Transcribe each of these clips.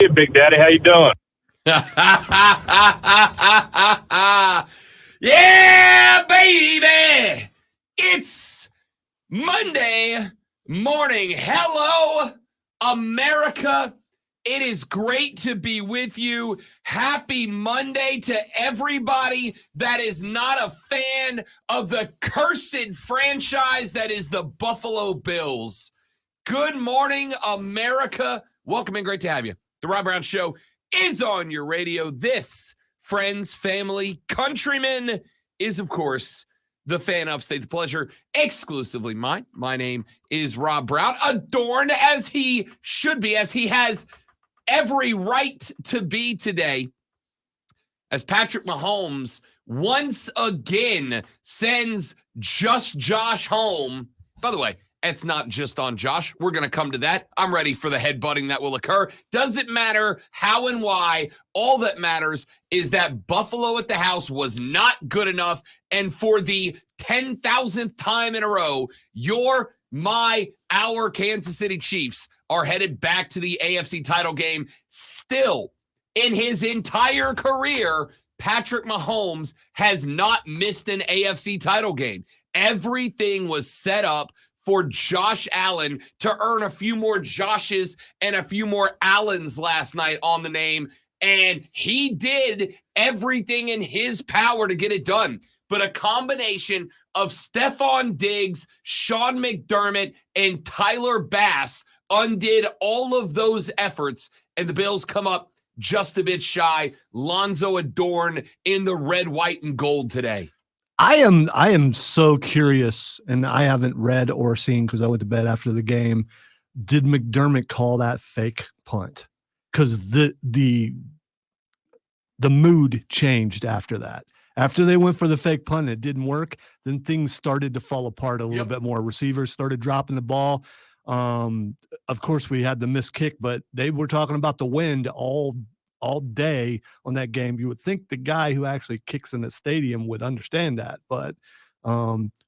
Hey, Big Daddy, how you doing? Yeah, baby! It's Monday morning. Hello, America. It is great to be with you. Happy Monday to everybody that is not a fan of the cursed franchise that is the Buffalo Bills. Good morning, America. Welcome in. Great to have you. The Rob Brown Show is on your radio. This, friends, family, countrymen, is, of course, the Fan Upstate. The pleasure exclusively mine. My name is Rob Brown, adorned as he should be, as he has every right to be today, as Patrick Mahomes once again sends just Josh home. By the way, it's not just on Josh. We're going to come to that. I'm ready for the headbutting that will occur. Doesn't matter how and why. All that matters is that Buffalo at the house was not good enough. And for the 10,000th time in a row, our Kansas City Chiefs are headed back to the AFC title game. Still, in his entire career, Patrick Mahomes has not missed an AFC title game. Everything was set up for Josh Allen to earn a few more Joshes and a few more Allens last night on the name, and he did everything in his power to get it done. But a combination of Stephon Diggs, Sean McDermott, and Tyler Bass undid all of those efforts, and the Bills come up just a bit shy. Lonzo adorned in the red, white, and gold today. I am so curious, and I haven't read or seen because I went to bed after the game. Did McDermott call that fake punt? Because the mood changed after that. After they went for the fake punt, it didn't work. Then things started to fall apart a little bit more. Receivers started dropping the ball. Of course, we had the missed kick, but they were talking about the wind all day on that game. You would think the guy who actually kicks in the stadium would understand that. But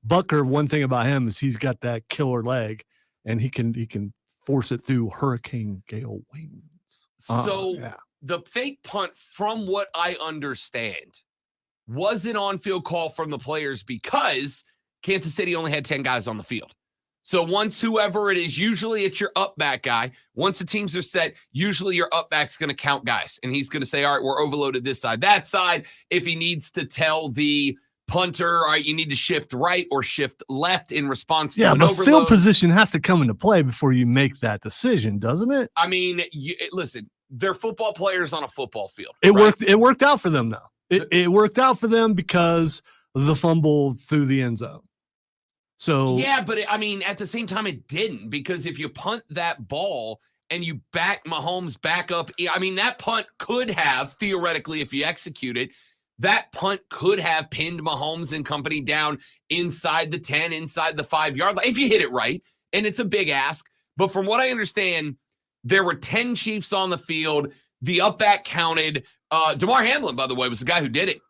Bucker, one thing about him is he's got that killer leg, and he can force it through hurricane gale winds. The fake punt, from what I understand, was an on-field call from the players because Kansas City only had 10 guys on the field. So once whoever it is, usually it's your up back guy. Once the teams are set, usually your up back's going to count guys. And he's going to say, all right, we're overloaded this side, that side. If he needs to tell the punter, all right, you need to shift right or shift left in response to an overload. Field position has to come into play before you make that decision, doesn't it? I mean, listen, they're football players on a football field. It worked out for them, though. It worked out for them because of the fumble through the end zone. So yeah, but at the same time, it didn't, because if you punt that ball and you back Mahomes back up, that punt could have, theoretically, if you execute it, that punt could have pinned Mahomes and company down inside the 10, inside the 5-yard line, if you hit it right. And it's a big ask. But from what I understand, there were 10 Chiefs on the field. The up back counted. Damar Hamlin, by the way, was the guy who did it.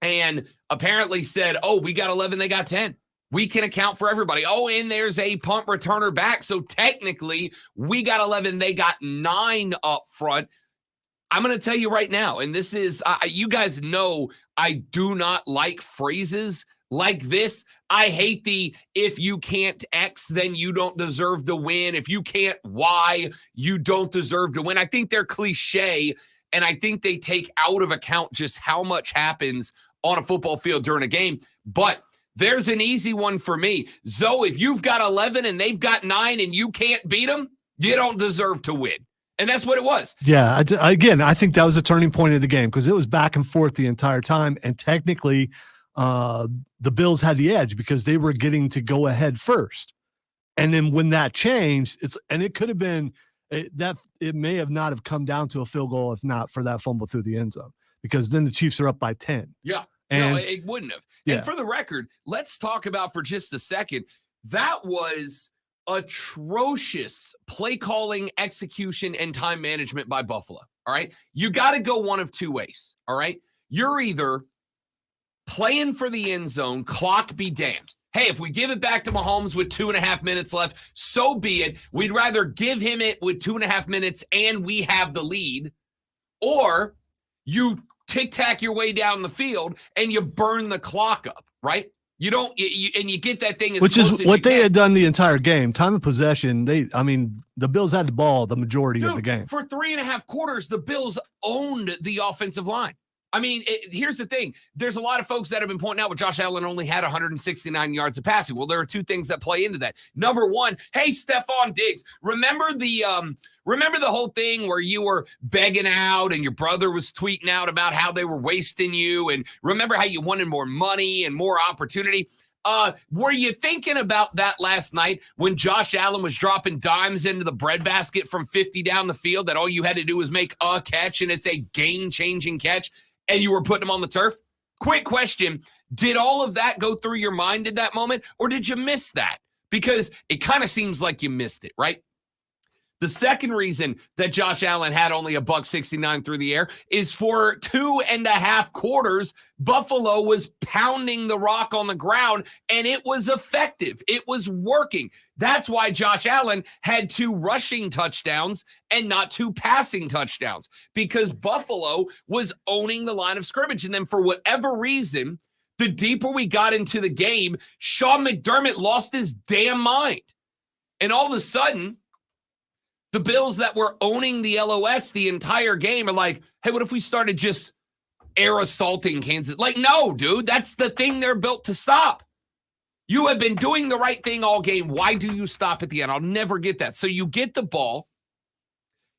And apparently said, oh, we got 11, they got 10. We can account for everybody. Oh, and there's a punt returner back. So technically, we got 11. They got 9 up front. I'm going to tell you right now, and this is, you guys know I do not like phrases like this. I hate the, if you can't X, then you don't deserve to win. If you can't Y, you don't deserve to win. I think they're cliche, and I think they take out of account just how much happens on a football field during a game. But there's an easy one for me. Zoe, if you've got 11 and they've got 9 and you can't beat them, you don't deserve to win. And that's what it was. Yeah, I think that was a turning point of the game because it was back and forth the entire time. And technically, the Bills had the edge because they were getting to go ahead first. And then when that changed, it could have been it may have not have come down to a field goal if not for that fumble through the end zone, because then the Chiefs are up by 10. Yeah. And, no, it wouldn't have. Yeah. And for the record, let's talk about for just a second, that was atrocious play calling, execution, and time management by Buffalo. All right. You got to go one of two ways. All right. You're either playing for the end zone, clock be damned. hey, if we give it back to Mahomes with 2.5 minutes left, so be it. We'd rather give him it with 2.5 minutes and we have the lead, or you tic-tac your way down the field and you burn the clock up, right? You don't, and you get that thing as which close is as what you they can. had done the entire game. Time of possession, the Bills had the ball the majority of the game. For 3.5 quarters, the Bills owned the offensive line. I mean, here's the thing. There's a lot of folks that have been pointing out, well, Josh Allen only had 169 yards of passing. Well, there are two things that play into that. Number one, hey, Stephon Diggs, remember the whole thing where you were begging out and your brother was tweeting out about how they were wasting you, and remember how you wanted more money and more opportunity? Were you thinking about that last night when Josh Allen was dropping dimes into the breadbasket from 50 down the field, that all you had to do was make a catch and it's a game-changing catch, and you were putting him on the turf? Quick question. Did all of that go through your mind in that moment, or did you miss that? Because it kind of seems like you missed it, right? The second reason that Josh Allen had only $169 through the air is for 2.5 quarters, Buffalo was pounding the rock on the ground, and it was effective. It was working. That's why Josh Allen had 2 rushing touchdowns and not 2 passing touchdowns, because Buffalo was owning the line of scrimmage. And then for whatever reason, the deeper we got into the game, Sean McDermott lost his damn mind. And all of a sudden, the Bills that were owning the LOS the entire game are like, hey, what if we started just air assaulting Kansas? Like, no, dude, that's the thing they're built to stop. You have been doing the right thing all game. Why do you stop at the end? I'll never get that. So you get the ball.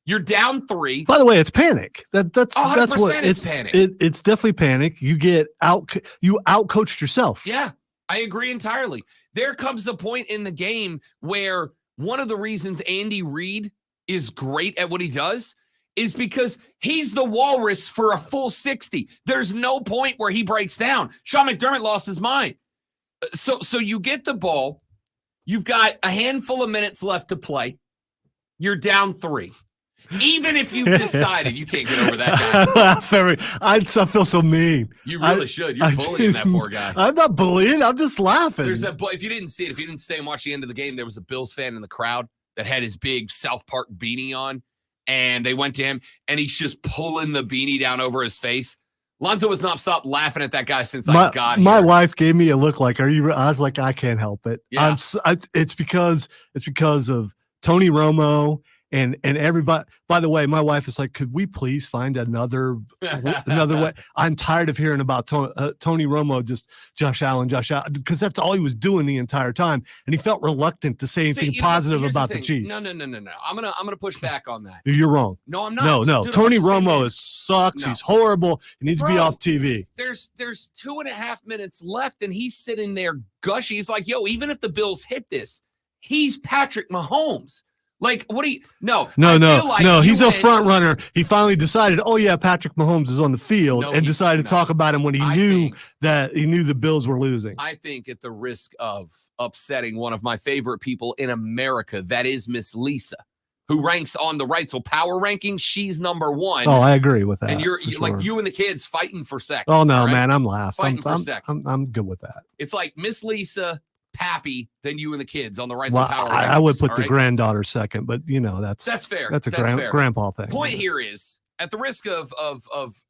You're down 3. By the way, it's panic. That's what it's panic. It's definitely panic. You get you outcoached yourself. Yeah, I agree entirely. There comes a point in the game where one of the reasons Andy Reid is great at what he does is because he's the walrus for a full 60. There's no point where he breaks down. Sean McDermott lost his mind. So you get the ball. You've got a handful of minutes left to play. You're down 3. Even if you've decided you can't get over that guy. I feel so mean. You really should. You're bullying that poor guy. I'm not bullying. I'm just laughing. There's that. If you didn't see it, if you didn't stay and watch the end of the game, there was a Bills fan in the crowd that had his big South Park beanie on, and they went to him, and he's just pulling the beanie down over his face. Lonzo has not stopped laughing at that guy since I got here. My wife gave me a look like, "Are you?" I was like, "I can't help it." Yeah. It's because of Tony Romo and everybody. By the way, my wife is like, "Could we please find another way?" I'm tired of hearing about Tony Romo, just Josh Allen, because that's all he was doing the entire time, and he felt reluctant to say anything positive about the Chiefs. No. I'm gonna push back on that. You're wrong. No, I'm not. No. Dude, Tony Romo sucks. No. He's horrible. He needs to be off TV. There's 2.5 minutes left, and he's sitting there gushing. He's like, yo, even if the Bills hit this, he's Patrick Mahomes. Like, what do you? No. He's a front runner. He finally decided, oh yeah, Patrick Mahomes is on the field, and decided to talk about him when he knew the Bills were losing. I think at the risk of upsetting one of my favorite people in America, that is Miss Lisa, who ranks on the right. So power rankings, she's number 1. Oh, I agree with that. And you're like you and the kids fighting for second. Oh no, right? Man, I'm last. Fighting for second. I'm good with that. It's like Miss Lisa, Pappy, then you and the kids on the right side. Power I would put the granddaughter second, but that's fair. That's a grandpa thing. Point here is, at the risk of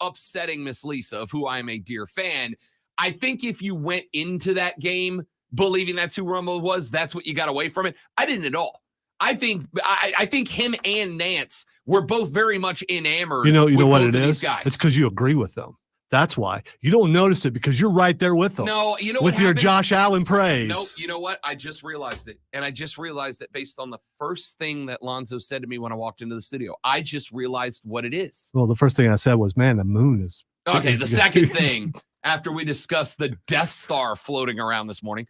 upsetting Miss Lisa, of who I am a dear fan, I think if you went into that game believing that's who Romo was, that's what you got away from it. I didn't at all. I think him and Nance were both very much enamored. You know what it is? It's because you agree with them. That's why you don't notice it, because you're right there with them. No, you know with your Josh Allen praise. No, you know what? I just realized it, and I just realized that based on the first thing that Lonzo said to me when I walked into the studio, I just realized what it is. Well, the first thing I said was, "Man, the moon is." Okay, the second thing after we discussed the Death Star floating around this morning,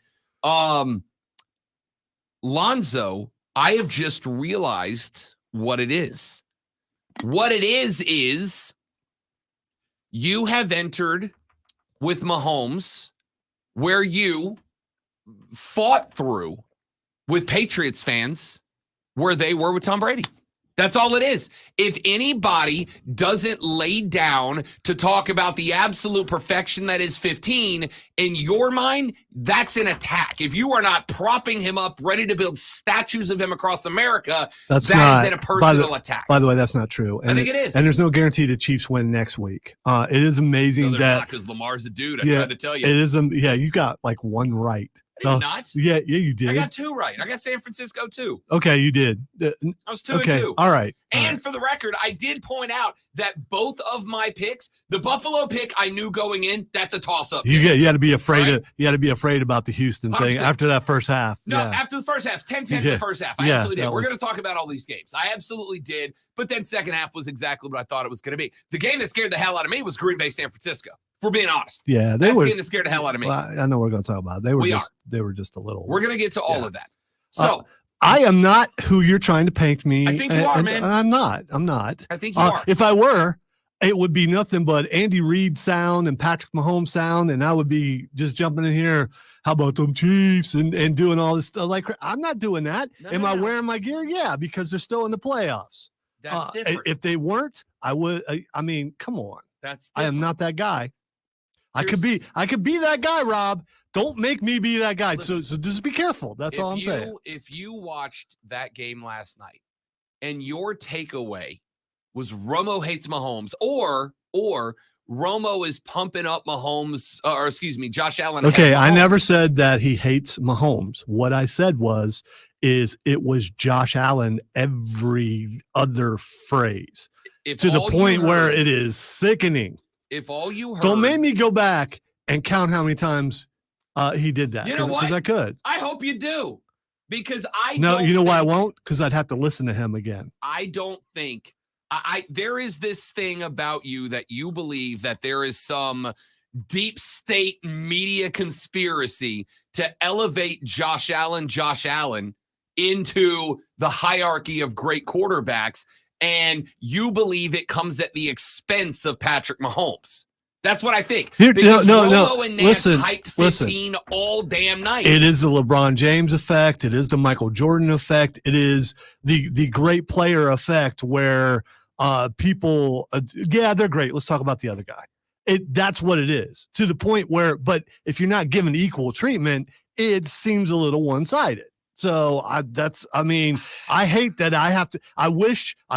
Lonzo, I have just realized what it is. What it is. You have entered with Mahomes where you fought through with Patriots fans where they were with Tom Brady. That's all it is. If anybody doesn't lay down to talk about the absolute perfection that is 15, in your mind, that's an attack. If you are not propping him up, ready to build statues of him across America, that is a personal attack. By the way, that's not true. And I think it is. And there's no guarantee the Chiefs win next week. It is amazing because Lamar's a dude. I tried to tell you. It is. You got like one right. I did not. Yeah, you did. I got 2 right. I got San Francisco too. Okay, you did. I was 2 and 2. All right. And for the record, I did point out that both of my picks, the Buffalo pick, I knew going in, that's a toss-up. You had to be afraid You had to be afraid about the Houston 100%. Thing after that first half. No, after the first half, 10-10 the first half. I absolutely did. We're going to talk about all these games. I absolutely did. But then second half was exactly what I thought it was going to be. The game that scared the hell out of me was Green Bay, San Francisco. If we're being honest. Yeah, that's the game that scared the hell out of me. Well, I know we're going to talk about it. They were just a little. We're going to get to all of that. So I am not who you're trying to paint me. I think you are, man. I'm not. I think you are. If I were, it would be nothing but Andy Reid sound and Patrick Mahomes sound, and I would be just jumping in here. How about them Chiefs and doing all this stuff? Like, I'm not doing that. Am I wearing my gear? Yeah, because they're still in the playoffs. That's different. If they weren't, I would. I mean, come on. That's different. I am not that guy. I could be that guy, Rob. Don't make me be that guy. Listen, so just be careful. That's all I'm saying. If you watched that game last night and your takeaway was Romo hates Mahomes or Romo is pumping up Mahomes, Josh Allen. Okay, I never said that he hates Mahomes. What I said is it was Josh Allen every other phrase to the point where it is sickening. If all you heard, don't make me go back and count how many times he did that. You know what? Because I could. I hope you do, because you know why I won't? Because I'd have to listen to him again. I don't think there is this thing about you that you believe that there is some deep state media conspiracy to elevate Josh Allen into the hierarchy of great quarterbacks. And you believe it comes at the expense of Patrick Mahomes. That's what I think. Romo and Nance hyped 15 all damn night. It is the LeBron James effect. It is the Michael Jordan effect. It is the great player effect where people, they're great. Let's talk about the other guy. That's what it is, to the point where, but if you're not given equal treatment, it seems a little one-sided. So I hate that I have to. I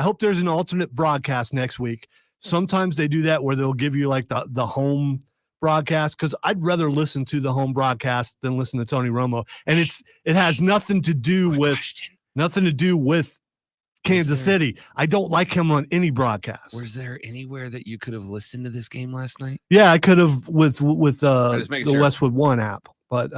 hope there's an alternate broadcast next week. Sometimes they do that where they'll give you like the home broadcast, because I'd rather listen to the home broadcast than listen to Tony Romo. And it has nothing to do with Kansas City. I don't like him on any broadcast. Was there anywhere that you could have listened to this game last night? Yeah, I could have with the Westwood One app. But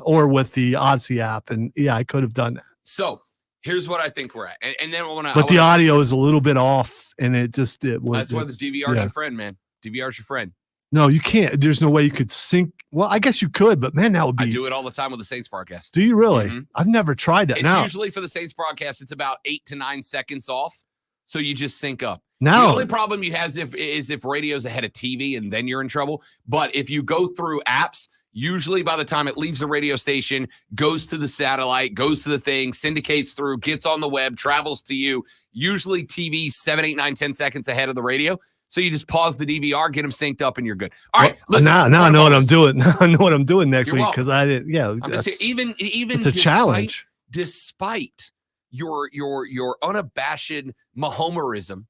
or with the Odyssey app, and I could have done that. So here's what I think we're at, and then the audio is a little bit off, and it was. That's why the DVR is your friend, man. DVR is your friend. No, you can't. There's no way you could sync. Well, I guess you could, but man, that would be. I do it all the time with the Saints broadcast. Do you really? Mm-hmm. I've never tried that. It's usually for the Saints broadcast. It's about 8 to 9 seconds off, so you just sync up. Now, the only problem you have is if radio's ahead of TV, and then you're in trouble. But if you go through apps. Usually by the time it leaves the radio station, goes to the satellite, goes to the thing, syndicates through, gets on the web, travels to you. Usually TV 7, 8, 9, 10 seconds ahead of the radio. So you just pause the DVR, get them synced up, and you're good. All right. Listen, now I know what I'm doing. Now I know what I'm doing next week because I didn't. Yeah, I'm just saying, even it's a challenge. Despite your unabashed Mahomerism,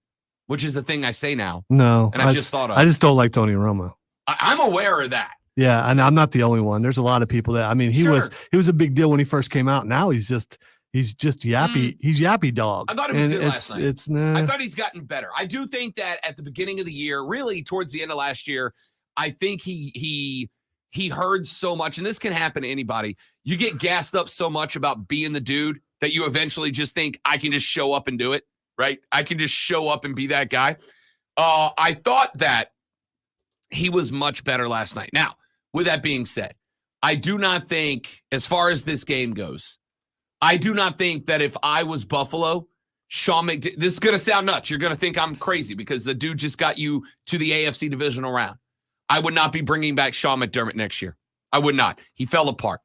which is the thing I say now. No, and I just thought of. I just don't like Tony Romo. I'm aware of that. Yeah, and I'm not the only one. There's a lot of people that he was a big deal when he first came out. Now he's just yappy. He's yappy dog. I thought it was good last night. I thought he's gotten better. I do think that at the beginning of the year, really towards the end of last year, I think he heard so much, and this can happen to anybody. You get gassed up so much about being the dude that you eventually just think I can just show up and do it, right? I can just show up and be that guy. I thought that he was much better last night. Now, with that being said, I do not think, as far as this game goes, I do not think that if I was Buffalo, Sean McDermott, this is going to sound nuts. You're going to think I'm crazy because the dude just got you to the AFC divisional round. I would not be bringing back Sean McDermott next year. I would not. He fell apart.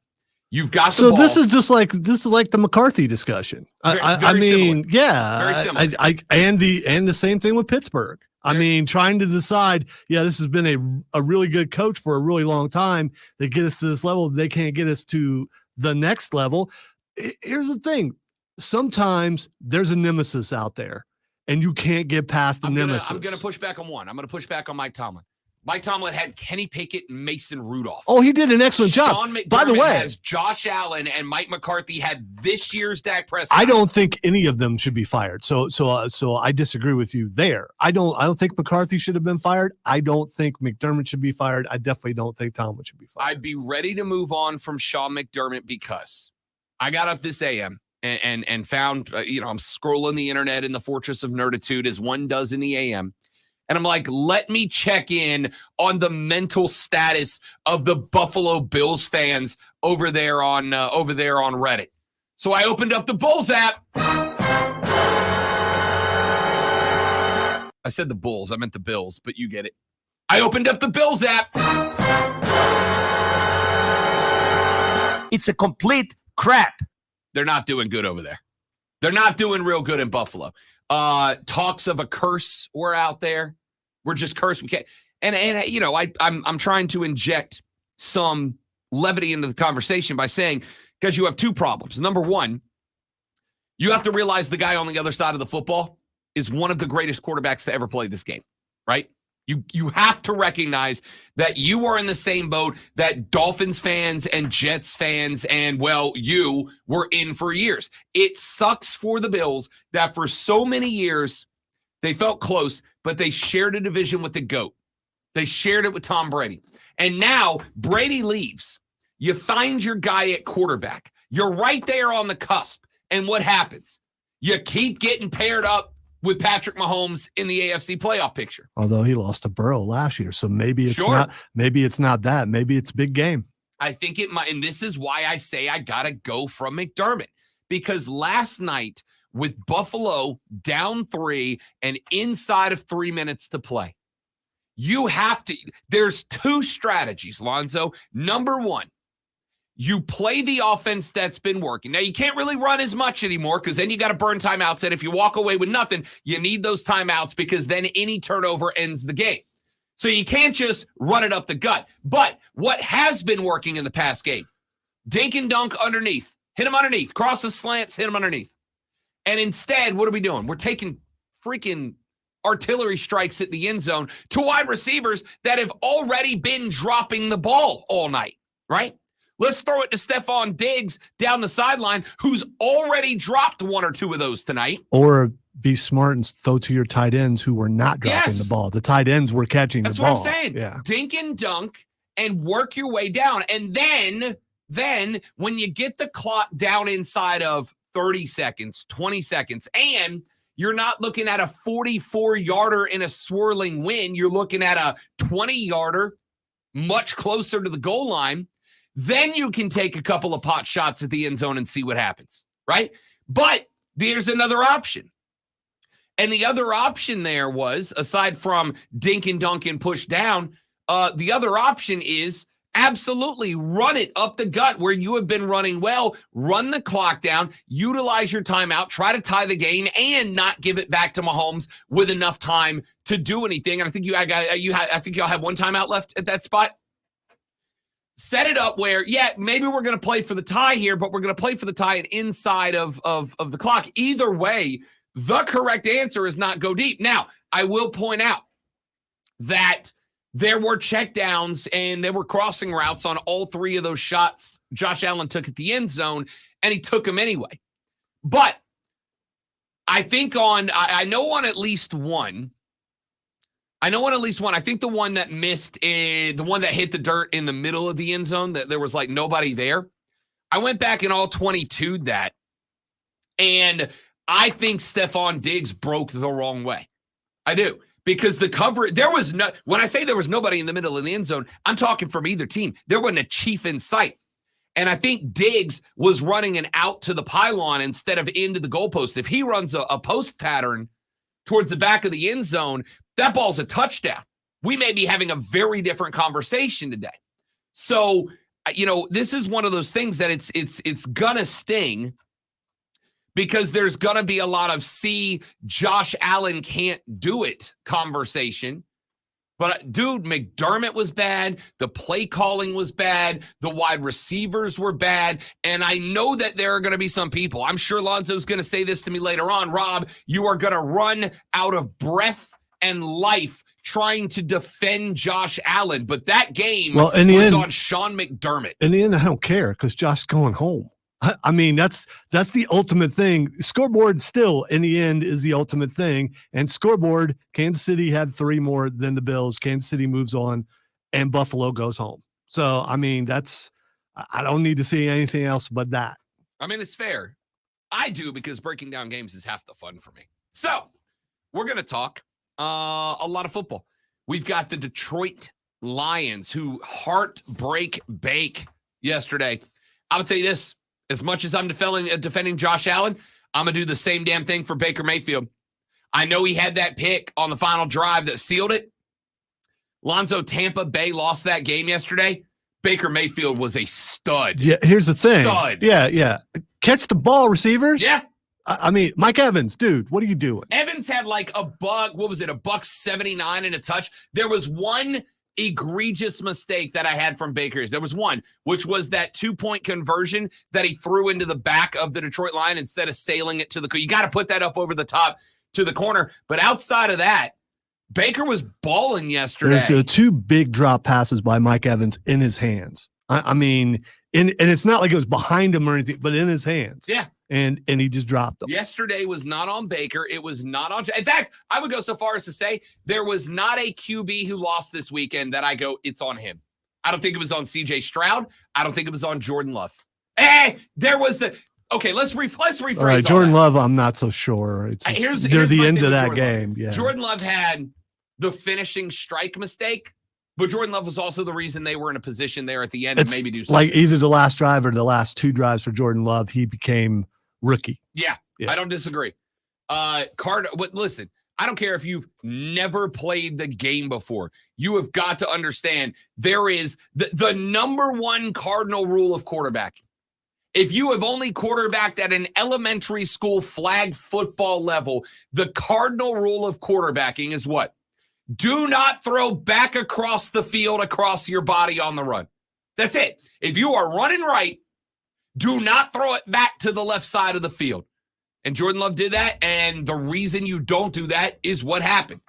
You've got the So ball. this is like the McCarthy discussion. I mean, similar. yeah, Very similar. and the same thing with Pittsburgh. I mean, trying to decide, this has been a really good coach for a really long time. They get us to this level. They can't get us to the next level. Here's the thing. Sometimes there's a nemesis out there, and you can't get past the nemesis. I'm going to push back on one. I'm going to push back on Mike Tomlin. Mike Tomlin had Kenny Pickett and Mason Rudolph. Oh, he did an excellent job. Sean McDermott By the way, has Josh Allen, and Mike McCarthy had this year's Dak Prescott. I don't think any of them should be fired. So I disagree with you there. I don't think McCarthy should have been fired. I don't think McDermott should be fired. I definitely don't think Tomlin should be fired. I'd be ready to move on from Sean McDermott because I got up this AM and found, I'm scrolling the internet in the fortress of nerditude as one does in the AM. And I'm like, let me check in on the mental status of the Buffalo Bills fans over there on Reddit. So I opened up the Bulls app. I said the Bulls. I meant the Bills, but you get it. I opened up the Bills app. It's a complete crap. They're not doing good over there. They're not doing real good in Buffalo. Talks of a curse were out there. We're just cursed. We can't. And I'm trying to inject some levity into the conversation by saying, because you have two problems. Number one, you have to realize the guy on the other side of the football is one of the greatest quarterbacks to ever play this game, right? You have to recognize that you are in the same boat that Dolphins fans and Jets fans and, you were in for years. It sucks for the Bills that for so many years they felt close, but they shared a division with the GOAT. They shared it with Tom Brady. And now Brady leaves. You find your guy at quarterback. You're right there on the cusp. And what happens? You keep getting paired up with Patrick Mahomes in the AFC playoff picture. Although he lost to Burrow last year, so maybe it's not that. Maybe it's big game. I think it might, and this is why I say I gotta go from McDermott. Because last night, with Buffalo down 3 and inside of 3 minutes to play, there's two strategies, Lonzo. Number one, you play the offense that's been working. Now, you can't really run as much anymore because then you got to burn timeouts. And if you walk away with nothing, you need those timeouts because then any turnover ends the game. So you can't just run it up the gut. But what has been working in the past game, dink and dunk underneath, hit him underneath, cross the slants, hit him underneath. And instead, what are we doing? We're taking freaking artillery strikes at the end zone to wide receivers that have already been dropping the ball all night, right? Let's throw it to Stephon Diggs down the sideline, who's already dropped one or two of those tonight. Or be smart and throw to your tight ends who were not dropping the ball. The tight ends were catching the ball. That's what I'm saying. Yeah. Dink and dunk and work your way down. And then when you get the clock down inside of 30 seconds, 20 seconds, and you're not looking at a 44-yarder in a swirling wind, you're looking at a 20-yarder much closer to the goal line, then you can take a couple of pot shots at the end zone and see what happens, right? But there's another option. And the other option there was, aside from dink and dunk and push down, the other option is absolutely run it up the gut where you have been running well, run the clock down, utilize your timeout, try to tie the game, and not give it back to Mahomes with enough time to do anything. And I think I think y'all have one timeout left at that spot. Set it up where, maybe we're going to play for the tie here, but we're going to play for the tie inside of the clock. Either way, the correct answer is not go deep. Now, I will point out that there were checkdowns and there were crossing routes on all three of those shots Josh Allen took at the end zone, and he took them anyway. But I think I know on at least one. I think the one that missed, the one that hit the dirt in the middle of the end zone, that there was like nobody there. I went back and all 22'd that. And I think Stephon Diggs broke the wrong way. I do. Because the cover, when I say there was nobody in the middle of the end zone, I'm talking from either team. There wasn't a chief in sight. And I think Diggs was running an out to the pylon instead of into the goalpost. If he runs a post pattern towards the back of the end zone, that ball's a touchdown. We may be having a very different conversation today. So this is one of those things that it's gonna sting because there's gonna be a lot of Josh Allen can't do it conversation. But dude, McDermott was bad. The play calling was bad. The wide receivers were bad. And I know that there are going to be some people. I'm sure Lonzo's going to say this to me later on. Rob, you are going to run out of breath and life trying to defend Josh Allen. But that game was on Sean McDermott. In the end, I don't care because Josh's going home. I mean, that's the ultimate thing. Scoreboard still, in the end, is the ultimate thing. And scoreboard, Kansas City had 3 more than the Bills. Kansas City moves on, and Buffalo goes home. So, I mean, I don't need to see anything else but that. I mean, it's fair. I do, because breaking down games is half the fun for me. So, we're going to talk a lot of football. We've got the Detroit Lions, who heartbreak bake yesterday. I'll tell you this. As much as I'm defending Josh Allen, I'm going to do the same damn thing for Baker Mayfield. I know he had that pick on the final drive that sealed it. Lonzo, Tampa Bay lost that game yesterday. Baker Mayfield was a stud. Yeah, here's the thing. Stud. Yeah. Catch the ball, receivers. Yeah. I mean, Mike Evans, dude, what are you doing? Evans had like $179 and a touch. There was one egregious mistake that I had from Baker's. There was one, which was that 2-point conversion that he threw into the back of the Detroit Lion instead of sailing it to the – you got to put that up over the top to the corner. But outside of that, Baker was balling yesterday. There's 2 big drop passes by Mike Evans in his hands. I mean, and it's not like it was behind him or anything, but in his hands. Yeah. And he just dropped them. Yesterday was not on Baker. It was not on. In fact, I would go so far as to say there was not a QB who lost this weekend that I go, it's on him. I don't think it was on C.J. Stroud. I don't think it was on Jordan Love. There was the. Okay, let's rephrase. All right, Jordan Love, I'm not so sure. It's just, here's the end of that Jordan game. Love. Yeah. Jordan Love had the finishing strike mistake, but Jordan Love was also the reason they were in a position there at the end to maybe do something. Like either the last drive or the last 2 drives for Jordan Love, he became rookie. Yeah, I don't disagree. Listen, I don't care if you've never played the game before. You have got to understand there is the number 1 cardinal rule of quarterbacking. If you have only quarterbacked at an elementary school flag football level, the cardinal rule of quarterbacking is what? Do not throw back across the field across your body on the run. That's it. If you are running right, do not throw it back to the left side of the field. And Jordan Love did that, and the reason you don't do that is what happened.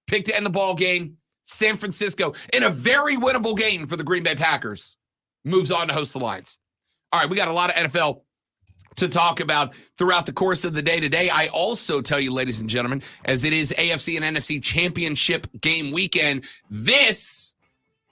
Pick to end the ball game. San Francisco, in a very winnable game for the Green Bay Packers, moves on to host the Lions. All right, we got a lot of NFL to talk about throughout the course of the day today. I also tell you, ladies and gentlemen, as it is AFC and NFC championship game weekend, this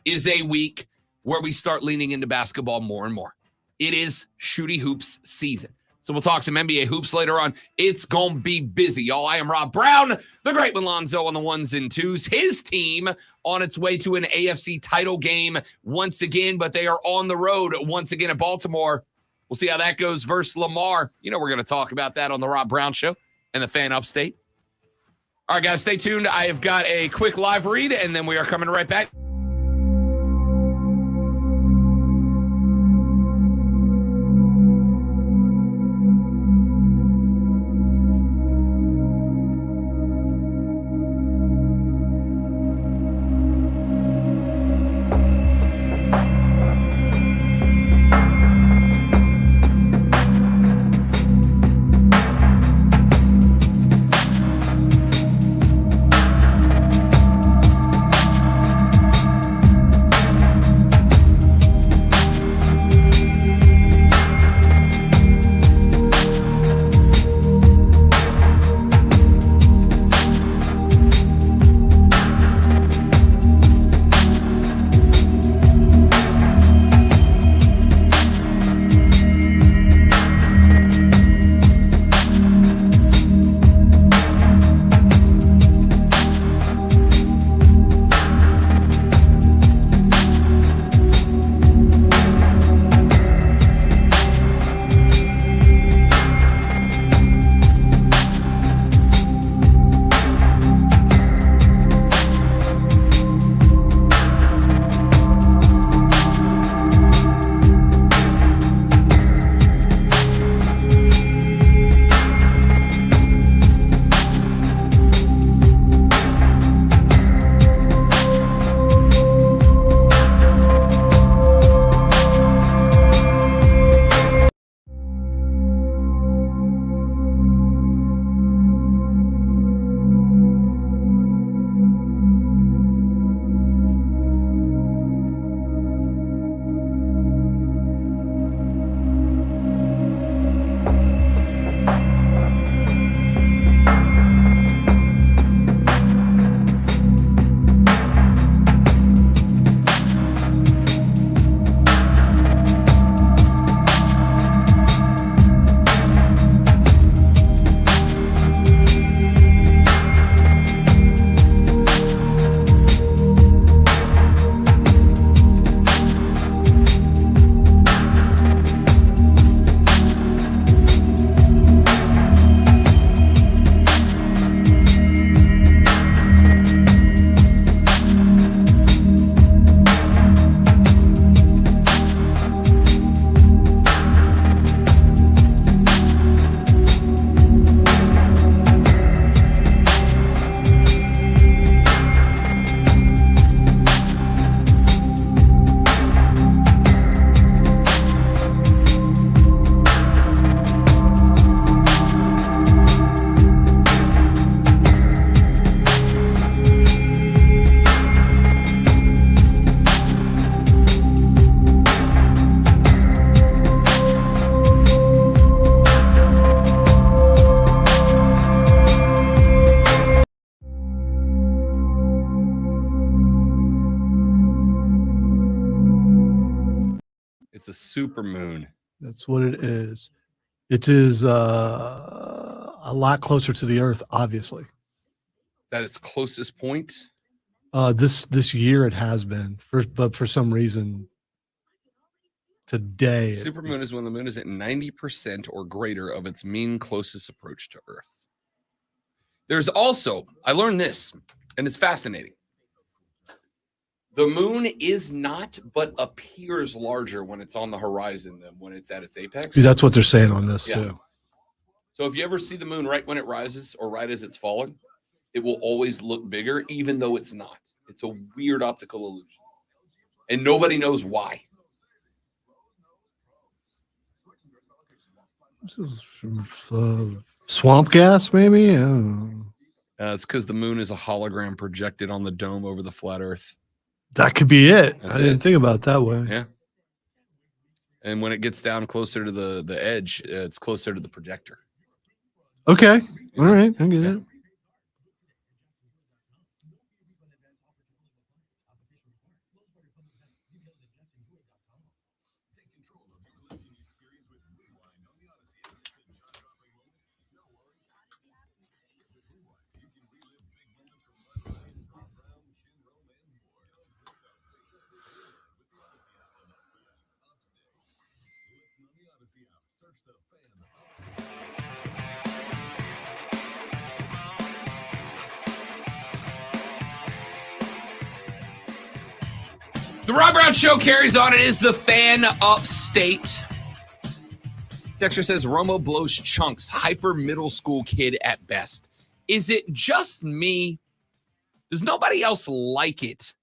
is a week where we start leaning into basketball more and more. It is Shooty Hoops season. So we'll talk some NBA hoops later on. It's going to be busy, y'all. I am Rob Brown, the great Lonzo on the 1s and 2s. His team on its way to an AFC title game once again, but they are on the road once again at Baltimore. We'll see how that goes versus Lamar. You know we're going to talk about that on the Rob Brown Show and the Fan Upstate. All right, guys, stay tuned. I have got a quick live read, and then we are coming right back. supermoon. That's what it is. It is a lot closer to the Earth, obviously. Is that its closest point? This year it has been, but for some reason today. Supermoon is when the moon is at 90% or greater of its mean closest approach to Earth. There's also, I learned this, and it's fascinating. The moon is not, but appears larger when it's on the horizon than when it's at its apex. See, that's what they're saying on this too. So if you ever see the moon right when it rises or right as it's falling, it will always look bigger, even though it's not. It's a weird optical illusion. And nobody knows why. Swamp gas, maybe? I don't know. It's because the moon is a hologram projected on the dome over the flat Earth. That could be it. That's I didn't think about it that way. Yeah. And when it gets down closer to the edge, it's closer to the projector. Okay. All right. I get it. The Rob Brown Show carries on. It is the Fan Upstate. Texture says Romo blows chunks. Hyper middle school kid at best. Is it just me? Does nobody else like it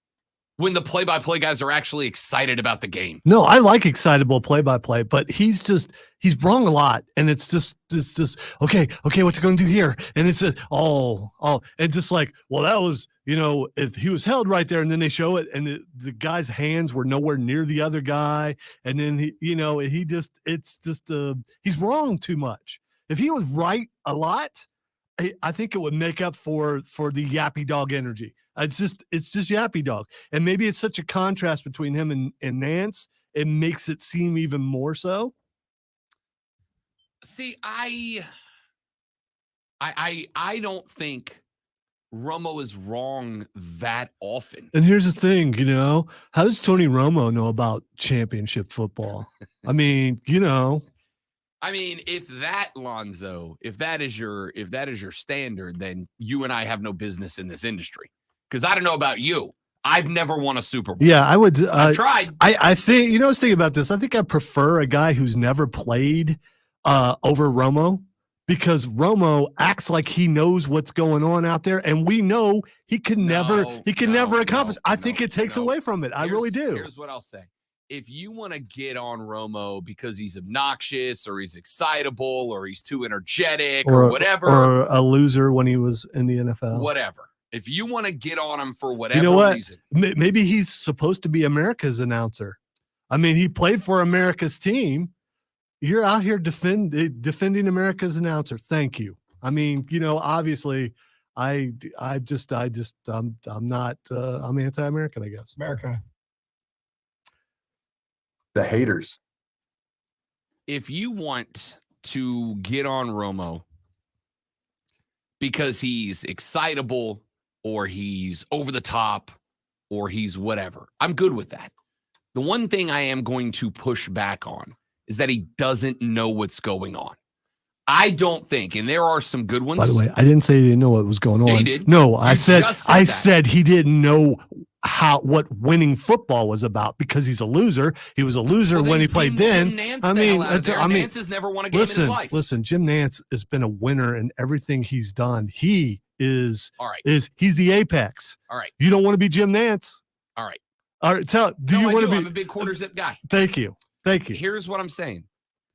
when the play-by-play guys are actually excited about the game? No, I like excitable play-by-play, but he's wrong a lot, and it's just okay, what you going to do here? And it's just and just like, well, that was, if he was held right there, and then they show it, and the guy's hands were nowhere near the other guy, and then he's wrong too much. If he was right a lot, I think it would make up for the yappy dog energy. It's just yappy dog. And maybe it's such a contrast between him and Nance. It makes it seem even more so. See, I don't think Romo is wrong that often. And here's the thing, how does Tony Romo know about championship football? I mean, if that, Lonzo, if that is your standard, then you and I have no business in this industry. Because I don't know about you. I've never won a Super Bowl. Yeah, I would. I've tried. I think, I was thinking about this. I think I prefer a guy who's never played over Romo, because Romo acts like he knows what's going on out there. And we know he can never accomplish. I think it takes away from it. I really do. Here's what I'll say. If you want to get on Romo because he's obnoxious or he's excitable or he's too energetic or whatever. Or a loser when he was in the NFL. Whatever. If you want to get on him for whatever reason. Maybe he's supposed to be America's announcer. I mean, he played for America's team. You're out here defending America's announcer. Thank you. I mean, obviously I'm anti-American, I guess. America. The haters. If you want to get on Romo because he's excitable or he's over the top or he's whatever, I'm good with that. The one thing I am going to push back on is that he doesn't know what's going on. I don't think, and there are some good ones. By the way, I didn't say he didn't know what was going on. Yeah, he did. No, I said he didn't know what winning football was about because he's a loser. He was a loser when he played then. Nance has never won a game in his life. Listen, Jim Nance has been a winner in everything he's done. He is all right. He's the apex. All right. You don't want to be Jim Nance. All right. All right. Do you want to be? I'm a big quarter zip guy. Thank you. Here's what I'm saying.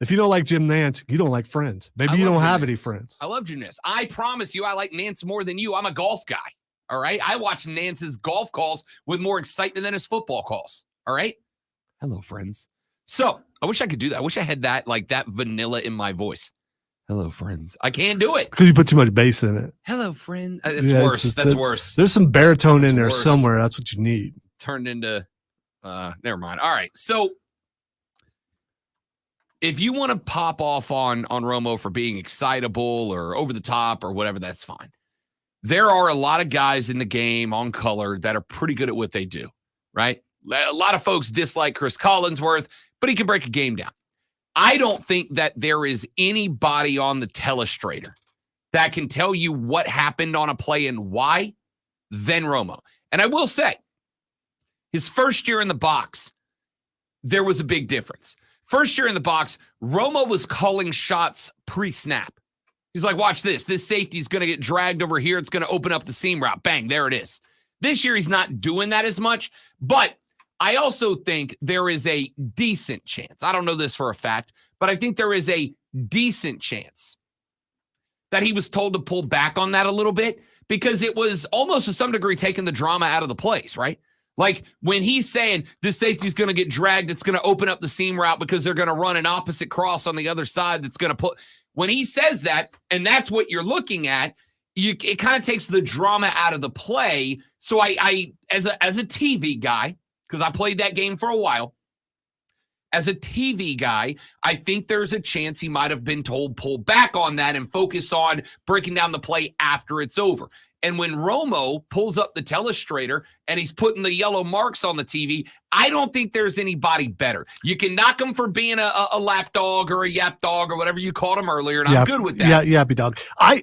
If you don't like Jim Nance, you don't like friends. Maybe you don't have any friends. I love Jim Nance. I promise you, I like Nance more than you. I'm a golf guy. All right. I watch Nance's golf calls with more excitement than his football calls. All right. Hello, friends. So I wish I could do that. I wish I had that vanilla in my voice. Hello, friends. I can't do it because you put too much bass in it. Hello, friend. It's worse. That's worse. There's some baritone in there somewhere. That's what you need. Turned into, never mind. All right. So if you want to pop off on Romo for being excitable or over the top or whatever, that's fine. There are a lot of guys in the game on color that are pretty good at what they do, right? A lot of folks dislike Chris Collinsworth, but he can break a game down. I don't think that there is anybody on the telestrator that can tell you what happened on a play and why than Romo. And I will say, his first year in the box, there was a big difference. First year in the box, Romo was calling shots pre-snap. He's like, watch this. This safety is going to get dragged over here. It's going to open up the seam route. Bang, there it is. This year, he's not doing that as much. But I also think there is a decent chance. I don't know this for a fact, but I think there is a decent chance that he was told to pull back on that a little bit because it was almost to some degree taking the drama out of the plays, right? Like when he's saying this safety is going to get dragged, it's going to open up the seam route because they're going to run an opposite cross on the other side that's going to put – when he says that, and that's what you're looking at, it kind of takes the drama out of the play. So I as a TV guy, because I played that game for a while, as a TV guy, I think there's a chance he might have been told pull back on that and focus on breaking down the play after it's over. And when Romo pulls up the telestrator and he's putting the yellow marks on the TV, I don't think there's anybody better. You can knock him for being a lap dog or a yap dog or whatever you called him earlier, and I'm good with that. Yeah, yappy dog.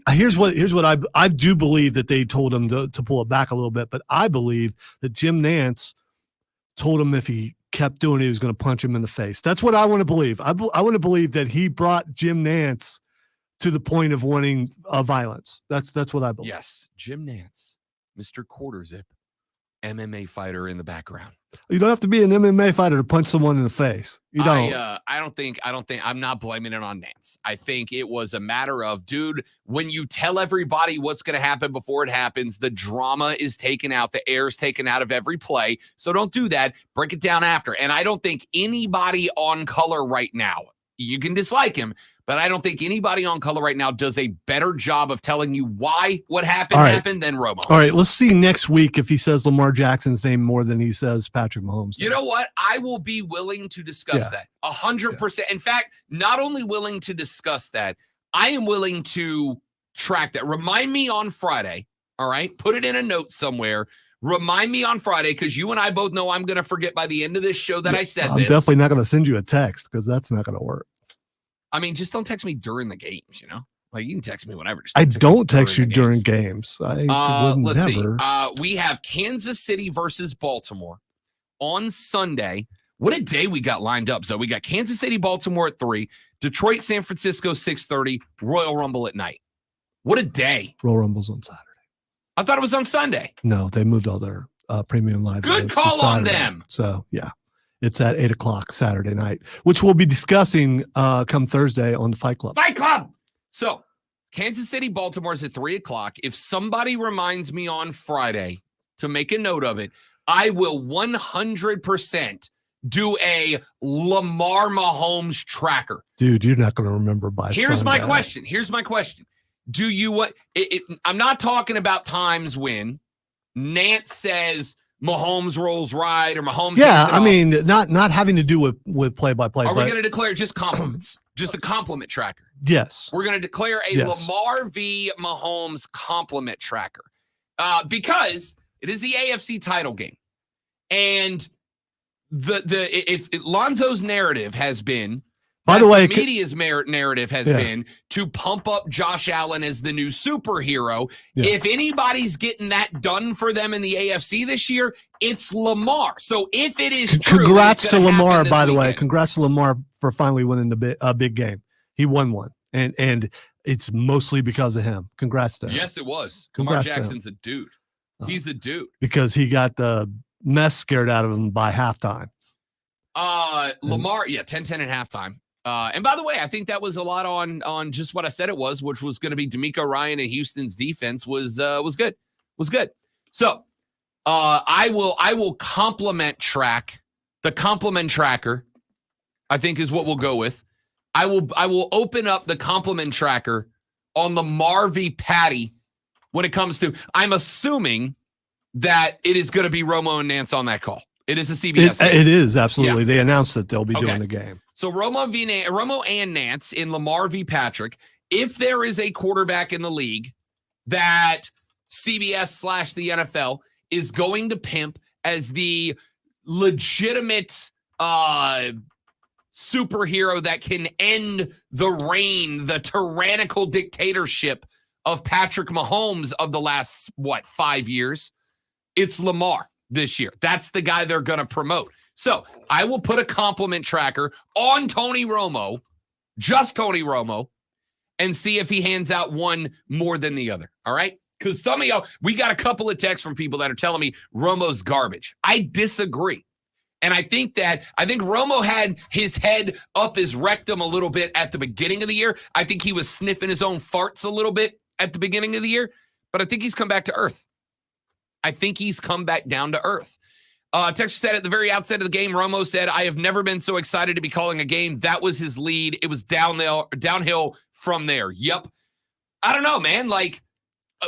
Here's what I do believe that they told him to pull it back a little bit, but I believe that Jim Nance told him if he kept doing it, he was going to punch him in the face. That's what I want to believe. I want to believe that he brought Jim Nance to the point of wanting violence. That's what I believe. Yes, Jim Nance, Mr. Quarter Zip, MMA fighter in the background. You don't have to be an MMA fighter to punch someone in the face. You don't. I don't think. I'm not blaming it on Nance. I think it was a matter of, dude, when you tell everybody what's going to happen before it happens, the drama is taken out, the air is taken out of every play. So don't do that. Break it down after. And I don't think anybody on color right now, you can dislike him, but I don't think anybody on color right now does a better job of telling you why what happened than Romo. All right, let's see next week if he says Lamar Jackson's name more than he says Patrick Mahomes. You know what? I will be willing to discuss that 100%. In fact, not only willing to discuss that, I am willing to track that. Remind me on Friday, all right? Put it in a note somewhere. Remind me on Friday, because you and I both know I'm going to forget by the end of this show that I said I'm definitely not going to send you a text because that's not going to work. I mean, just don't text me during the games, you know? Like, you can text me whenever. I don't text you during games. Let's see. We have Kansas City versus Baltimore on Sunday. What a day we got lined up. So we got Kansas City, Baltimore at 3, Detroit, San Francisco, 6:30, Royal Rumble at night. What a day. Royal Rumble's on Saturday. I thought it was on Sunday. No, they moved all their premium live. Good call on them. So, yeah, it's at 8 o'clock Saturday night, which we'll be discussing come Thursday on the Fight Club. Fight Club. So, Kansas City, Baltimore's at 3 o'clock. If somebody reminds me on Friday to make a note of it, I will 100% do a Lamar Mahomes tracker. Dude, you're not going to remember by Here's Sunday. Here's my question. Do you what? I'm not talking about times when Nance says Mahomes rolls right or Mahomes. Yeah, I mean, not having to do with play-by-play. Are we going to declare just compliments? Just a compliment tracker? Yes. We're going to declare a Lamar v. Mahomes compliment tracker because it is the AFC title game, and if Lonzo's narrative has been. By the way, the media's narrative has been to pump up Josh Allen as the new superhero. Yeah. If anybody's getting that done for them in the AFC this year, it's Lamar. So if it is true, congrats to Lamar, by the way. Congrats to Lamar for finally winning a big game. He won one, and it's mostly because of him. Congrats to him. Yes, it was. Lamar Jackson's a dude. He's a dude. Because he got the mess scared out of him by halftime. Lamar, 10-10 at halftime. And by the way, I think that was a lot on just what I said it was, which was going to be D'Amico Ryan and Houston's defense was good. So I will compliment track the compliment tracker. I think is what we'll go with. I will open up the compliment tracker on the Marvy Patty when it comes to. I'm assuming that it is going to be Romo and Nance on that call. It is a CBS game. It is absolutely. Yeah. They announced that they'll be doing the game. So Romo and Nance in Lamar v. Patrick. If there is a quarterback in the league that CBS / the NFL is going to pimp as the legitimate superhero that can end the reign, the tyrannical dictatorship of Patrick Mahomes of the last, 5 years, it's Lamar this year. That's the guy they're going to promote. So I will put a compliment tracker on Tony Romo, just Tony Romo, and see if he hands out one more than the other. All right? Because some of y'all, we got a couple of texts from people that are telling me Romo's garbage. I disagree. And I think Romo had his head up his rectum a little bit at the beginning of the year. I think he was sniffing his own farts a little bit at the beginning of the year. But I think he's come back to earth. I think he's come back down to earth. Texas said at the very outset of the game, Romo said, I have never been so excited to be calling a game. That was his lead. It was downhill from there. Yep. I don't know, man. Like,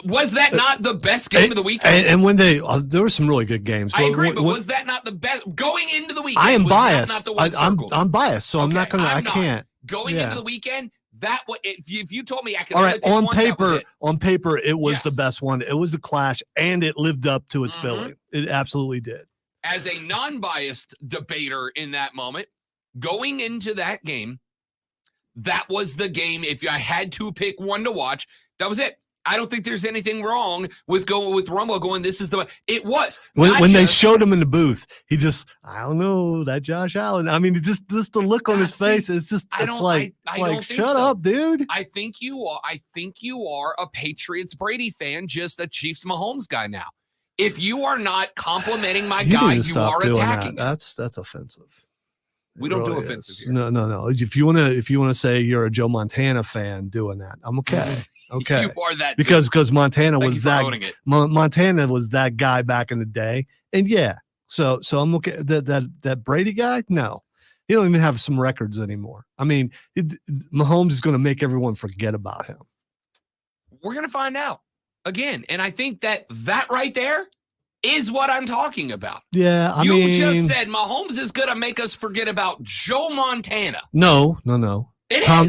was that not the best game of the weekend? And when there were some really good games. I agree, but was that not the best going into the weekend? I am biased. Not the one I'm biased, so okay, I'm not gonna. I can't. Going into the weekend, if you told me I could. All right, on paper, it was the best one. It was a clash, and it lived up to its billing. It absolutely did. As a non-biased debater in that moment, going into that game, that was the game. If I had to pick one to watch, that was it. I don't think there's anything wrong with Romo going, this is the one. It was. When they showed him in the booth, he just, I don't know, that Josh Allen. I mean, just the look on his face, it's just, shut up, dude. I think you are a Patriots Brady fan, just a Chiefs Mahomes guy now. If you are not complimenting my guy, you are attacking. That's offensive. We don't do offensive here. No. If you want to say you're a Joe Montana fan doing that, I'm okay. Okay. You are that because Montana was that Montana was that guy back in the day. And so I'm okay. That Brady guy, no. He don't even have some records anymore. I mean, Mahomes is going to make everyone forget about him. We're going to find out again. And I think that right there is what I'm talking about. Yeah, I mean, you just said Mahomes is going to make us forget about Joe Montana. No.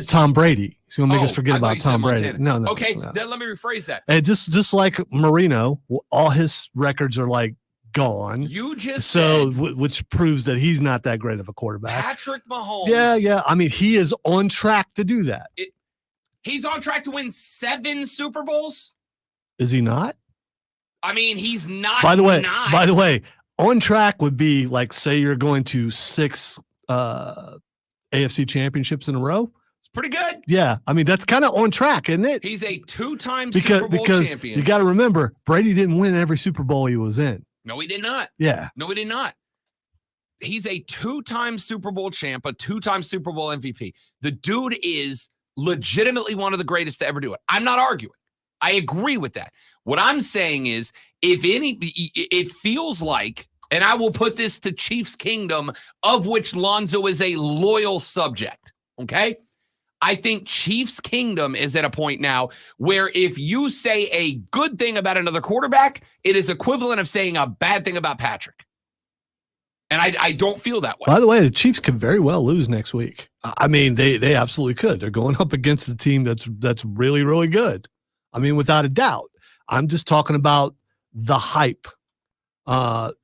Tom Brady. He's going to make us forget about Tom Brady. No. Okay, then let me rephrase that. And just like Marino, all his records are like gone. You just which proves that he's not that great of a quarterback. Patrick Mahomes. Yeah. I mean, he is on track to do that. He's on track to win 7 Super Bowls. Is he not? I mean, he's not. By the way, on track would be like, say you're going to 6 AFC championships in a row. It's pretty good. Yeah. I mean, that's kind of on track, isn't it? He's a 2-time Super Bowl champion. You got to remember, Brady didn't win every Super Bowl he was in. No, he did not. Yeah. No, he did not. He's a 2-time Super Bowl champ, a 2-time Super Bowl MVP. The dude is legitimately one of the greatest to ever do it. I'm not arguing. I agree with that. What I'm saying is, it feels like, and I will put this to Chiefs Kingdom, of which Lonzo is a loyal subject, okay? I think Chiefs Kingdom is at a point now where if you say a good thing about another quarterback, it is equivalent of saying a bad thing about Patrick. And I don't feel that way. By the way, the Chiefs could very well lose next week. I mean, they absolutely could. They're going up against the team that's really, really good. I mean, without a doubt. I'm just talking about the hype.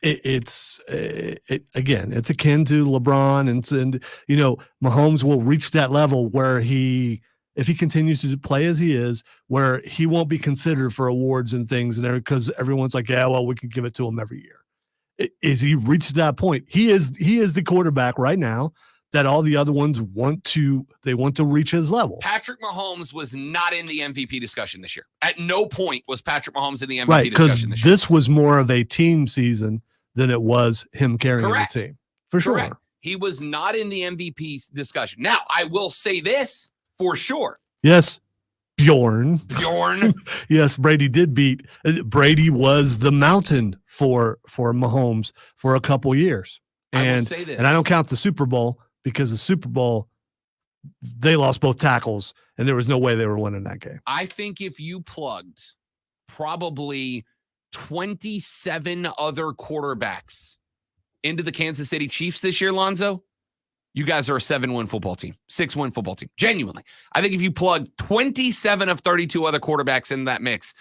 It's akin to LeBron and Mahomes will reach that level where if he continues to play as he is, where he won't be considered for awards and things and because everyone's like, yeah, well, we can give it to him every year. Is he reached that point? He is the quarterback right now that all the other ones want to reach his level. Patrick Mahomes was not in the MVP discussion this year. At no point was Patrick Mahomes in the MVP discussion this year. Right, because this was more of a team season than it was him carrying the team. For Correct. Sure. He was not in the MVP discussion. Now, I will say this for sure. Yes, Bjorn. Yes, Brady did beat. Brady was the mountain for Mahomes for a couple years. And I will say this. And I don't count the Super Bowl, because the Super Bowl, they lost both tackles, and there was no way they were winning that game. I think if you plugged probably 27 other quarterbacks into the Kansas City Chiefs this year, Lonzo, you guys are a 7-win football team, 6-win football team. Genuinely. I think if you plug 27 of 32 other quarterbacks in that mix,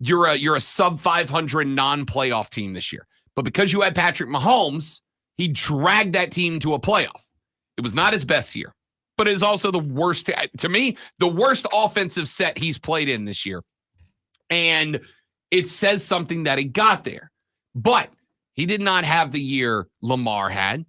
you're a sub 500 non-playoff team this year. But because you had Patrick Mahomes, he dragged that team to a playoff. It was not his best year, but it is also the worst, to me, the worst offensive set he's played in this year. And it says something that he got there. But he did not have the year Lamar had.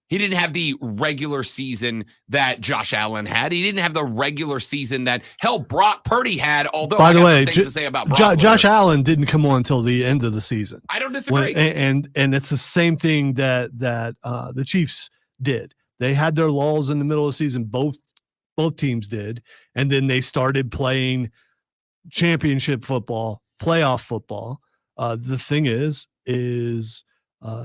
He didn't have the regular season that Josh Allen had. He didn't have the regular season that, hell, Brock Purdy had, although by the way, some things to say about Brock Josh Allen didn't come on until the end of the season. I don't disagree. And it's the same thing that the Chiefs did. They had their lulls in the middle of the season. Both teams did. And then they started playing championship football, playoff football. The thing is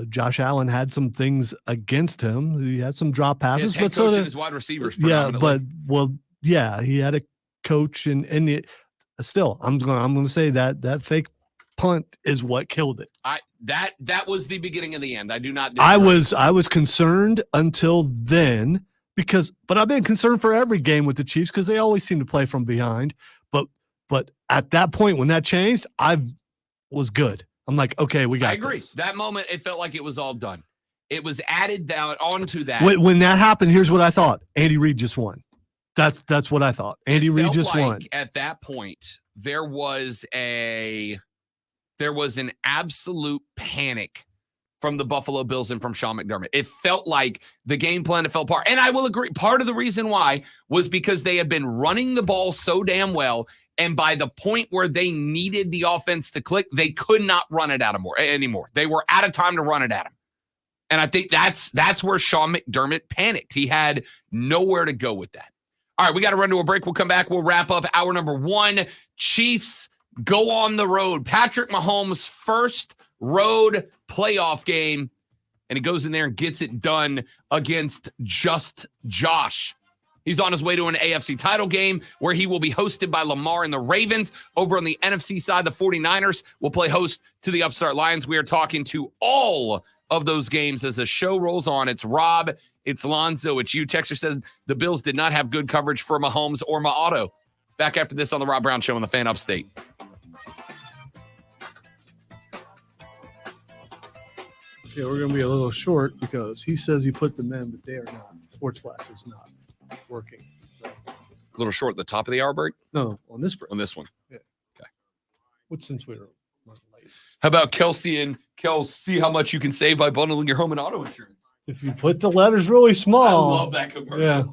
Josh Allen had some things against him. He had some drop passes, his head coach and his wide receivers. He had a coach, and still, I'm going to say that fake punt is what killed it. That was the beginning of the end. I do not. Disagree. I was concerned until then but I've been concerned for every game with the Chiefs because they always seem to play from behind. But at that point when that changed, I was good. I'm like, okay, we got I agree. this. That moment, it felt like it was all done. It was added down onto that. When that happened, here's what I thought. Andy Reid just won. That's what I thought. Andy Reid just won. At that point, there was an absolute panic from the Buffalo Bills and from Sean McDermott. It felt like the game plan fell apart. And I will agree, part of the reason why was because they had been running the ball so damn well. And by the point where they needed the offense to click, they could not run it at him anymore. They were out of time to run it at him. And I think that's where Sean McDermott panicked. He had nowhere to go with that. All right, we got to run to a break. We'll come back. We'll wrap up hour number 1. Chiefs go on the road. Patrick Mahomes' first road playoff game. And he goes in there and gets it done against just Josh. He's on his way to an AFC title game where he will be hosted by Lamar and the Ravens. Over on the NFC side, the 49ers will play host to the upstart Lions. We are talking to all of those games as the show rolls on. It's Rob, it's Lonzo, it's you. Texter says the Bills did not have good coverage for Mahomes or Auto. Back after this on the Rob Brown Show on the Fan Upstate. Okay, we're going to be a little short because he says he put them in, but they are not. Sports Flash is not working. So. A little short at the top of the hour break? No, on this break. On this one. Yeah. Okay. What since we were late? How about Kelsey and Kel, see how much you can save by bundling your home and auto insurance? If you put the letters really small. I love that commercial. Yeah.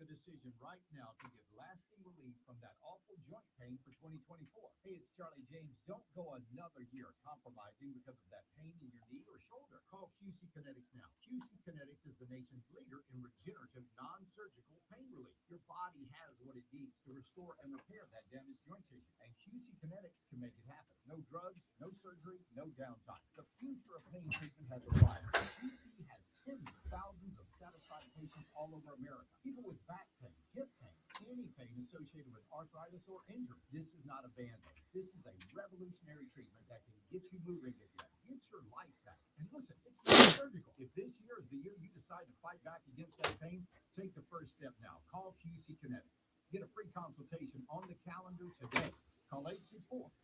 Decision right now to get lasting relief from that awful joint pain for 2024. Hey, it's Charlie James. Don't go another year compromising because of that pain in your knee or shoulder. Call QC Kinetics now. QC Kinetics is the nation's leader in regenerative non-surgical pain relief. Your body has what it needs to restore and repair that damaged joint tissue. And QC Kinetics can make it happen. No drugs, no surgery, no downtime. The future of pain treatment has arrived. QC has tens of thousands of satisfied patients all over America. People with back pain, hip pain, any pain associated with arthritis or injury. This is not a Band-Aid. This is a revolutionary treatment that can get you moving again. Get your life back. And listen, it's not surgical. If this year is the year you decide to fight back against that pain, take the first step now. Call QC Kinetics. Get a free consultation on the calendar today. Call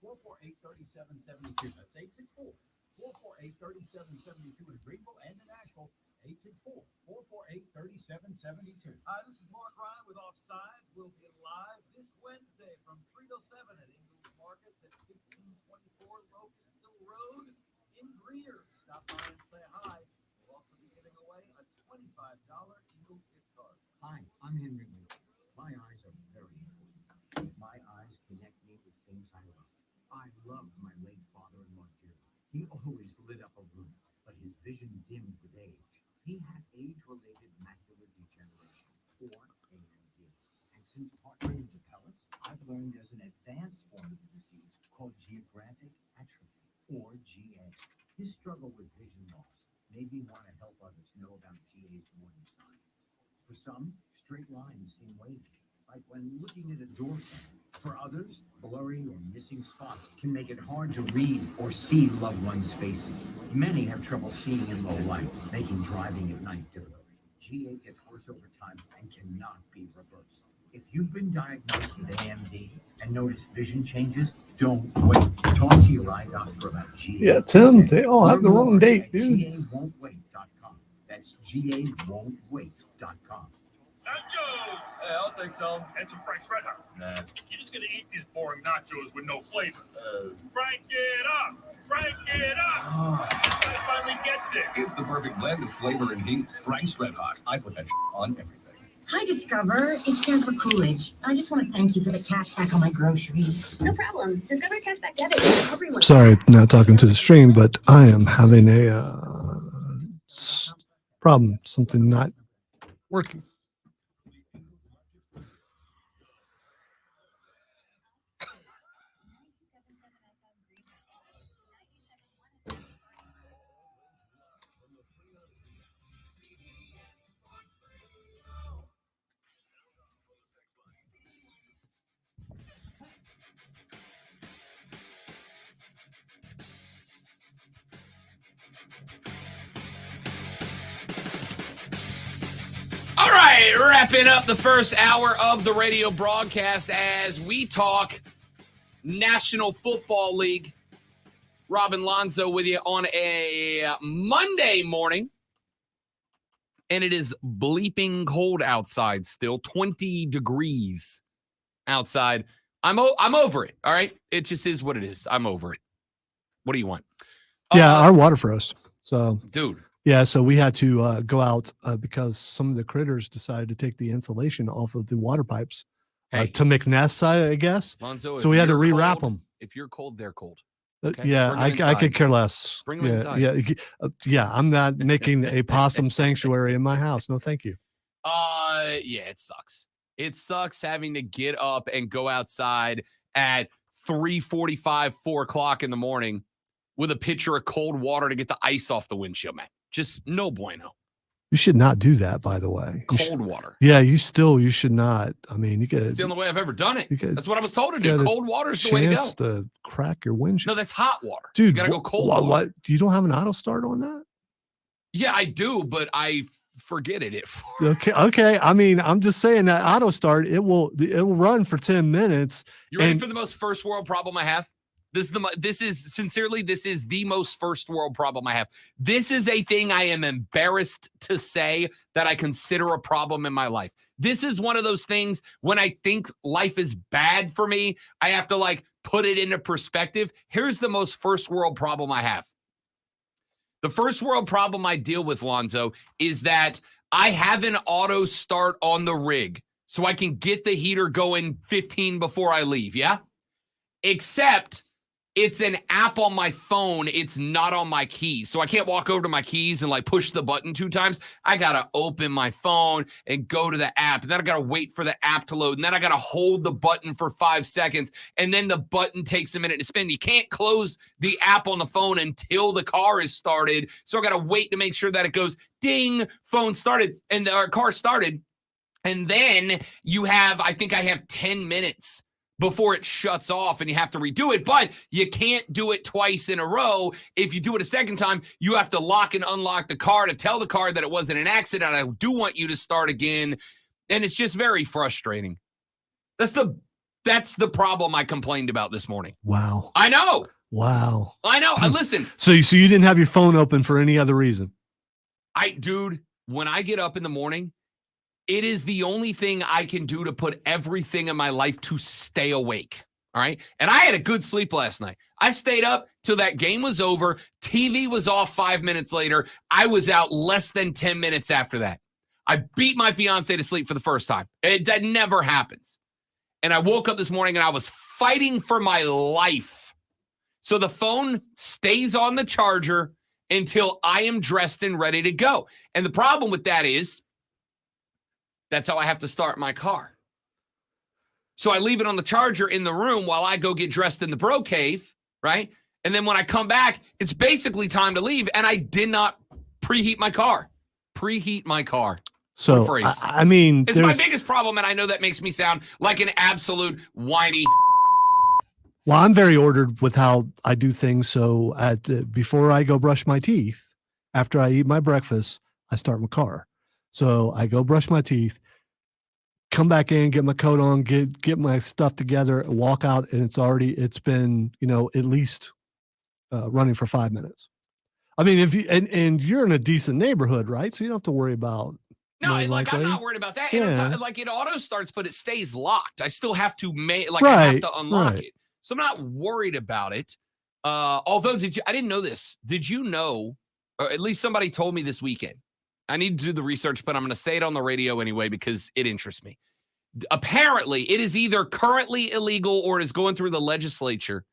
864-448-3772. That's 864-448-3772 in Greenville and in Nashville. 864-448-3772. Hi, this is Mark Ryan with Offside. We'll be live this Wednesday from 3 to 7 at Ingles Markets at 1524 Locustville Road in Greer. Stop by and say hi. We'll also be giving away a $25 Ingles gift card. Hi, I'm Henry Miller. My eyes are very important. My eyes connect me with things I love. I loved my late father-in-law, Jerry. He always lit up a room, but his vision dimmed with age. He had age-related macular degeneration, or AMD. And since partnering with Apellis, I've learned there's an advanced form of the disease called geographic atrophy, or GA. His struggle with vision loss made me want to help others know about GA's warning signs. For some, straight lines seem wavy. like when looking at a door frame. For others, blurry or missing spots can make it hard to read or see loved ones' faces. Many have trouble seeing in low light, making driving at night difficult. GA gets worse over time and cannot be reversed. If you've been diagnosed with AMD and notice vision changes, don't wait. Talk to your eye doctor about GA. Yeah, Tim, they all have the wrong date, dude. GAwon'tWait.com. That's GAwon'tWait.com. Nachos! Hey, I'll take some. And some Frank's Red Hot. Nah. You're just gonna eat these boring nachos with no flavor. Frank it up! Frank it up! This guy finally gets it. It's the perfect blend of flavor and heat. Frank's Red Hot. I put that on everything. Hi, Discover. It's Jennifer Coolidge. I just want to thank you for the cash back on my groceries. No problem. Discover Cashback Debit. Everyone. Sorry, not talking to the stream, but I am having a problem. Something not working. All right, wrapping up the first hour of the radio broadcast as we talk National Football League. Robin Lonzo with you on a Monday morning. And it is bleeping cold outside still, 20 degrees outside. I'm over it, all right? It just is what it is. I'm over it. What do you want? Yeah, our water froze. So, dude. Yeah, so we had to go out because some of the critters decided to take the insulation off of the water pipes to make nests, I guess. Lonzo, so we had to you're rewrap cold, them. If you're cold, they're cold. Yeah, I could care less. Bring them inside. Yeah, I'm not making a possum sanctuary in my house. No, thank you. Yeah, it sucks. It sucks having to get up and go outside at 3:45, 4 o'clock in the morning with a pitcher of cold water to get the ice off the windshield, man. Just no bueno. You should not do that, by the way. Cold water. Yeah, you should not. I mean, you get. It's the only way I've ever done it. That's what I was told to do. Cold water is the way to go. To crack your windshield. No, that's hot water. Dude, you gotta go cold water. What? You don't have an auto start on that? Yeah, I do, but I forget it. Okay. I mean, I'm just saying that auto start, it will run for 10 minutes. You ready for the most first world problem I have? This is the most first world problem I have. This is a thing I am embarrassed to say that I consider a problem in my life. This is one of those things when I think life is bad for me, I have to put it into perspective. Here's the most first world problem I have. The first world problem I deal with, Lonzo, is that I have an auto start on the rig so I can get the heater going 15 before I leave, yeah? Except it's an app on my phone. It's not on my keys. So I can't walk over to my keys and push the button 2 times. I got to open my phone and go to the app. And then I got to wait for the app to load. And then I got to hold the button for 5 seconds. And then the button takes a minute to spin. You can't close the app on the phone until the car is started. So I got to wait to make sure that it goes ding, phone started, and our car started. And then I think I have 10 minutes before it shuts off and you have to redo it, but you can't do it twice in a row. If you do it a second time, you have to lock and unlock the car to tell the car that it wasn't an accident. I do want you to start again. And it's just very frustrating. That's the problem I complained about this morning. Wow. I know. Wow. I know. Listen. So you didn't have your phone open for any other reason? Dude, when I get up in the morning, it is the only thing I can do to put everything in my life to stay awake. All right. And I had a good sleep last night. I stayed up till that game was over. TV was off 5 minutes later. I was out less than 10 minutes after that. I beat my fiance to sleep for the first time. That never happens. And I woke up this morning and I was fighting for my life. So the phone stays on the charger until I am dressed and ready to go. And the problem with that is, that's how I have to start my car. So I leave it on the charger in the room while I go get dressed in the bro cave, right? And then when I come back, it's basically time to leave. And I did not preheat my car. So, phrase? I mean, It's my biggest problem, and I know that makes me sound like an absolute whiny. well, I'm very ordered with how I do things. So before I go brush my teeth, after I eat my breakfast, I start my car. So I go brush my teeth, come back in, get my coat on, get my stuff together, walk out, and it's been, at least running for 5 minutes. I mean, if you and you're in a decent neighborhood, right? So you don't have to worry about. No, more like I'm likely. not worried about that. Yeah. And like it auto starts, but it stays locked. I still have to I have Right, to unlock right. it. So I'm not worried about it. Although I didn't know this. Did you know, or at least somebody told me this weekend? I need to do the research, but I'm going to say it on the radio anyway because it interests me. Apparently, it is either currently illegal or it is going through the legislature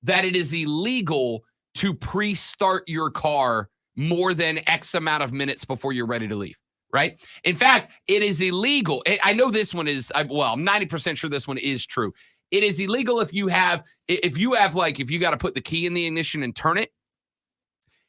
that it is illegal to pre-start your car more than X amount of minutes before you're ready to leave. Right? In fact, it is illegal. I know this one is, I'm 90% sure this one is true. It is illegal if you got to put the key in the ignition and turn it.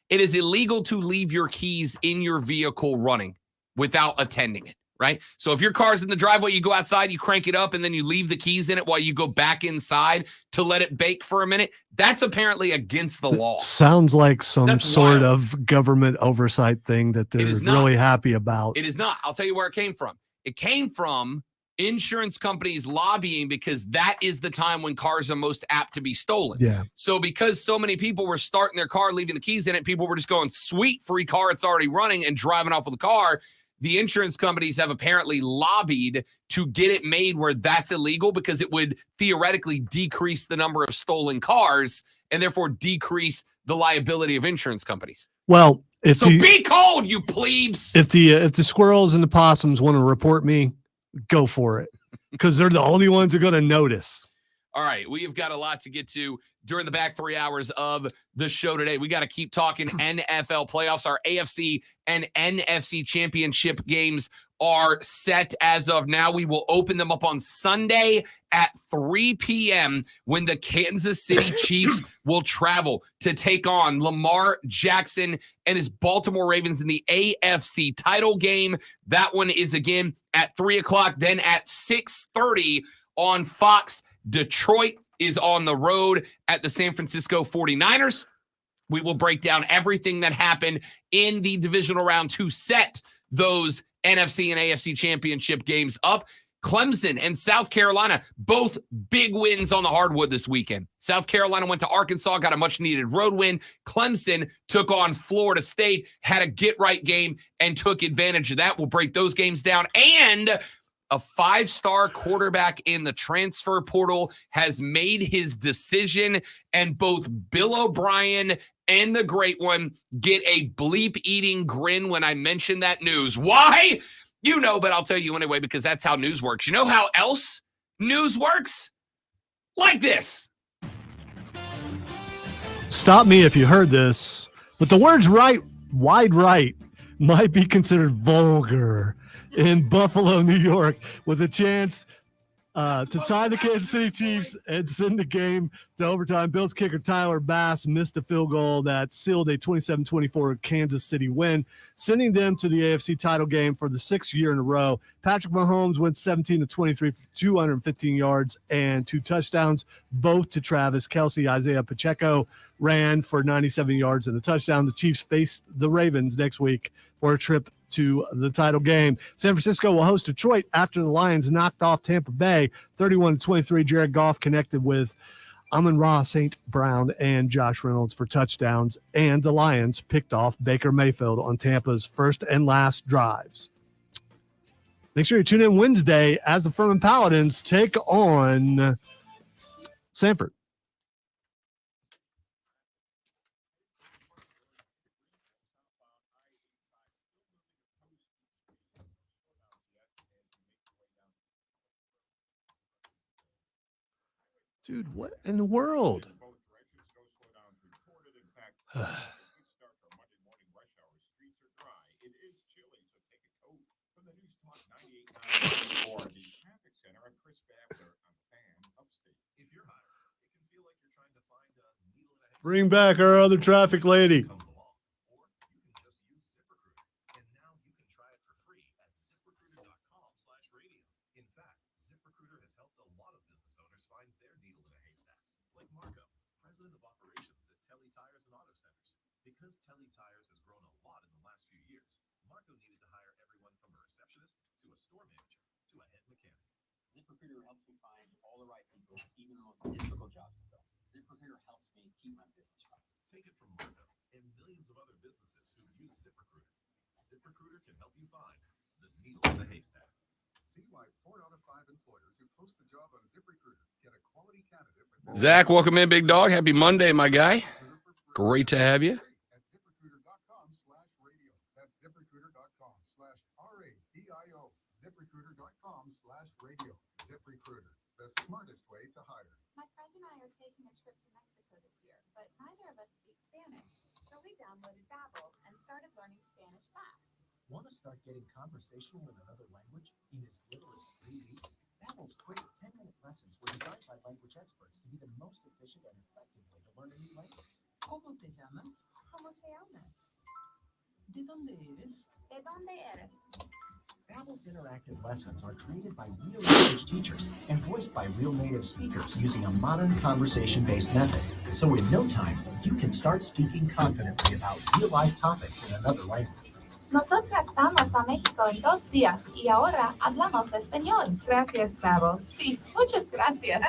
It is illegal to leave your keys in your vehicle running without attending it. Right? So if your car's in the driveway, you go outside, you crank it up, and then you leave the keys in it while you go back inside to let it bake for a minute. That's apparently against the law. Sounds like some That's sort wild. of government oversight thing that they're really happy about. It is not. I'll tell you where it came from. It came from insurance companies lobbying because that is the time when cars are most apt to be stolen. Yeah. So because so many people were starting their car, leaving the keys in it, people were just going, sweet, free car, it's already running, and driving off with the car. The insurance companies have apparently lobbied to get it made where that's illegal because it would theoretically decrease the number of stolen cars and therefore decrease the liability of insurance companies. Well, be cold, you plebes. If the squirrels and the possums want to report me, go for it, because they're the only ones who are going to notice. All right, we've got a lot to get to during the back 3 hours of the show today. We got to keep talking NFL playoffs. Our AFC and NFC championship games are set as of now. We will open them up on Sunday at 3 p.m. when the Kansas City Chiefs will travel to take on Lamar Jackson and his Baltimore Ravens in the AFC title game. That one is again at 3 o'clock, then at 6:30 on Fox. Detroit is on the road at the San Francisco 49ers. We will break down everything that happened in the divisional round to set those NFC and AFC championship games up. Clemson and South Carolina, both big wins on the hardwood this weekend. South Carolina went to Arkansas, got a much-needed road win. Clemson took on Florida State, had a get-right game, and took advantage of that. We'll break those games down. And a 5-star quarterback in the transfer portal has made his decision, and both Bill O'Brien and the great one get a bleep-eating grin when I mention that news. Why? You know, but I'll tell you anyway, because that's how news works. You know how else news works? Like this. Stop me if you heard this, but the words wide right might be considered vulgar in Buffalo, New York, with a chance to tie the Kansas City Chiefs and send the game to overtime. Bills kicker Tyler Bass missed a field goal that sealed a 27-24 Kansas City win, sending them to the AFC title game for the 6th year in a row. Patrick Mahomes went 17-23 for 215 yards and 2 touchdowns, both to Travis Kelce. Isaiah Pacheco ran for 97 yards and a touchdown. The Chiefs face the Ravens next week for a trip to the title game. San Francisco will host Detroit after the Lions knocked off Tampa Bay 31-23. Jared Goff connected with Amon-Ra St. Brown and Josh Reynolds for touchdowns, and the Lions picked off Baker Mayfield on Tampa's first and last drives. Make sure you tune in Wednesday as the Furman Paladins take on Sanford. Dude, what in the world? Bring back our other traffic lady. In fact, ZipRecruiter has helped a lot of business owners find their needle in a haystack, like Marco, president of operations at Telly Tires and Auto Centers. Because Telly Tires has grown a lot in the last few years, Marco needed to hire everyone from a receptionist to a store manager to a head mechanic. ZipRecruiter helps me find all the right people, even the most difficult jobs to fill. ZipRecruiter helps me keep my business running. Take it from Marco and millions of other businesses who use ZipRecruiter. ZipRecruiter can help you find the needle in the haystack. See why 4 out of 5 employers who post the job on ZipRecruiter get a quality candidate with Zach, welcome in, big dog. Happy Monday, my guy. Great to have you. at ZipRecruiter.com/radio. That's ZipRecruiter.com/RADIO. ZipRecruiter.com/radio. ZipRecruiter, the smartest way to hire. My friend and I are taking a trip to Mexico this year, but neither of us speak Spanish. So we downloaded Babbel and started learning Spanish fast. Want to start getting conversational in another language in as little as 3 weeks? Babbel's quick 10-minute lessons were designed by language experts to be the most efficient and effective way to learn a new language. ¿Cómo te llamas? ¿Cómo te llamas? ¿De dónde eres? ¿De dónde eres? Babbel's interactive lessons are created by real language teachers and voiced by real native speakers using a modern conversation-based method. So in no time, you can start speaking confidently about real-life topics in another language. Nosotras vamos a México en 2 días y ahora hablamos español. Gracias, Babbel. Sí, muchas gracias.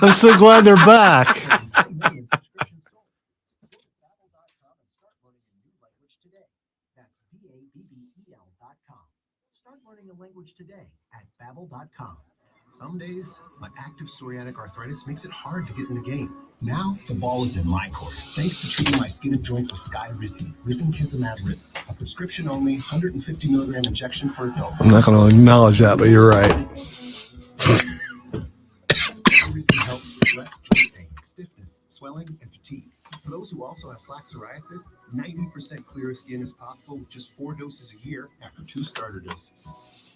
I'm so glad they're back. 3 million subscriptions sold. Go to Babbel.com and start learning a new language today. That's Babbel.com. Start learning a language today at Babbel.com. Some days, my active psoriatic arthritis makes it hard to get in the game. Now, the ball is in my court, thanks to treating my skin and joints with Sky Rizin, Rizinkizumab Rizin, a prescription-only 150 milligram injection for adults. I'm not going to acknowledge that, but you're right. Sky Rizin helps with less joint pain, stiffness, swelling, and fatigue. For those who also have plaque psoriasis, 90% clearer skin is possible with just 4 doses a year after 2 starter doses.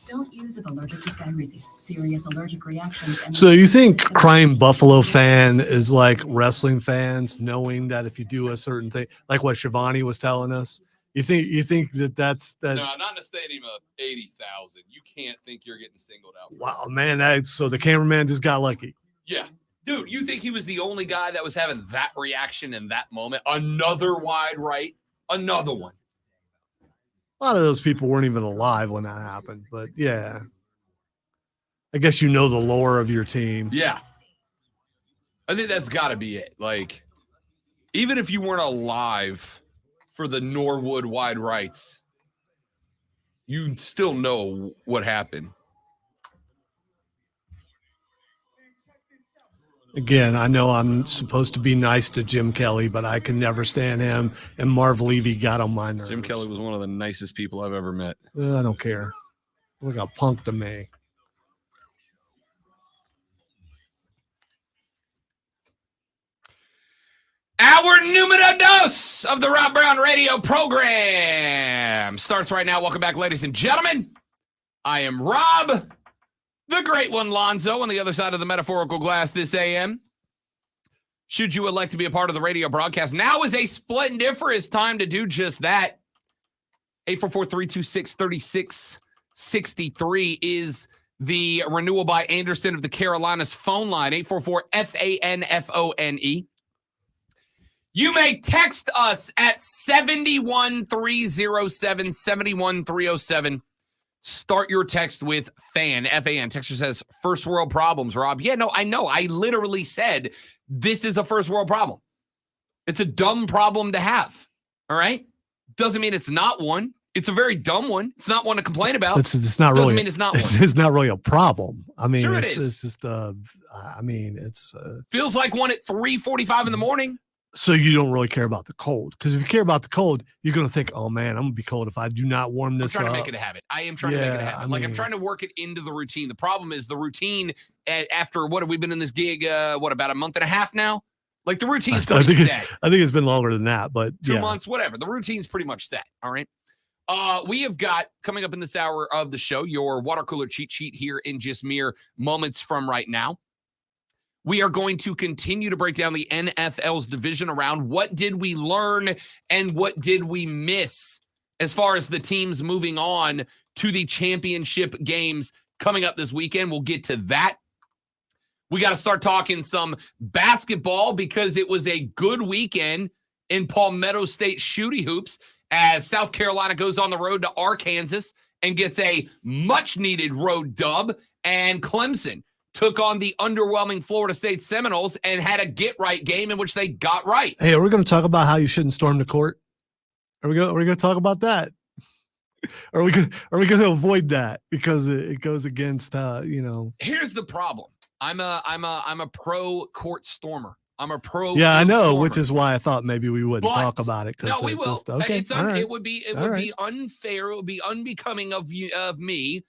Don't use if allergic to Skyrizi. Serious allergic reactions. So you think Crying Buffalo fan is like wrestling fans, knowing that if you do a certain thing, like what Shivani was telling us, you think that's that? No, not in a stadium of 80,000. You can't think you're getting singled out. Wow, man! So the cameraman just got lucky. Yeah. Dude, you think he was the only guy that was having that reaction in that moment? Another wide right, another one. A lot of those people weren't even alive when that happened, but yeah, I guess you know the lore of your team. Yeah. I think that's got to be it. Like, even if you weren't alive for the Norwood wide rights, you still know what happened. Again, I know I'm supposed to be nice to Jim Kelly, but I can never stand him. And Marv Levy got on my nerves. Jim Kelly was one of the nicest people I've ever met. I don't care. Look how punk to me. Our numero dos of the Rob Brown radio program starts right now. Welcome back, ladies and gentlemen. I am Rob, the great one, Lonzo, on the other side of the metaphorical glass this AM. Should you elect to be a part of the radio broadcast, now is a splendiferous time to do just that. 844-326-3663 is the renewal by Anderson of the Carolinas phone line, 844-FANFONE. You may text us at 71307, 71307. Start your text with FAN, F-A-N. Texture says, first world problems, Rob. Yeah, no, I know. I literally said this is a first world problem. It's a dumb problem to have, all right? Doesn't mean it's not one. It's a very dumb one. It's not one to complain about. It's not really. Doesn't mean it's not one. It's not really a problem. I mean, Sure it's, it is. it's just, I mean, it's. Feels like one at 3:45 in the morning. So you don't really care about the cold. Because if you care about the cold, you're going to think, oh, man, I'm going to be cold if I do not warm I'm this trying up. to make it a habit. I am trying to make it a habit. I'm mean, trying to work it into the routine. The problem is the routine after, what have we been in this gig, about a month and a half now? Like the routine's pretty set. I think it's been longer than that, but 2 yeah. months, whatever. The routine's pretty much set. All right. We have got coming up in this hour of the show, your water cooler cheat sheet here in just mere moments from right now. We are going to continue to break down the NFL's division around what did we learn and what did we miss as far as the teams moving on to the championship games coming up this weekend. We'll get to that. We got to start talking some basketball because it was a good weekend in Palmetto State Shooty Hoops as South Carolina goes on the road to Arkansas and gets a much-needed road dub, and Clemson took on the underwhelming Florida State Seminoles and had a get-right game in which they got right. Hey, are we going to talk about how you shouldn't storm the court? Are we going to talk about that? Are we going to avoid that because it goes against Here's the problem. I'm a pro court stormer. I'm a pro. Yeah, I know, stormer. which is why I thought maybe we wouldn't talk about it. No, we will. Okay, It would be unfair. It would be unbecoming of me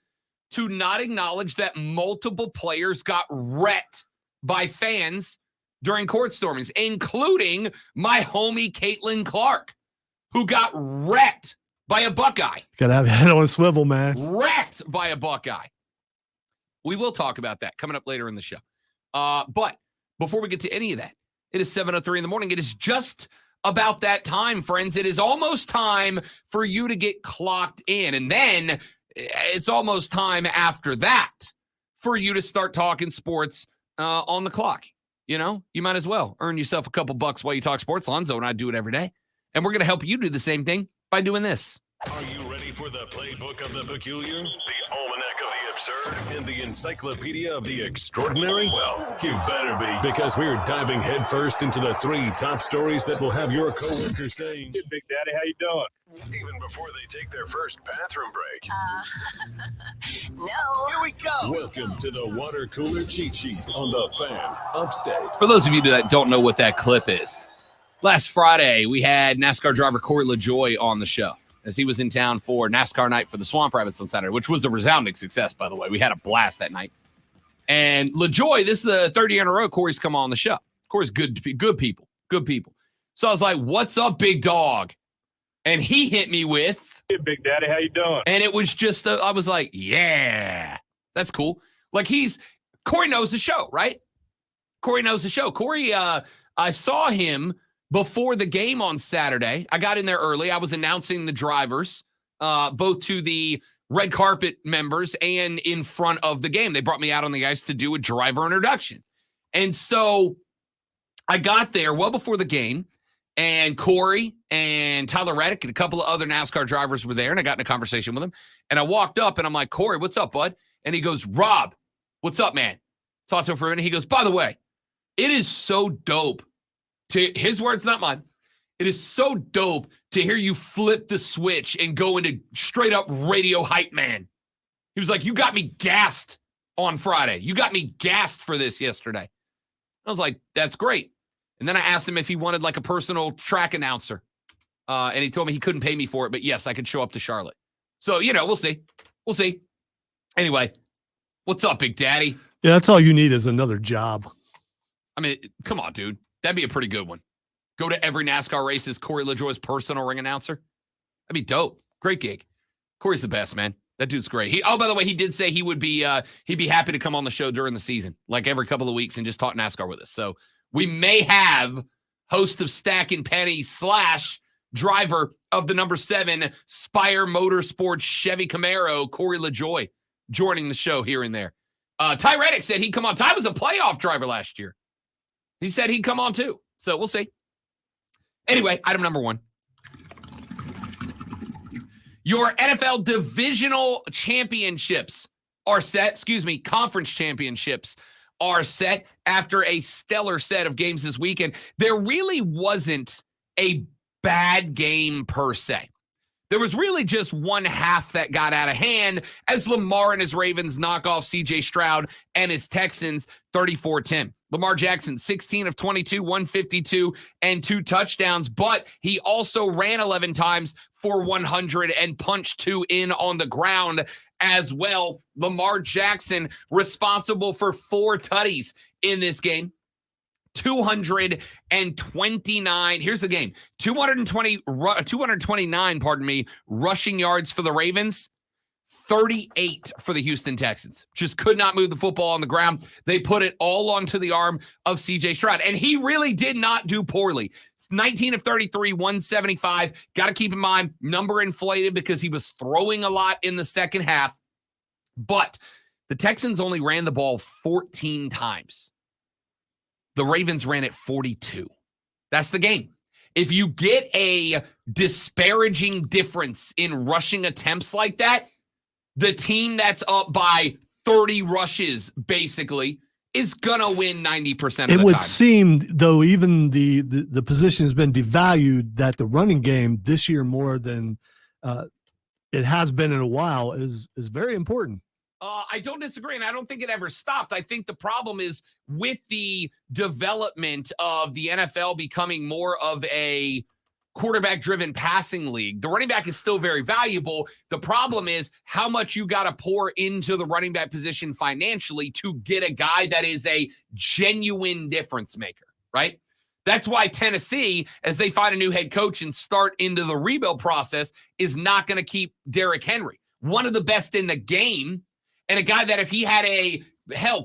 to not acknowledge that multiple players got wrecked by fans during court stormings, including my homie Caitlin Clark, who got wrecked by a Buckeye. Gotta have your head on a swivel, man. Wrecked by a Buckeye. We will talk about that coming up later in the show. But before we get to any of that, it is 7:03 in the morning. It is just about that time, friends. It is almost time for you to get clocked in. And then it's almost time after that for you to start talking sports on the clock. You know, you might as well earn yourself a couple bucks while you talk sports. Lonzo and I do it every day. And we're going to help you do the same thing by doing this. Are you ready for the playbook of the peculiar, the almanac of the absurd, and the encyclopedia of the extraordinary? Well, you better be, because we're diving headfirst into the 3 top stories that will have your coworkers saying, "Hey, Big Daddy, how you doing?" even before they take their first bathroom break. No. Here we go. Welcome to the water cooler cheat sheet on the Fan Upstate. For those of you that don't know what that clip is, last Friday we had NASCAR driver Corey LaJoie on the show as he was in town for NASCAR night for the Swamp Rabbits on Saturday, which was a resounding success, by the way. We had a blast that night. And LaJoie, this is the third year in a row Corey's come on the show. Corey's good people. So I was like, "What's up, big dog?" And he hit me with, "Hey, Big Daddy, how you doing?" and it was just, I was like, yeah, that's cool. Like Corey knows the show, right? Corey knows the show. Corey, I saw him before the game on Saturday. I got in there early. I was announcing the drivers, both to the red carpet members and in front of the game. They brought me out on the ice to do a driver introduction. And so I got there well before the game, and Corey and Tyler Reddick and a couple of other NASCAR drivers were there, and I got in a conversation with them. And I walked up, and I'm like, "Corey, what's up, bud?" And he goes, "Rob, what's up, man?" Talked to him for a minute. He goes, "By the way, it is so dope to," his words, not mine, "it is so dope to hear you flip the switch and go into straight up radio hype man." He was like, "You got me gassed on Friday. You got me gassed for this yesterday." I was like, "That's great." And then I asked him if he wanted like a personal track announcer. And he told me he couldn't pay me for it, but yes, I could show up to Charlotte. So, we'll see. We'll see. Anyway, what's up, Big Daddy? Yeah, that's all you need is another job. I mean, come on, dude. That'd be a pretty good one. Go to every NASCAR race as Corey LaJoie's personal ring announcer. That'd be dope. Great gig. Corey's the best, man. That dude's great. By the way, he did say he would be he'd be happy to come on the show during the season, like every couple of weeks, and just talk NASCAR with us. So we may have host of Stack and Penny / driver of the number 7 Spire Motorsports Chevy Camaro, Corey LaJoie, joining the show here and there. Ty Reddick said he'd come on. Ty was a playoff driver last year. He said he'd come on too. So we'll see. Anyway, item number 1. Your NFL divisional championships are set. Conference championships are set after a stellar set of games this weekend. There really wasn't a bad game per se. There was really just one half that got out of hand as Lamar and his Ravens knock off C.J. Stroud and his Texans 34-10. Lamar Jackson, 16 of 22, 152, and 2 touchdowns, but he also ran 11 times for 100 and punched 2 in on the ground as well. Lamar Jackson responsible for 4 tutties in this game. 229. Here's the game. 229, rushing yards for the Ravens. 38 for the Houston Texans. Just could not move the football on the ground. They put it all onto the arm of C.J. Stroud, and he really did not do poorly. 19 of 33, 175. Got to keep in mind, number inflated because he was throwing a lot in the second half. But the Texans only ran the ball 14 times. The Ravens ran it 42. That's the game. If you get a disparaging difference in rushing attempts like that, the team that's up by 30 rushes, basically, is going to win 90% of the time. It would seem, though, even the position has been devalued, that the running game this year more than it has been in a while is very important. I don't disagree, and I don't think it ever stopped. I think the problem is with the development of the NFL becoming more of a quarterback-driven passing league. The running back is still very valuable. The problem is how much you got to pour into the running back position financially to get a guy that is a genuine difference maker, right? That's why Tennessee, as they find a new head coach and start into the rebuild process, is not going to keep Derrick Henry, one of the best in the game, and a guy that if he had a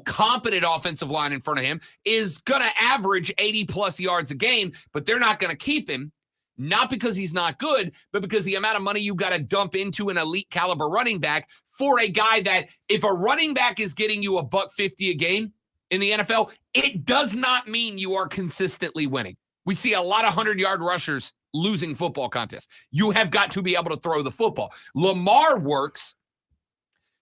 competent offensive line in front of him is going to average 80-plus yards a game, but they're not going to keep him. Not because he's not good, but because the amount of money you got to dump into an elite caliber running back for a guy that if a running back is getting you $150 a game in the NFL, it does not mean you are consistently winning. We see a lot of 100-yard rushers losing football contests. You have got to be able to throw the football. Lamar works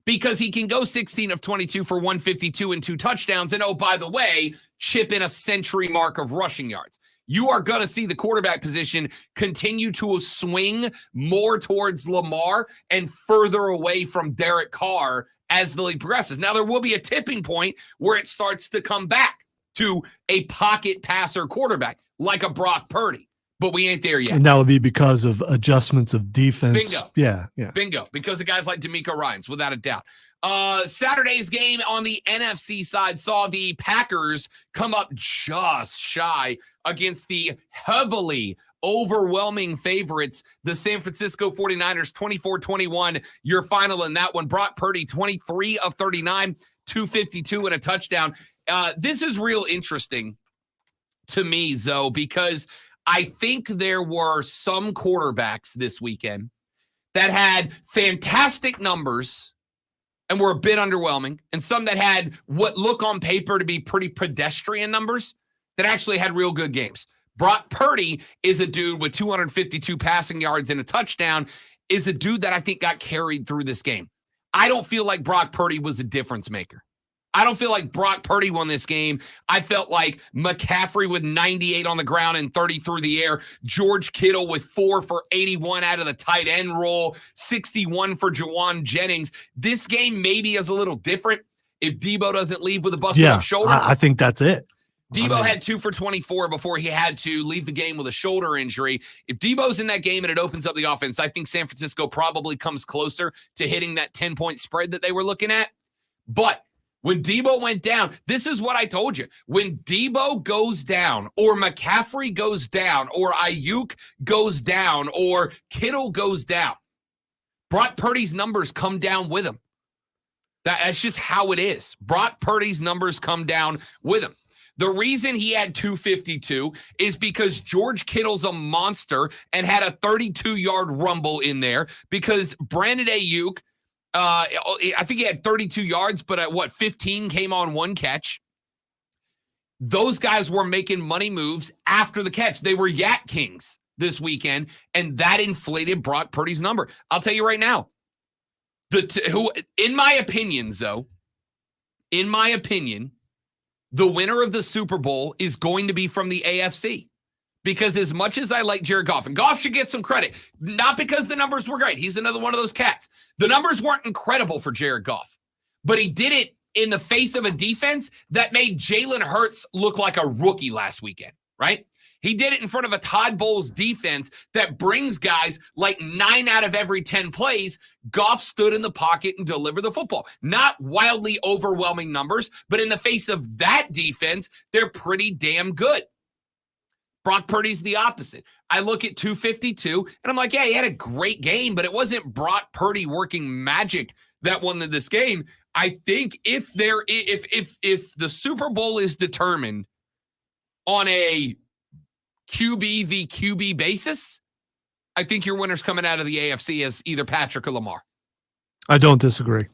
because he can go 16 of 22 for 152 and 2 touchdowns. And, oh, by the way, chip in a century mark of rushing yards. You are going to see the quarterback position continue to swing more towards Lamar and further away from Derek Carr as the league progresses. Now, there will be a tipping point where it starts to come back to a pocket passer quarterback like a Brock Purdy, but we ain't there yet. And that would be because of adjustments of defense. Bingo. Yeah. Bingo. Because of guys like D'Amico Ryans, without a doubt. Saturday's game on the NFC side saw the Packers come up just shy against the heavily overwhelming favorites, the San Francisco 49ers, 24-21, your final in that one. Brock Purdy, 23 of 39, 252 and a touchdown. This is real interesting to me, Zoe, because I think there were some quarterbacks this weekend that had fantastic numbers and were a bit underwhelming, and some that had what look on paper to be pretty pedestrian numbers that actually had real good games. Brock Purdy is a dude with 252 passing yards and a touchdown, is a dude that I think got carried through this game. I don't feel like Brock Purdy was a difference maker. I don't feel like Brock Purdy won this game. I felt like McCaffrey with 98 on the ground and 30 through the air. George Kittle with 4 for 81 out of the tight end role. 61 for Jawan Jennings. This game maybe is a little different if Debo doesn't leave with a busted up shoulder. I think that's it. Debo had 2 for 24 before he had to leave the game with a shoulder injury. If Debo's in that game and it opens up the offense, I think San Francisco probably comes closer to hitting that 10-point spread that they were looking at. But when Debo went down, this is what I told you. When Debo goes down, or McCaffrey goes down, or Ayuk goes down, or Kittle goes down, Brock Purdy's numbers come down with him. That's just how it is. Brock Purdy's numbers come down with him. The reason he had 252 is because George Kittle's a monster and had a 32-yard rumble in there because Brandon Ayuk, I think he had 32 yards, but 15 came on 1 catch. Those guys were making money moves after the catch. They were Yak Kings this weekend, and that inflated Brock Purdy's number. I'll tell you right now, in my opinion, the winner of the Super Bowl is going to be from the AFC. Because as much as I like Jared Goff, and Goff should get some credit, not because the numbers were great. He's another one of those cats. The numbers weren't incredible for Jared Goff, but he did it in the face of a defense that made Jalen Hurts look like a rookie last weekend, right? He did it in front of a Todd Bowles defense that brings guys like 9 out of every 10 plays. Goff stood in the pocket and delivered the football. Not wildly overwhelming numbers, but in the face of that defense, they're pretty damn good. Brock Purdy's the opposite. I look at 252, and I'm like, yeah, he had a great game, but it wasn't Brock Purdy working magic that won this game. I think if the Super Bowl is determined on a QB v. QB basis, I think your winner's coming out of the AFC as either Patrick or Lamar. I don't disagree.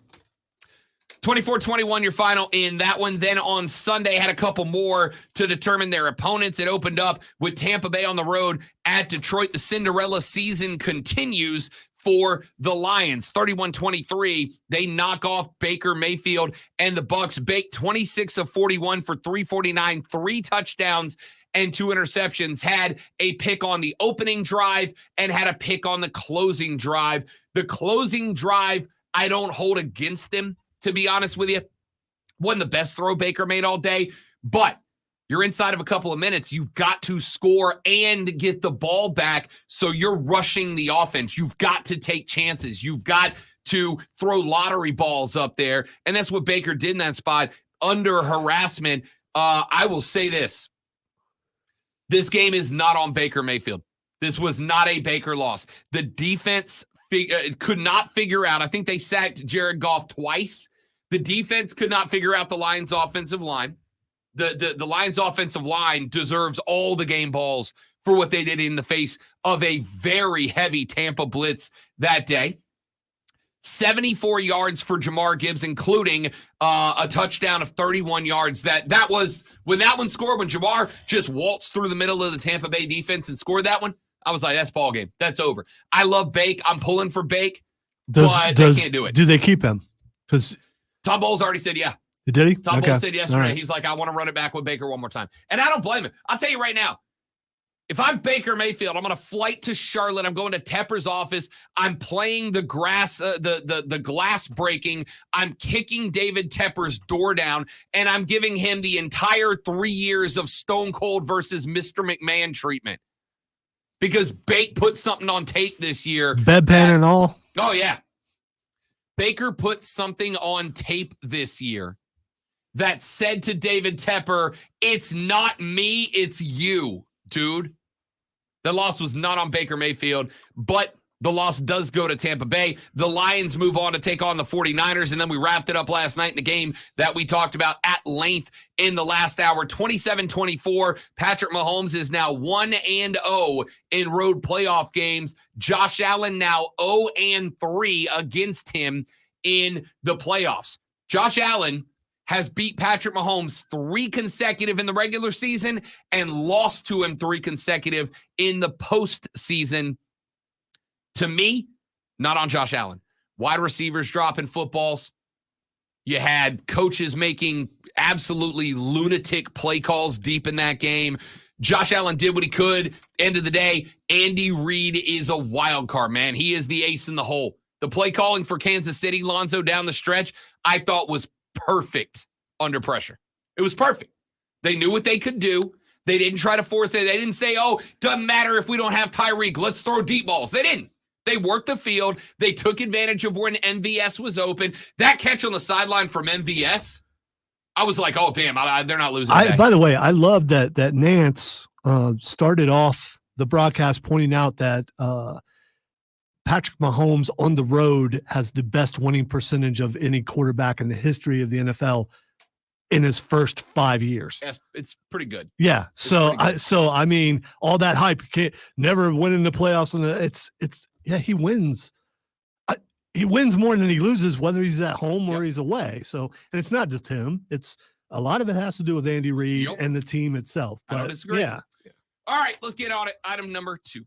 24-21, your final in that one. Then on Sunday, had a couple more to determine their opponents. It opened up with Tampa Bay on the road at Detroit. The Cinderella season continues for the Lions. 31-23, they knock off Baker Mayfield and the Bucs. Bake 26 of 41 for 349, 3 touchdowns and 2 interceptions. Had a pick on the opening drive and had a pick on the closing drive. The closing drive, I don't hold against him, to be honest with you. Wasn't the best throw Baker made all day, but you're inside of a couple of minutes. You've got to score and get the ball back, so you're rushing the offense. You've got to take chances. You've got to throw lottery balls up there, and that's what Baker did in that spot under harassment. I will say this. This game is not on Baker Mayfield. This was not a Baker loss. The defense could not figure out. I think they sacked Jared Goff twice. The defense could not figure out the Lions' offensive line. The Lions' offensive line deserves all the game balls for what they did in the face of a very heavy Tampa blitz that day. 74 yards for Jamar Gibbs, including a touchdown of 31 yards. That was when that one scored, when Jamar just waltzed through the middle of the Tampa Bay defense and scored that one. I was like, that's ball game. That's over. I love Bake. I'm pulling for Bake, but they can't do it. Do they keep him? Because Todd Bowles already said, yeah. Did he? Todd Bowles said yesterday, right. He's like, I want to run it back with Baker one more time. And I don't blame him. I'll tell you right now, if I'm Baker Mayfield, I'm going to flight to Charlotte. I'm going to Tepper's office. I'm playing the glass breaking. I'm kicking David Tepper's door down, and I'm giving him the entire 3 years of Stone Cold versus Mr. McMahon treatment. Because Bake put something on tape this year. Bedpan and all? Oh, yeah. Baker put something on tape this year that said to David Tepper, it's not me, it's you, dude. The loss was not on Baker Mayfield, but the loss does go to Tampa Bay. The Lions move on to take on the 49ers, and then we wrapped it up last night in the game that we talked about at length in the last hour. 27-24. Patrick Mahomes is now 1-0 in road playoff games. Josh Allen now 0-3 against him in the playoffs. Josh Allen has beat Patrick Mahomes 3 consecutive in the regular season and lost to him 3 consecutive in the postseason. To me, not on Josh Allen. Wide receivers dropping footballs. You had coaches making absolutely lunatic play calls deep in that game. Josh Allen did what he could. End of the day, Andy Reid is a wild card, man. He is the ace in the hole. The play calling for Kansas City, Lonzo down the stretch, I thought was perfect under pressure. It was perfect. They knew what they could do. They didn't try to force it. They didn't say, oh, doesn't matter if we don't have Tyreek. Let's throw deep balls. They didn't. They worked the field. They took advantage of when MVS was open. That catch on the sideline from MVS, I was like, oh, damn, they're not losing. By the way, I love that Nance started off the broadcast pointing out that Patrick Mahomes on the road has the best winning percentage of any quarterback in the history of the NFL in his first 5 years. Yes, it's pretty good. Yeah. I mean, all that hype, can't never win in the playoffs, and yeah, he wins. He wins more than he loses, whether he's at home or he's away. So, and it's not just him. It's a lot of it has to do with Andy Reid and the team itself. But, I don't disagree. Yeah. All right, let's get on it. Item number 2.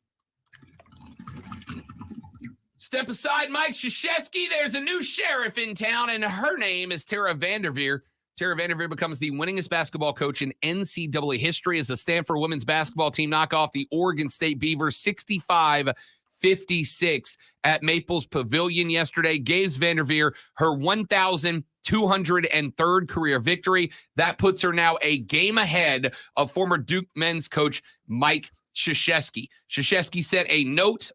Step aside, Mike Krzyzewski. There's a new sheriff in town, and her name is Tara Vanderveer. Tara Vanderveer becomes the winningest basketball coach in NCAA history as the Stanford women's basketball team knock off the Oregon State Beavers 65-56 at Maples Pavilion yesterday. Gives Vanderveer her 1,203rd career victory. That puts her now a game ahead of former Duke men's coach Mike Krzyzewski. Krzyzewski sent a note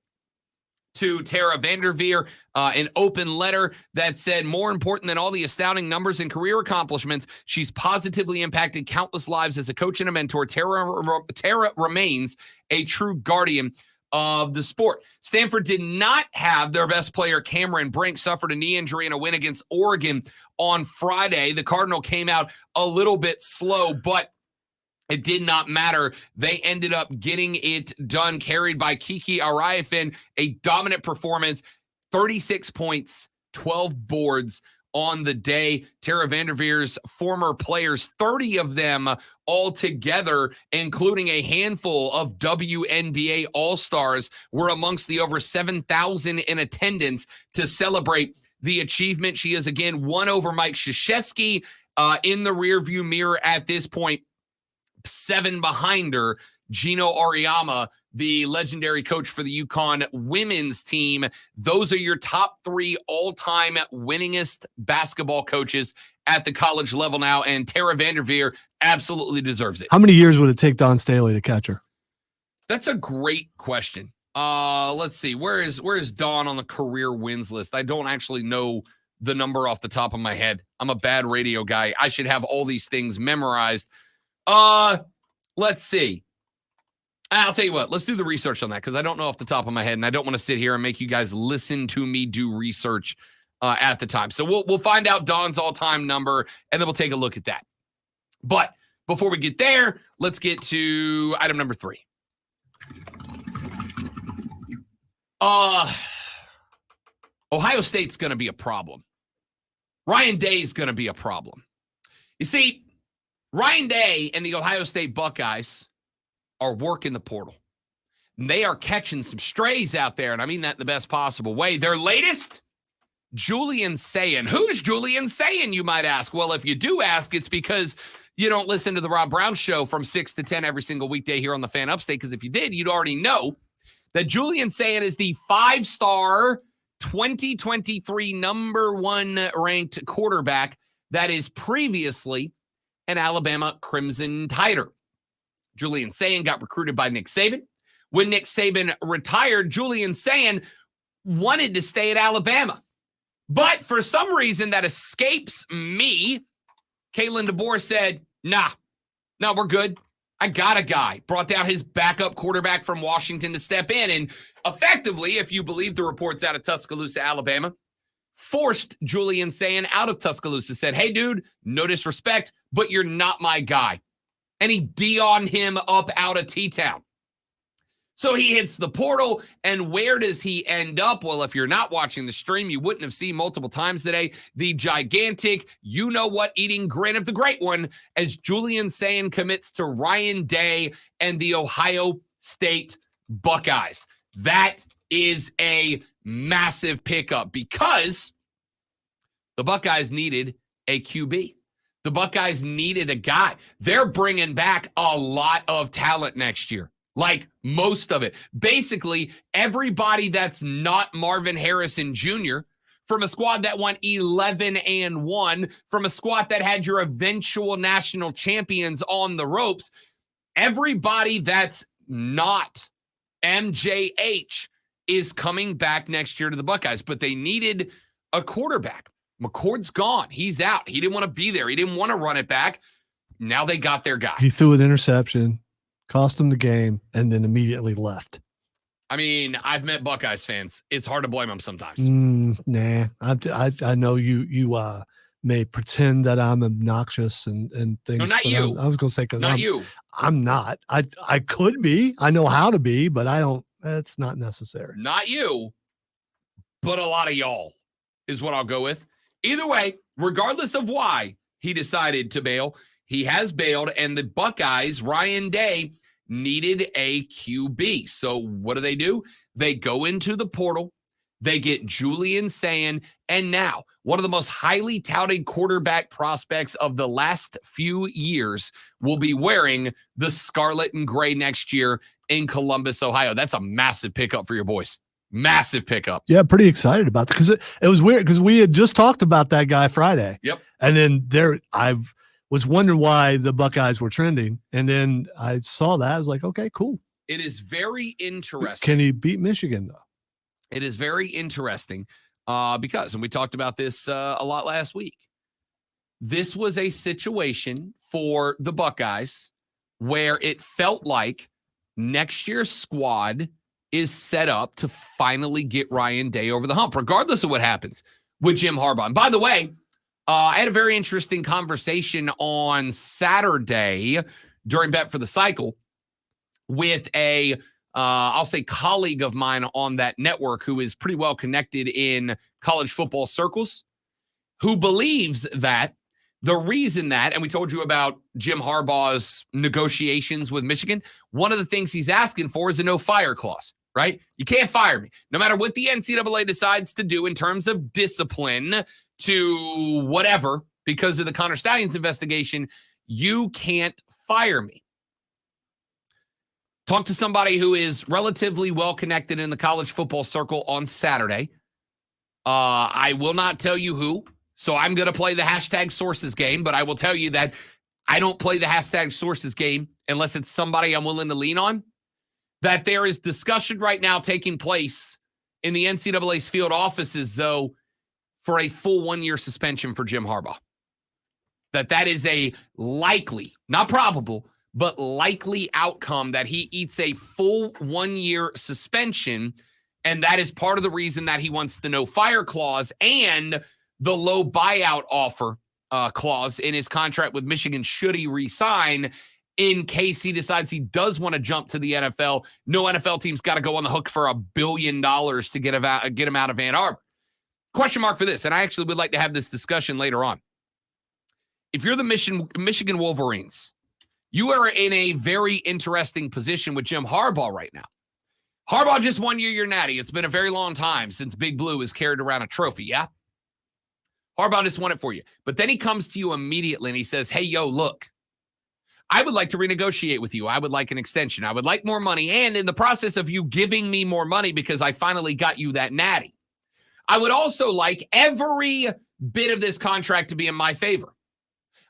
to Tara Vanderveer, an open letter that said, more important than all the astounding numbers and career accomplishments, she's positively impacted countless lives as a coach and a mentor. Tara remains a true guardian of the sport. Stanford did not have their best player, Cameron Brink, suffered a knee injury in a win against Oregon on Friday. The Cardinal came out a little bit slow, but it did not matter. They ended up getting it done, carried by Kiki Ariafin, a dominant performance, 36 points, 12 boards on the day. Tara Vanderveer's former players, 30 of them altogether, including a handful of WNBA All-Stars, were amongst the over 7,000 in attendance to celebrate the achievement. She is again one over Mike Krzyzewski in the rearview mirror at this point, 7 behind her. Gino Auriemma, the legendary coach for the UConn women's team. Those are your top 3 all-time winningest basketball coaches at the college level now, and Tara Vanderveer absolutely deserves it. How many years would it take Don Staley to catch her? That's a great question. Let's see. Where is Don on the career wins list? I don't actually know the number off the top of my head. I'm a bad radio guy. I should have all these things memorized. Let's see. I'll tell you what, let's do the research on that because I don't know off the top of my head, and I don't want to sit here and make you guys listen to me do research at the time. So we'll find out Don's all-time number, and then we'll take a look at that. But before we get there, let's get to item number 3. Ohio State's going to be a problem. Ryan Day's going to be a problem. You see, Ryan Day and the Ohio State Buckeyes are working the portal. And they are catching some strays out there, and I mean that in the best possible way. Their latest, Julian Sayin. Who's Julian Sayin, you might ask? Well, if you do ask, it's because you don't listen to the Rob Brown Show from 6 to 10 every single weekday here on the Fan Upstate, because if you did, you'd already know that Julian Sayin is the 5-star 2023 number 1 ranked quarterback that is previously an Alabama Crimson Tider. Julian Sayin got recruited by Nick Saban. When Nick Saban retired, Julian Sayin wanted to stay at Alabama. But for some reason that escapes me, Kalen DeBoer said, nah, we're good. I got a guy. Brought down his backup quarterback from Washington to step in. And effectively, if you believe the reports out of Tuscaloosa, Alabama, forced Julian Sayin out of Tuscaloosa. Said, hey, dude, no disrespect, but you're not my guy. And he Dion'd him up out of T-Town. So he hits the portal, and where does he end up? Well, if you're not watching the stream, you wouldn't have seen multiple times today the gigantic, you-know-what-eating grin of the great one as Julian Sayin commits to Ryan Day and the Ohio State Buckeyes. That is a massive pickup because the Buckeyes needed a QB. The Buckeyes needed a guy. They're bringing back a lot of talent next year. Like most of it. Basically, everybody that's not Marvin Harrison Jr., from a squad that won 11-1, from a squad that had your eventual national champions on the ropes, everybody that's not MJH is coming back next year to the Buckeyes. But they needed a quarterback. McCord's gone. He's out. He didn't want to be there. He didn't want to run it back. Now they got their guy. He threw an interception, cost him the game, and then immediately left. I mean, I've met Buckeyes fans. It's hard to blame them sometimes. Nah, I know you may pretend that I'm obnoxious and things. No, not you. I was going to say because you. I'm not. I could be. I know how to be, but I don't. That's not necessary. Not you, but a lot of y'all is what I'll go with. Either way, regardless of why he decided to bail, he has bailed, and the Buckeyes, Ryan Day, needed a QB. So what do? They go into the portal. They get Julian Sayin, and now one of the most highly touted quarterback prospects of the last few years will be wearing the scarlet and gray next year in Columbus, Ohio. That's a massive pickup for your boys. Massive pickup. Yeah, pretty excited about that because it was weird because we had just talked about that guy Friday. Yep. And then I was wondering why the Buckeyes were trending, and then I saw that. I was like, okay, cool. It is very interesting. Can he beat Michigan, though? It is very interesting because, and we talked about this a lot last week, this was a situation for the Buckeyes where it felt like next year's squad is set up to finally get Ryan Day over the hump, regardless of what happens with Jim Harbaugh. And by the way, I had a very interesting conversation on Saturday during Bet for the Cycle with a I'll say colleague of mine on that network who is pretty well connected in college football circles, who believes that the reason that, and we told you about Jim Harbaugh's negotiations with Michigan, one of the things he's asking for is a no-fire clause, right? You can't fire me. No matter what the NCAA decides to do in terms of discipline to whatever, because of the Connor Stallions investigation, you can't fire me. Talk to somebody who is relatively well connected in the college football circle on Saturday. I will not tell you who, so I'm going to play the hashtag sources game, but I will tell you that I don't play the hashtag sources game unless it's somebody I'm willing to lean on. That there is discussion right now taking place in the NCAA's field offices, though, for a full 1-year suspension for Jim Harbaugh. That is a likely, not probable, but likely outcome that he eats a full 1-year suspension. And that is part of the reason that he wants the no-fire clause and the low buyout offer clause in his contract with Michigan should he resign in case he decides he does want to jump to the NFL. No NFL team's got to go on the hook for $1 billion to get him out of Ann Arbor. Question mark for this, and I actually would like to have this discussion later on. If you're the Michigan Wolverines, you are in a very interesting position with Jim Harbaugh right now. Harbaugh just won your natty. It's been a very long time since Big Blue has carried around a trophy, yeah? Harbaugh just won it for you. But then he comes to you immediately and he says, hey, yo, look, I would like to renegotiate with you. I would like an extension. I would like more money. And in the process of you giving me more money because I finally got you that natty, I would also like every bit of this contract to be in my favor.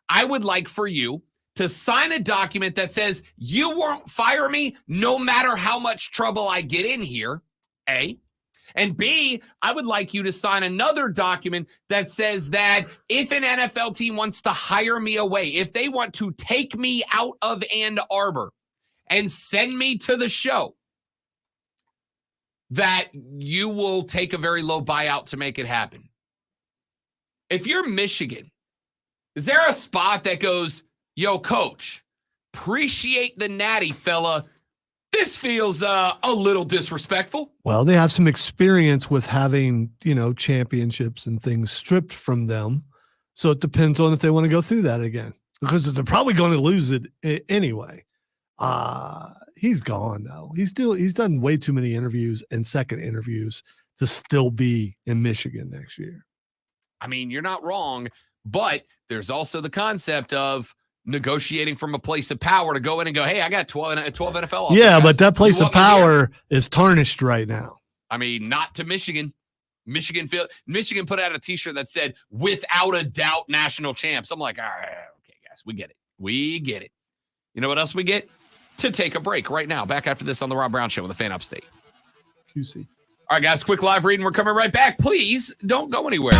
I would like for you to sign a document that says you won't fire me no matter how much trouble I get in here, A. And B, I would like you to sign another document that says that if an NFL team wants to hire me away, if they want to take me out of Ann Arbor and send me to the show, that you will take a very low buyout to make it happen. If you're Michigan, is there a spot that goes, yo, coach, appreciate the natty, fella. This feels a little disrespectful. Well, they have some experience with having, championships and things stripped from them. So it depends on if they want to go through that again, because they're probably going to lose it anyway. He's gone though. He's done way too many interviews and second interviews to still be in Michigan next year. I mean, you're not wrong, but there's also the concept of negotiating from a place of power to go in and go, hey, I got 12 NFL offers. Yeah, but that place of power is tarnished right now. I mean, not to Michigan. Michigan put out a T-shirt that said, without a doubt, national champs. I'm like, all right, okay, guys, we get it. We get it. You know what else we get? To take a break right now. Back after this on the Rob Brown Show with the Fan Upstate. QC. All right, guys, quick live reading. We're coming right back. Please don't go anywhere.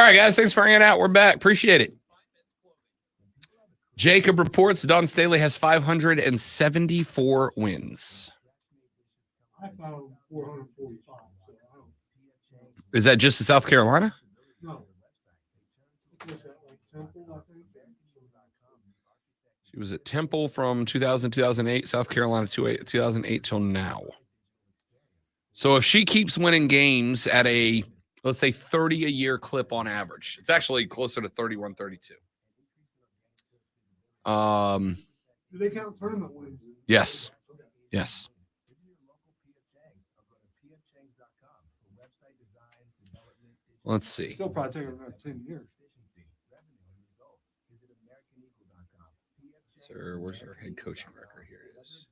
All right, guys. Thanks for hanging out. We're back. Appreciate it. Jacob reports Don Staley has 574 wins. I found 445. Is that just in South Carolina? No. Temple, I think. She was at Temple from 2000 2008, South Carolina 2008 till now. So if she keeps winning games at a, let's say, 30 a year clip on average, it's actually closer to 31, 32. Do they count tournament wins? Yes. Yes. Let's see. Still probably taking another 10 years. Sir, where's her head coaching record? Here it is.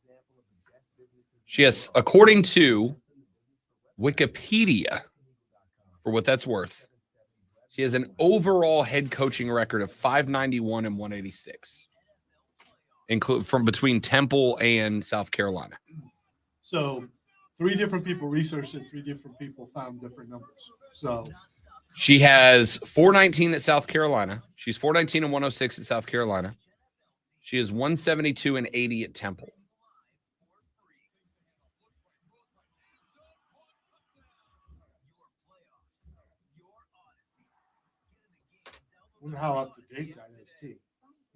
She has, according to Wikipedia, for what that's worth, she has an overall head coaching record of 591 and 186, include from between Temple and South Carolina. So 3 different people researched it. 3 different people found different numbers. So she has 419 at South Carolina. She's 419 and 106 at South Carolina. She is 172 and 80 at Temple. I wonder how up to date that is, too.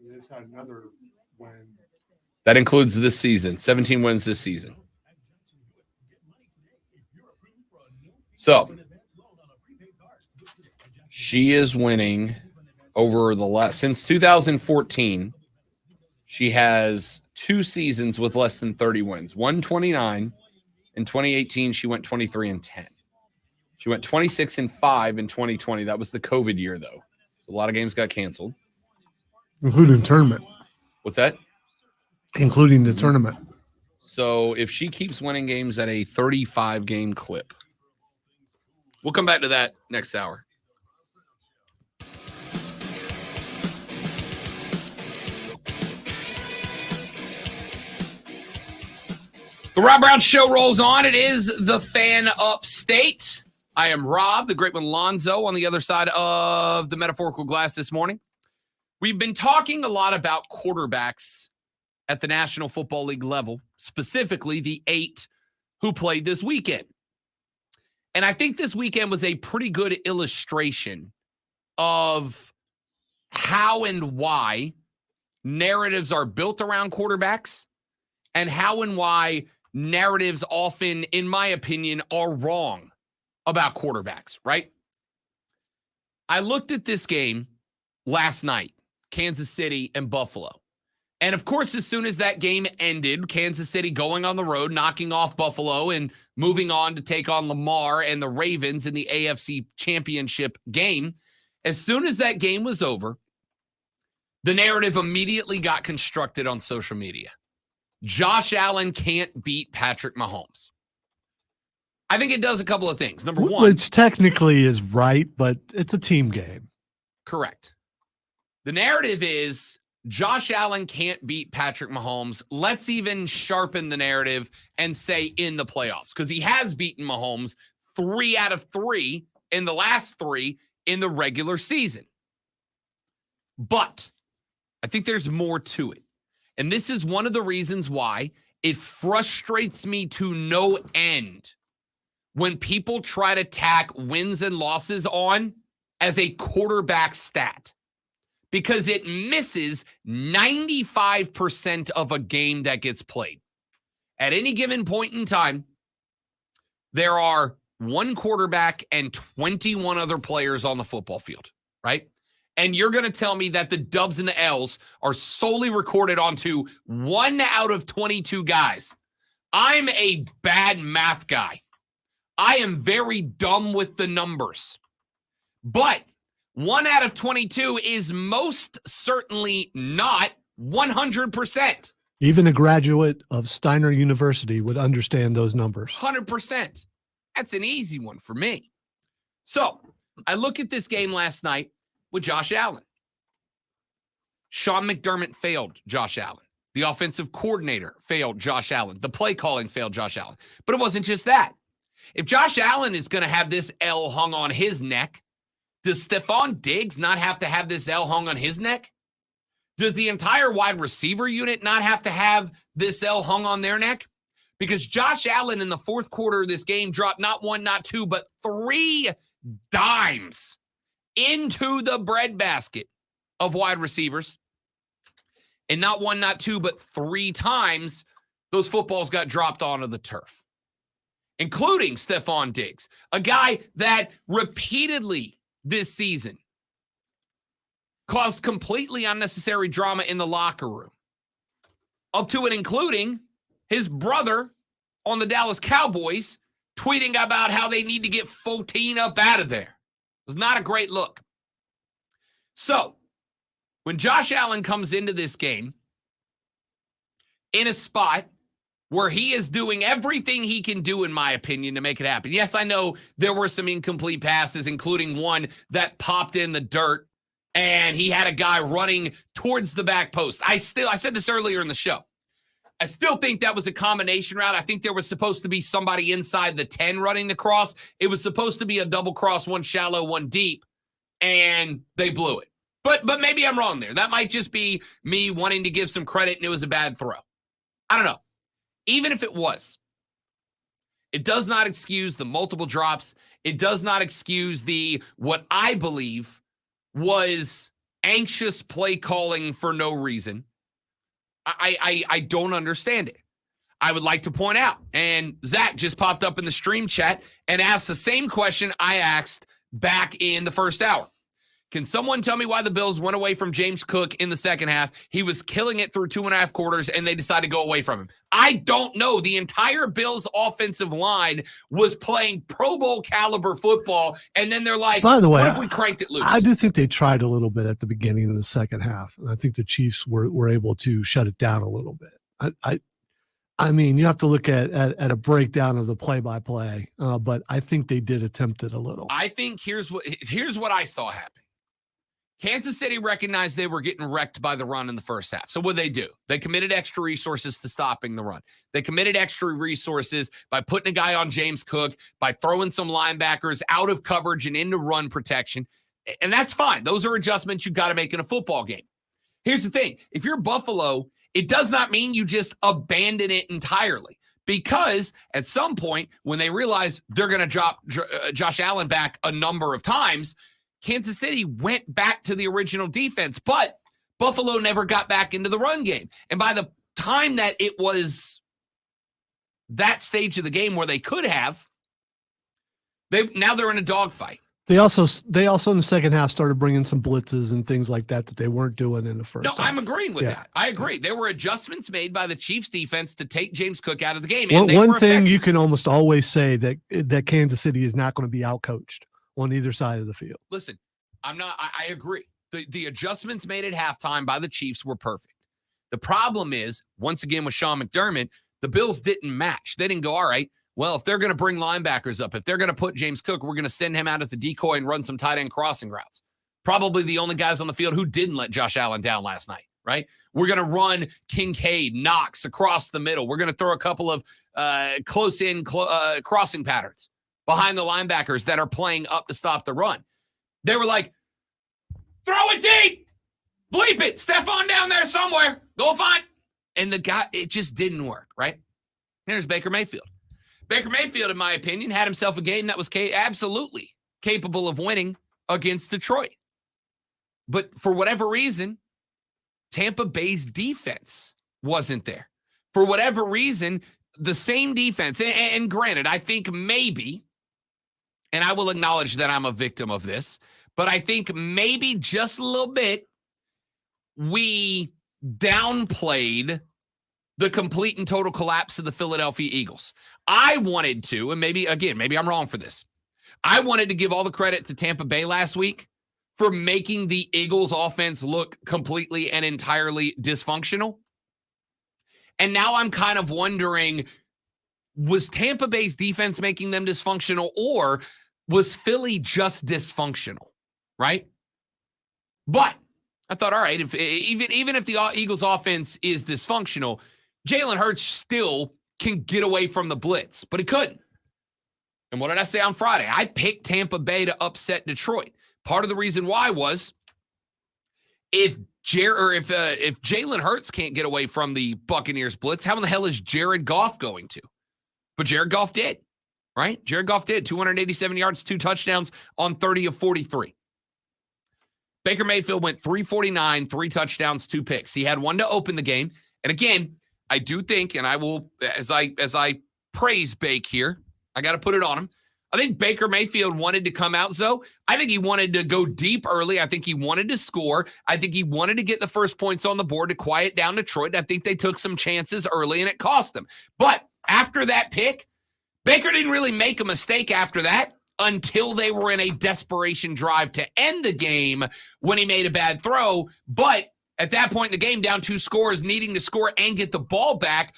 They just had another win. That includes this season, 17 wins this season. So she is winning over the last, since 2014. She has 2 seasons with less than 30 wins. 129 in 2018. She went 23 and 10. She went 26 and 5 in 2020. That was the COVID year, though. A lot of games got canceled, Including tournament. What's that? Including the tournament. So if she keeps winning games at a 35-game clip, we'll come back to that next hour. The Rob Brown Show rolls on. It is the Fan Upstate. I am Rob, the great one Lonzo, on the other side of the metaphorical glass this morning. We've been talking a lot about quarterbacks at the National Football League level, specifically the 8 who played this weekend. And I think this weekend was a pretty good illustration of how and why narratives are built around quarterbacks and how and why narratives often, in my opinion, are wrong about quarterbacks, right? I looked at this game last night, Kansas City and Buffalo. And of course, as soon as that game ended, Kansas City going on the road, knocking off Buffalo and moving on to take on Lamar and the Ravens in the AFC Championship game. As soon as that game was over, the narrative immediately got constructed on social media. Josh Allen can't beat Patrick Mahomes. I think it does a couple of things. Number one, Which technically is right, but it's a team game. correct. The narrative is Josh Allen can't beat Patrick Mahomes. Let's even sharpen the narrative and say in the playoffs, because he has beaten Mahomes 3 out of 3 in the last 3 in the regular season. But I think there's more to it. And this is one of the reasons why it frustrates me to no end when people try to tack wins and losses on as a quarterback stat, because it misses 95% of a game that gets played. At any given point in time, there are 1 quarterback and 21 other players on the football field, right? And you're going to tell me that the dubs and the L's are solely recorded onto 1 out of 22 guys. I'm a bad math guy. I am very dumb with the numbers. But 1 out of 22 is most certainly not 100%. Even a graduate of Steiner University would understand those numbers. 100%. That's an easy one for me. So I look at this game last night with Josh Allen. Sean McDermott failed Josh Allen. The offensive coordinator failed Josh Allen. The play calling failed Josh Allen. But it wasn't just that. If Josh Allen is going to have this L hung on his neck, Does Stephon Diggs not have to have this L hung on his neck? Does the entire wide receiver unit not have to have this L hung on their neck? Because Josh Allen in the fourth quarter of this game dropped not one, not two, but 3 dimes into the breadbasket of wide receivers. And not one, not two, but 3 times those footballs got dropped onto the turf, including Stephon Diggs, a guy that repeatedly this season caused completely unnecessary drama in the locker room, up to and including his brother on the Dallas Cowboys tweeting about how they need to get 14 up out of there. It was not a great look. So, when Josh Allen comes into this game in a spot where he is doing everything he can do, in my opinion, to make it happen. Yes, I know there were some incomplete passes, including one that popped in the dirt, and he had a guy running towards the back post. I said this earlier in the show. I still think that was a combination route. I think there was supposed to be somebody inside the 10 running the cross. It was supposed to be a double cross, one shallow, one deep, and they blew it. But maybe I'm wrong there. That might just be me wanting to give some credit and it was a bad throw. I don't know. Even if it was, it does not excuse the multiple drops. It does not excuse what I believe was anxious play calling for no reason. I don't understand it. I would like to point out, and Zach just popped up in the stream chat and asked the same question I asked back in the first hour. Can someone tell me why the Bills went away from James Cook in the second half? He was killing it through 2.5 quarters, and they decided to go away from him. I don't know. The entire Bills offensive line was playing Pro Bowl caliber football, and then they're like, by the way, what if we cranked it loose? I do think they tried a little bit at the beginning of the second half. And I think the Chiefs were able to shut it down a little bit. I mean, you have to look at a breakdown of the play-by-play, but I think they did attempt it a little. I think here's what I saw happen. Kansas City recognized they were getting wrecked by the run in the first half. So what did they do? They committed extra resources to stopping the run. They committed extra resources by putting a guy on James Cook, by throwing some linebackers out of coverage and into run protection. And that's fine. Those are adjustments you got to make in a football game. Here's the thing. If you're Buffalo, it does not mean you just abandon it entirely. Because at some point, when they realize they're going to drop Josh Allen back a number of times, Kansas City went back to the original defense, but Buffalo never got back into the run game. And by the time that it was that stage of the game where they could have, now they're in a dogfight. They also in the second half started bringing some blitzes and things like that they weren't doing in the first. No, half. I'm agreeing with that. I agree. There were adjustments made by the Chiefs defense to take James Cook out of the game. One thing effective. You can almost always say that Kansas City is not going to be outcoached on either side of the field. Listen, I agree. The adjustments made at halftime by the Chiefs were perfect. The problem is, once again with Sean McDermott, the Bills didn't match. They didn't go, all right, well, if they're going to bring linebackers up, if they're going to put James Cook, we're going to send him out as a decoy and run some tight end crossing routes. Probably the only guys on the field who didn't let Josh Allen down last night, right? We're going to run Kincaid, Knox across the middle. We're going to throw a couple of close-in crossing patterns behind the linebackers that are playing up to stop the run. They were like, throw it deep. Bleep it. Stephon down there somewhere. Go find. And the guy, it just didn't work, right? There's Baker Mayfield. Baker Mayfield, in my opinion, had himself a game that was absolutely capable of winning against Detroit. But for whatever reason, Tampa Bay's defense wasn't there. For whatever reason, the same defense, and granted, I think maybe, and I will acknowledge that I'm a victim of this, but I think maybe just a little bit, we downplayed the complete and total collapse of the Philadelphia Eagles. I wanted to, and maybe I'm wrong for this. I wanted to give all the credit to Tampa Bay last week for making the Eagles offense look completely and entirely dysfunctional. And now I'm kind of wondering, was Tampa Bay's defense making them dysfunctional, or was Philly just dysfunctional, right? But I thought, all right, even if the Eagles offense is dysfunctional, Jalen Hurts still can get away from the blitz, but he couldn't. And what did I say on Friday? I picked Tampa Bay to upset Detroit. Part of the reason why was if Jalen Hurts can't get away from the Buccaneers blitz, how in the hell is Jared Goff going to? But Jared Goff did, right? Jared Goff did. 287 yards, 2 touchdowns on 30 of 43. Baker Mayfield went 349, 3 touchdowns, 2 picks. He had one to open the game. And again, I do think, and I will, as I praise Bake here, I got to put it on him. I think Baker Mayfield wanted to come out, Zoe. I think he wanted to go deep early. I think he wanted to score. I think he wanted to get the first points on the board to quiet down Detroit. I think they took some chances early, and it cost them. But after that pick, Baker didn't really make a mistake after that until they were in a desperation drive to end the game when he made a bad throw. But at that point in the game, down 2 scores, needing to score and get the ball back,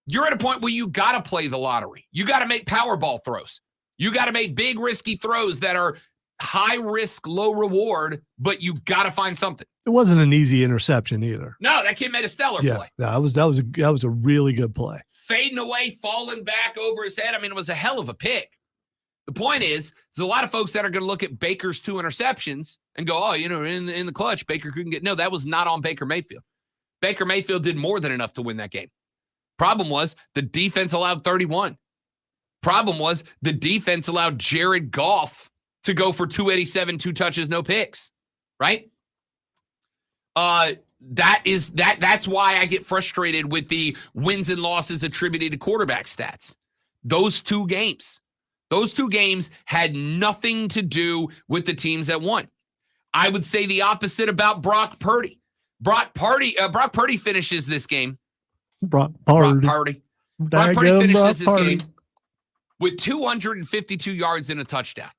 you're at a point where you got to play the lottery. You got to make Powerball throws. You got to make big, risky throws that are high risk, low reward, but you got to find something. It wasn't an easy interception either. No, that kid made a stellar play. That was a really good play. Fading away, falling back over his head. I mean, it was a hell of a pick. The point is, there's a lot of folks that are going to look at Baker's 2 interceptions and go, oh, in the clutch, Baker couldn't get. No, that was not on Baker Mayfield. Baker Mayfield did more than enough to win that game. Problem was the defense allowed 31. Problem was the defense allowed Jared Goff to go for 287, 2 touches, no picks, right? That's why I get frustrated with the wins and losses attributed to quarterback stats. Those two games had nothing to do with the teams that won. I would say the opposite about Brock Purdy. Brock Purdy finishes this game. Brock Purdy finishes this game with 252 yards and a touchdown.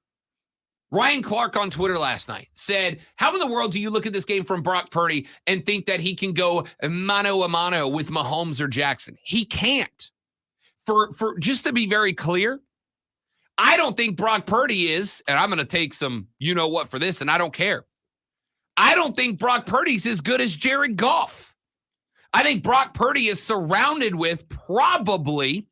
Ryan Clark on Twitter last night said, how in the world do you look at this game from Brock Purdy and think that he can go mano a mano with Mahomes or Jackson? He can't. For just to be very clear, I don't think Brock Purdy is, and I'm going to take some you-know-what for this, and I don't care. I don't think Brock Purdy's as good as Jared Goff. I think Brock Purdy is surrounded with probably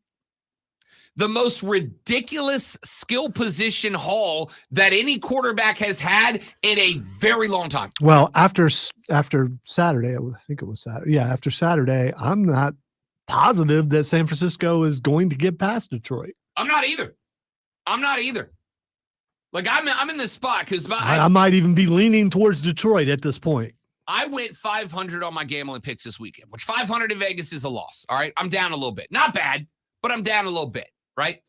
the most ridiculous skill position haul that any quarterback has had in a very long time. Well, after Saturday, I think it was Saturday. Yeah, after Saturday, I'm not positive that San Francisco is going to get past Detroit. I'm not either. Like I'm in this spot because I might even be leaning towards Detroit at this point. I went 500 on my gambling picks this weekend, which 500 in Vegas is a loss. All right, I'm down a little bit. Not bad, but I'm down a little bit. Right.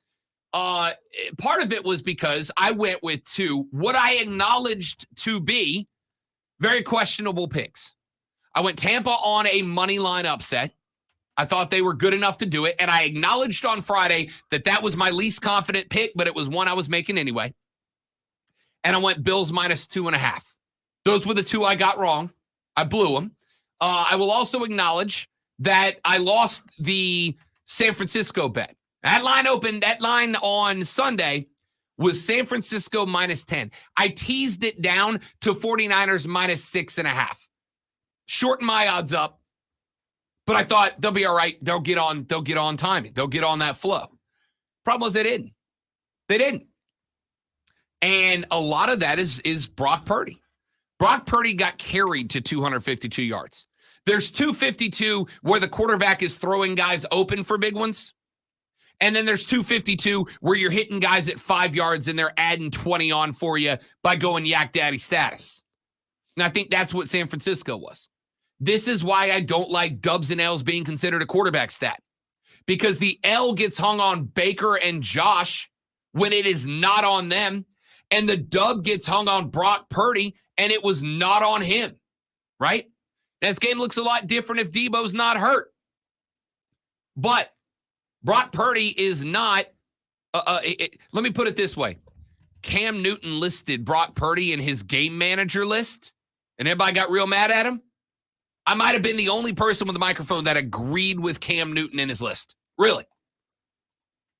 Part of it was because I went with 2 what I acknowledged to be very questionable picks. I went Tampa on a money line upset. I thought they were good enough to do it. And I acknowledged on Friday that was my least confident pick, but it was one I was making anyway. And I went Bills minus 2.5. Those were the 2 I got wrong. I blew them. I will also acknowledge that I lost the San Francisco bet. That line on Sunday was San Francisco minus 10. I teased it down to 49ers minus 6.5. Shorten my odds up. But I thought they'll be all right. They'll get on timing. They'll get on that flow. Problem was they didn't. They didn't. And a lot of that is Brock Purdy. Brock Purdy got carried to 252 yards. There's 252 where the quarterback is throwing guys open for big ones. And then there's 252 where you're hitting guys at 5 yards and they're adding 20 on for you by going yak daddy status. And I think that's what San Francisco was. This is why I don't like dubs and L's being considered a quarterback stat. Because the L gets hung on Baker and Josh when it is not on them. And the dub gets hung on Brock Purdy and it was not on him. Right? This game looks a lot different if Debo's not hurt. But Brock Purdy is not, let me put it this way. Cam Newton listed Brock Purdy in his game manager list, and everybody got real mad at him. I might have been the only person with a microphone that agreed with Cam Newton in his list. Really.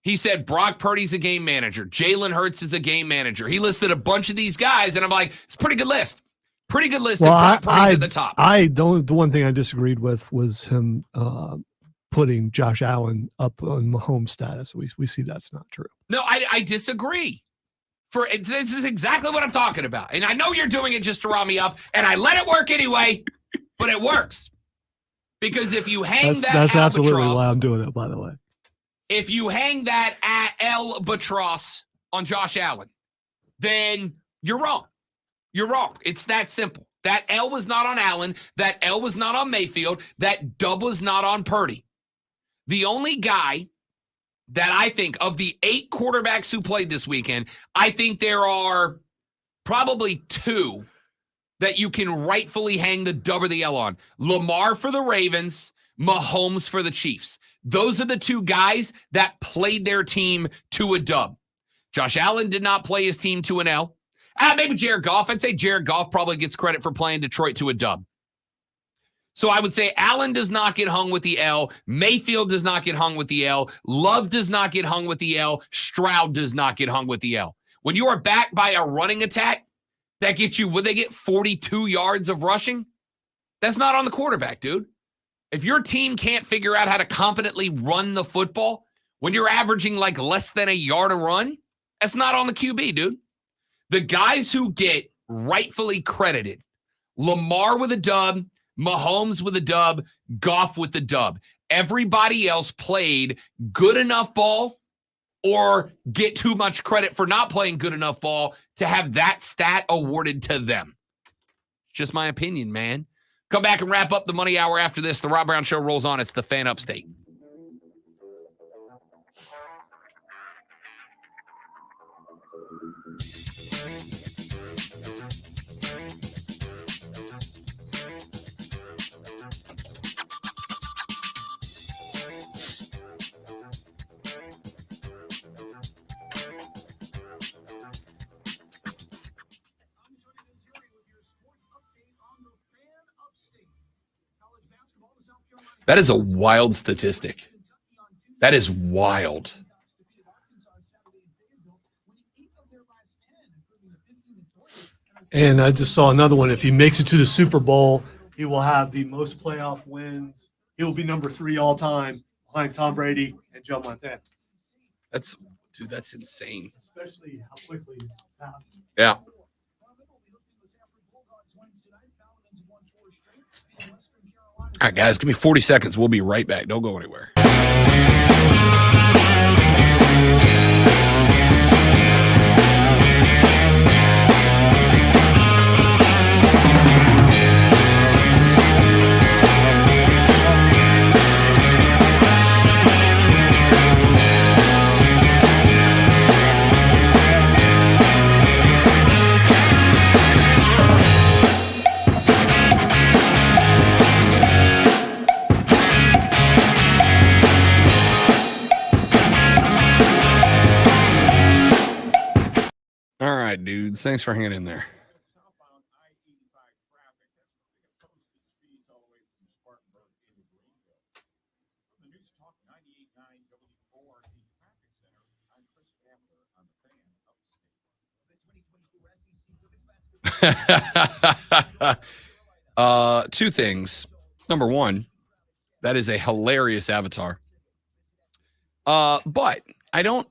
He said Brock Purdy's a game manager. Jalen Hurts is a game manager. He listed a bunch of these guys, and I'm like, it's a pretty good list. Pretty good list. Well, Brock Purdy's at the top. The one thing I disagreed with was him putting Josh Allen up on Mahomes status. We see that's not true. No, I disagree. This is exactly what I'm talking about. And I know you're doing it just to rile me up, and I let it work anyway, but it works. Because if you hang that's absolutely why I'm doing it, by the way. If you hang that albatross on Josh Allen, then you're wrong. You're wrong. It's that simple. That L was not on Allen. That L was not on Mayfield. That dub was not on Purdy. The only guy that I think of the 8 quarterbacks who played this weekend, I think there are probably 2 that you can rightfully hang the dub or the L on. Lamar for the Ravens, Mahomes for the Chiefs. Those are the 2 guys that played their team to a dub. Josh Allen did not play his team to an L. Maybe Jared Goff. I'd say Jared Goff probably gets credit for playing Detroit to a dub. So I would say Allen does not get hung with the L. Mayfield does not get hung with the L. Love does not get hung with the L. Stroud does not get hung with the L. When you are backed by a running attack that gets you, would they get 42 yards of rushing? That's not on the quarterback, dude. If your team can't figure out how to competently run the football, when you're averaging like less than a yard a run, that's not on the QB, dude. The guys who get rightfully credited, Lamar with a dub, Mahomes with a dub, Goff with the dub. Everybody else played good enough ball or get too much credit for not playing good enough ball to have that stat awarded to them. It's just my opinion, man. Come back and wrap up the Money Hour after this. The Rob Brown Show rolls on. It's the Fan Upstate. That is a wild statistic. That is wild. And I just saw another one. If he makes it to the Super Bowl, he will have the most playoff wins. He will be number 3 all time behind Tom Brady and Joe Montana. That's insane. Especially how quickly it's happened. Yeah. All right, guys, give me 40 seconds. We'll be right back. Don't go anywhere. All right, dudes. Thanks for hanging in there. Two things. Number one, that is a hilarious avatar. But I don't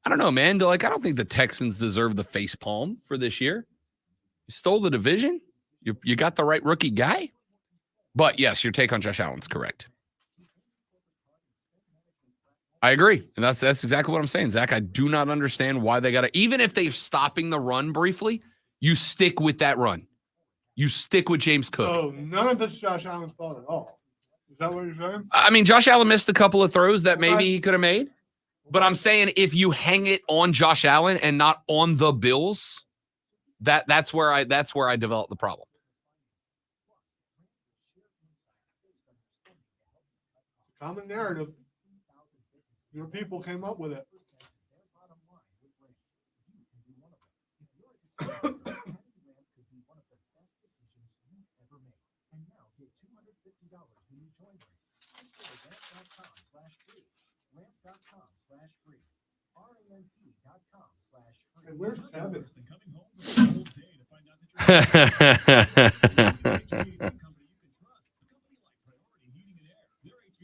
know, man. I don't think the Texans deserve the face palm for this year. You stole the division. You got the right rookie guy. But yes, your take on Josh Allen's correct. I agree. And that's exactly what I'm saying, Zach. I do not understand why they got to, even if they're stopping the run briefly, you stick with that run. You stick with James Cook. Oh, none of it's Josh Allen's fault at all. Is that what you're saying? I mean, Josh Allen missed a couple of throws that maybe he could have made. But I'm saying if you hang it on Josh Allen and not on the Bills, that's where I developed the problem. Common narrative. Your people came up with it. Hey, where's Kevin?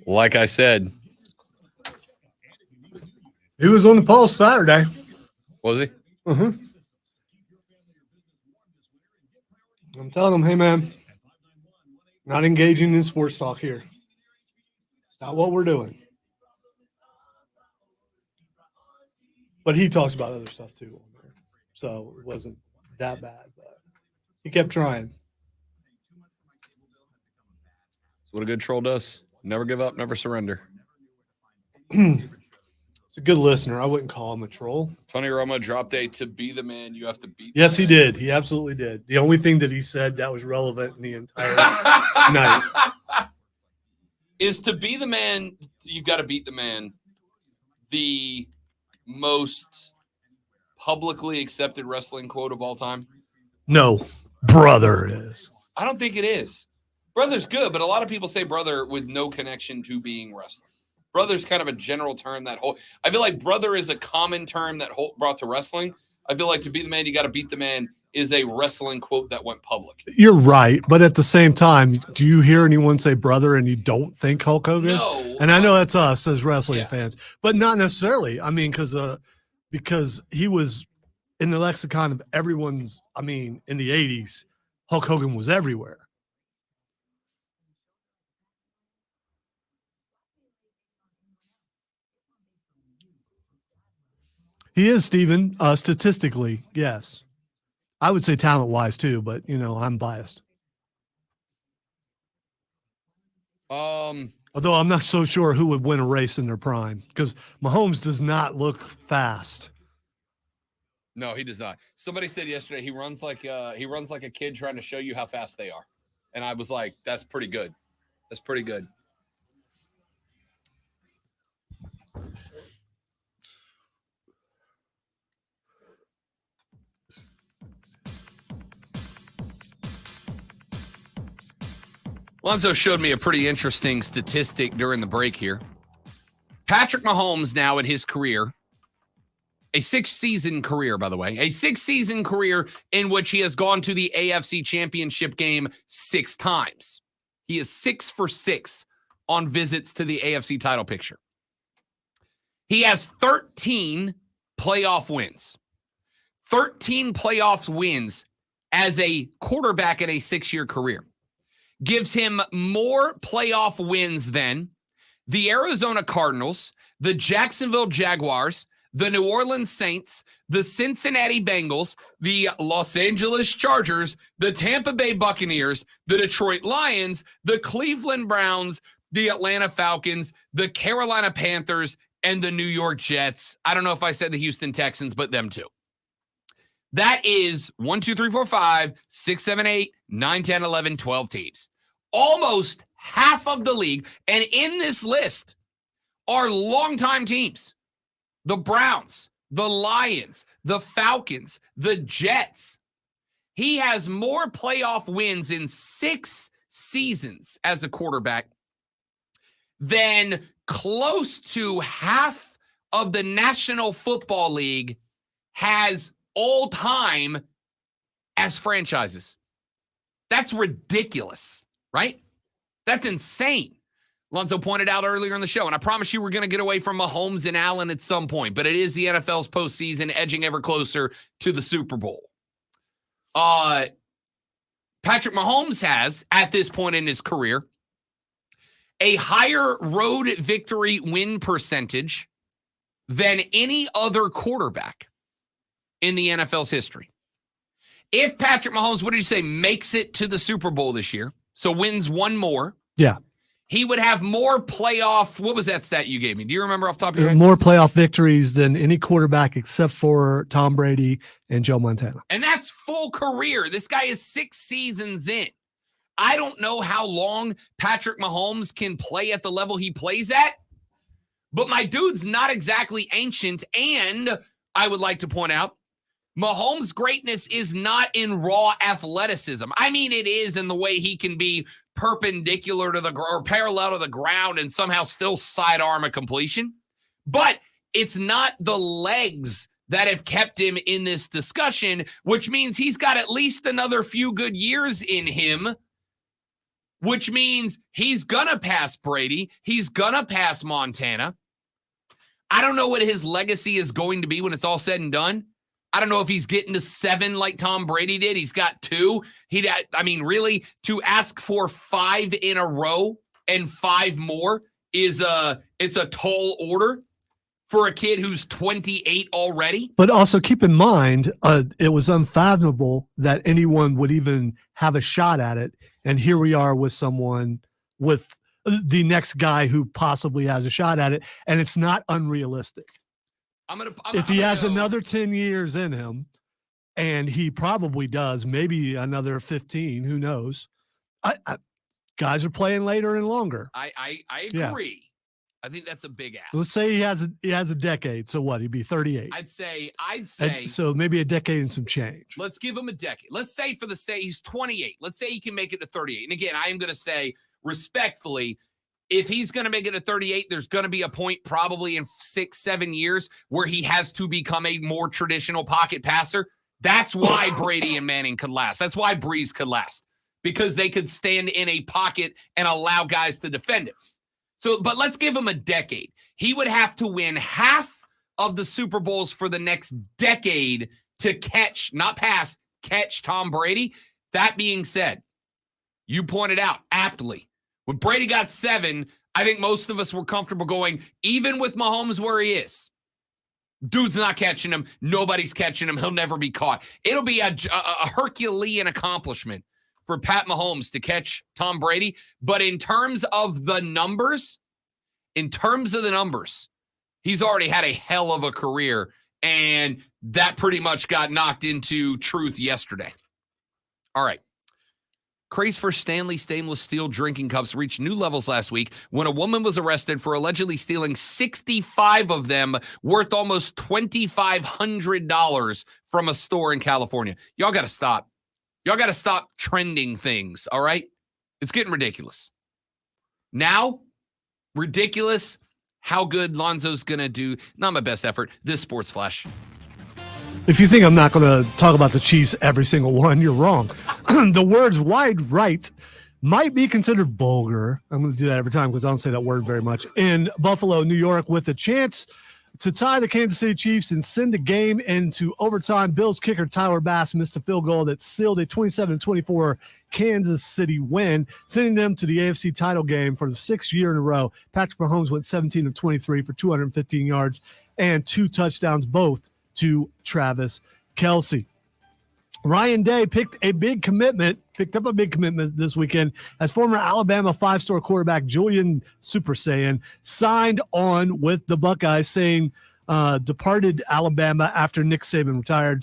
Like I said. He was on the pulse Saturday. Was he? I'm telling them, hey, man, not engaging in sports talk here. It's not what we're doing. But he talks about other stuff too. So it wasn't that bad, but he kept trying. That's what a good troll does. Never give up, never surrender. It's a good listener. I wouldn't call him a troll. Tony Romo dropped a "to be the man, you have to beat." Yes, he did. He absolutely did. The only thing that he said that was relevant in the entire night is to be the man, you've got to beat the man. The most publicly accepted wrestling quote of all time? No, brother is. I don't think it is. Brother's good, but a lot of people say brother with no connection to being wrestling. Brother's kind of a general term I feel like brother is a common term that brought to wrestling. I feel like to be the man, you got to beat the man is a wrestling quote that went public. You're right, but at the same time, do you hear anyone say brother and you don't think Hulk Hogan? No. And I know that's us as wrestling fans, but not necessarily. I mean, because he was in the lexicon of everyone's. I mean, in the 80s, Hulk Hogan was everywhere. He is, Steven, statistically, yes. I would say talent-wise too, but I'm biased. Although I'm not so sure who would win a race in their prime, because Mahomes does not look fast. No, he does not. Somebody said yesterday he runs like a kid trying to show you how fast they are, and I was like, that's pretty good. That's pretty good. Lonzo showed me a pretty interesting statistic during the break here. Patrick Mahomes now in his career, a 6-season career, by the way, a 6-season career in which he has gone to the AFC Championship game 6 times. He is 6 for 6 on visits to the AFC title picture. He has 13 playoff wins. 13 playoff wins as a quarterback in a 6-year career. Gives him more playoff wins than the Arizona Cardinals, the Jacksonville Jaguars, the New Orleans Saints, the Cincinnati Bengals, the Los Angeles Chargers, the Tampa Bay Buccaneers, the Detroit Lions, the Cleveland Browns, the Atlanta Falcons, the Carolina Panthers, and the New York Jets. I don't know if I said the Houston Texans, but them too. That is 1, 2, 3, 4, 5, 6, 7, 8, 9, 10, 11, 12 teams. Almost half of the league. And in this list are longtime teams. The Browns, the Lions, the Falcons, the Jets. He has more playoff wins in 6 seasons as a quarterback than close to half of the National Football League has all time as franchises. That's ridiculous, right? That's insane. Lonzo pointed out earlier in the show, and I promise you we're going to get away from Mahomes and Allen at some point, but it is the NFL's postseason edging ever closer to the Super Bowl. Patrick Mahomes has, at this point in his career, a higher road victory win percentage than any other quarterback in the NFL's history. If Patrick Mahomes, what did you say, makes it to the Super Bowl this year, so wins one more, yeah, he would have more playoff. What was that stat you gave me? Do you remember off the top of your head? More playoff victories than any quarterback except for Tom Brady and Joe Montana. And that's full career. This guy is 6 seasons in. I don't know how long Patrick Mahomes can play at the level he plays at, but my dude's not exactly ancient. And I would like to point out, Mahomes' greatness is not in raw athleticism. I mean, it is in the way he can be perpendicular to or parallel to the ground and somehow still sidearm a completion. But it's not the legs that have kept him in this discussion, which means he's got at least another few good years in him, which means he's going to pass Brady. He's going to pass Montana. I don't know what his legacy is going to be when it's all said and done, I don't know if he's getting to 7 like Tom Brady did. He's got 2. Really, to ask for 5 in a row and 5 more it's a tall order for a kid who's 28 already. But also keep in mind, it was unfathomable that anyone would even have a shot at it. And here we are with someone with the next guy who possibly has a shot at it. And it's not unrealistic. If he has another 10 years in him, and he probably does, maybe another 15, who knows? Guys are playing later and longer. I agree. Yeah. I think that's a big ask. Let's say he has a decade. So what? He'd be 38. I'd say so maybe a decade and some change. Let's give him a decade. Let's say he's 28. Let's say he can make it to 38. And again, I am going to say respectfully, if he's going to make it to 38, there's going to be a point probably in 6-7 years where he has to become a more traditional pocket passer. That's why Brady and Manning could last. That's why Breeze could last, because they could stand in a pocket and allow guys to defend him. But let's give him a decade. He would have to win half of the Super Bowls for the next decade to catch, not pass, catch Tom Brady. That being said, you pointed out aptly, when Brady got 7, I think most of us were comfortable going, even with Mahomes where he is, dude's not catching him. Nobody's catching him. He'll never be caught. It'll be a Herculean accomplishment for Pat Mahomes to catch Tom Brady. But in terms of the numbers, he's already had a hell of a career, and that pretty much got knocked into truth yesterday. All right. Craze for Stanley stainless steel drinking cups reached new levels last week when a woman was arrested for allegedly stealing 65 of them, worth almost $2,500 from a store in California. Y'all got to stop. Y'all got to stop trending things, all right? It's getting ridiculous. Now, ridiculous how good Lonzo's going to do. Not my best effort. This Sports Flash. If you think I'm not going to talk about the Chiefs every single one, you're wrong. The words wide right might be considered vulgar. I'm going to do that every time because I don't say that word very much. In Buffalo, New York, with a chance to tie the Kansas City Chiefs and send the game into overtime, Bills kicker Tyler Bass missed a field goal that sealed a 27-24 Kansas City win, sending them to the AFC title game for the 6th year in a row. Patrick Mahomes went 17 of 23 for 215 yards and 2 touchdowns, both to Travis Kelce. Ryan Day picked up a big commitment this weekend as former Alabama 5-star quarterback Julian Super Saiyan signed on with the Buckeyes, saying departed Alabama after Nick Saban retired.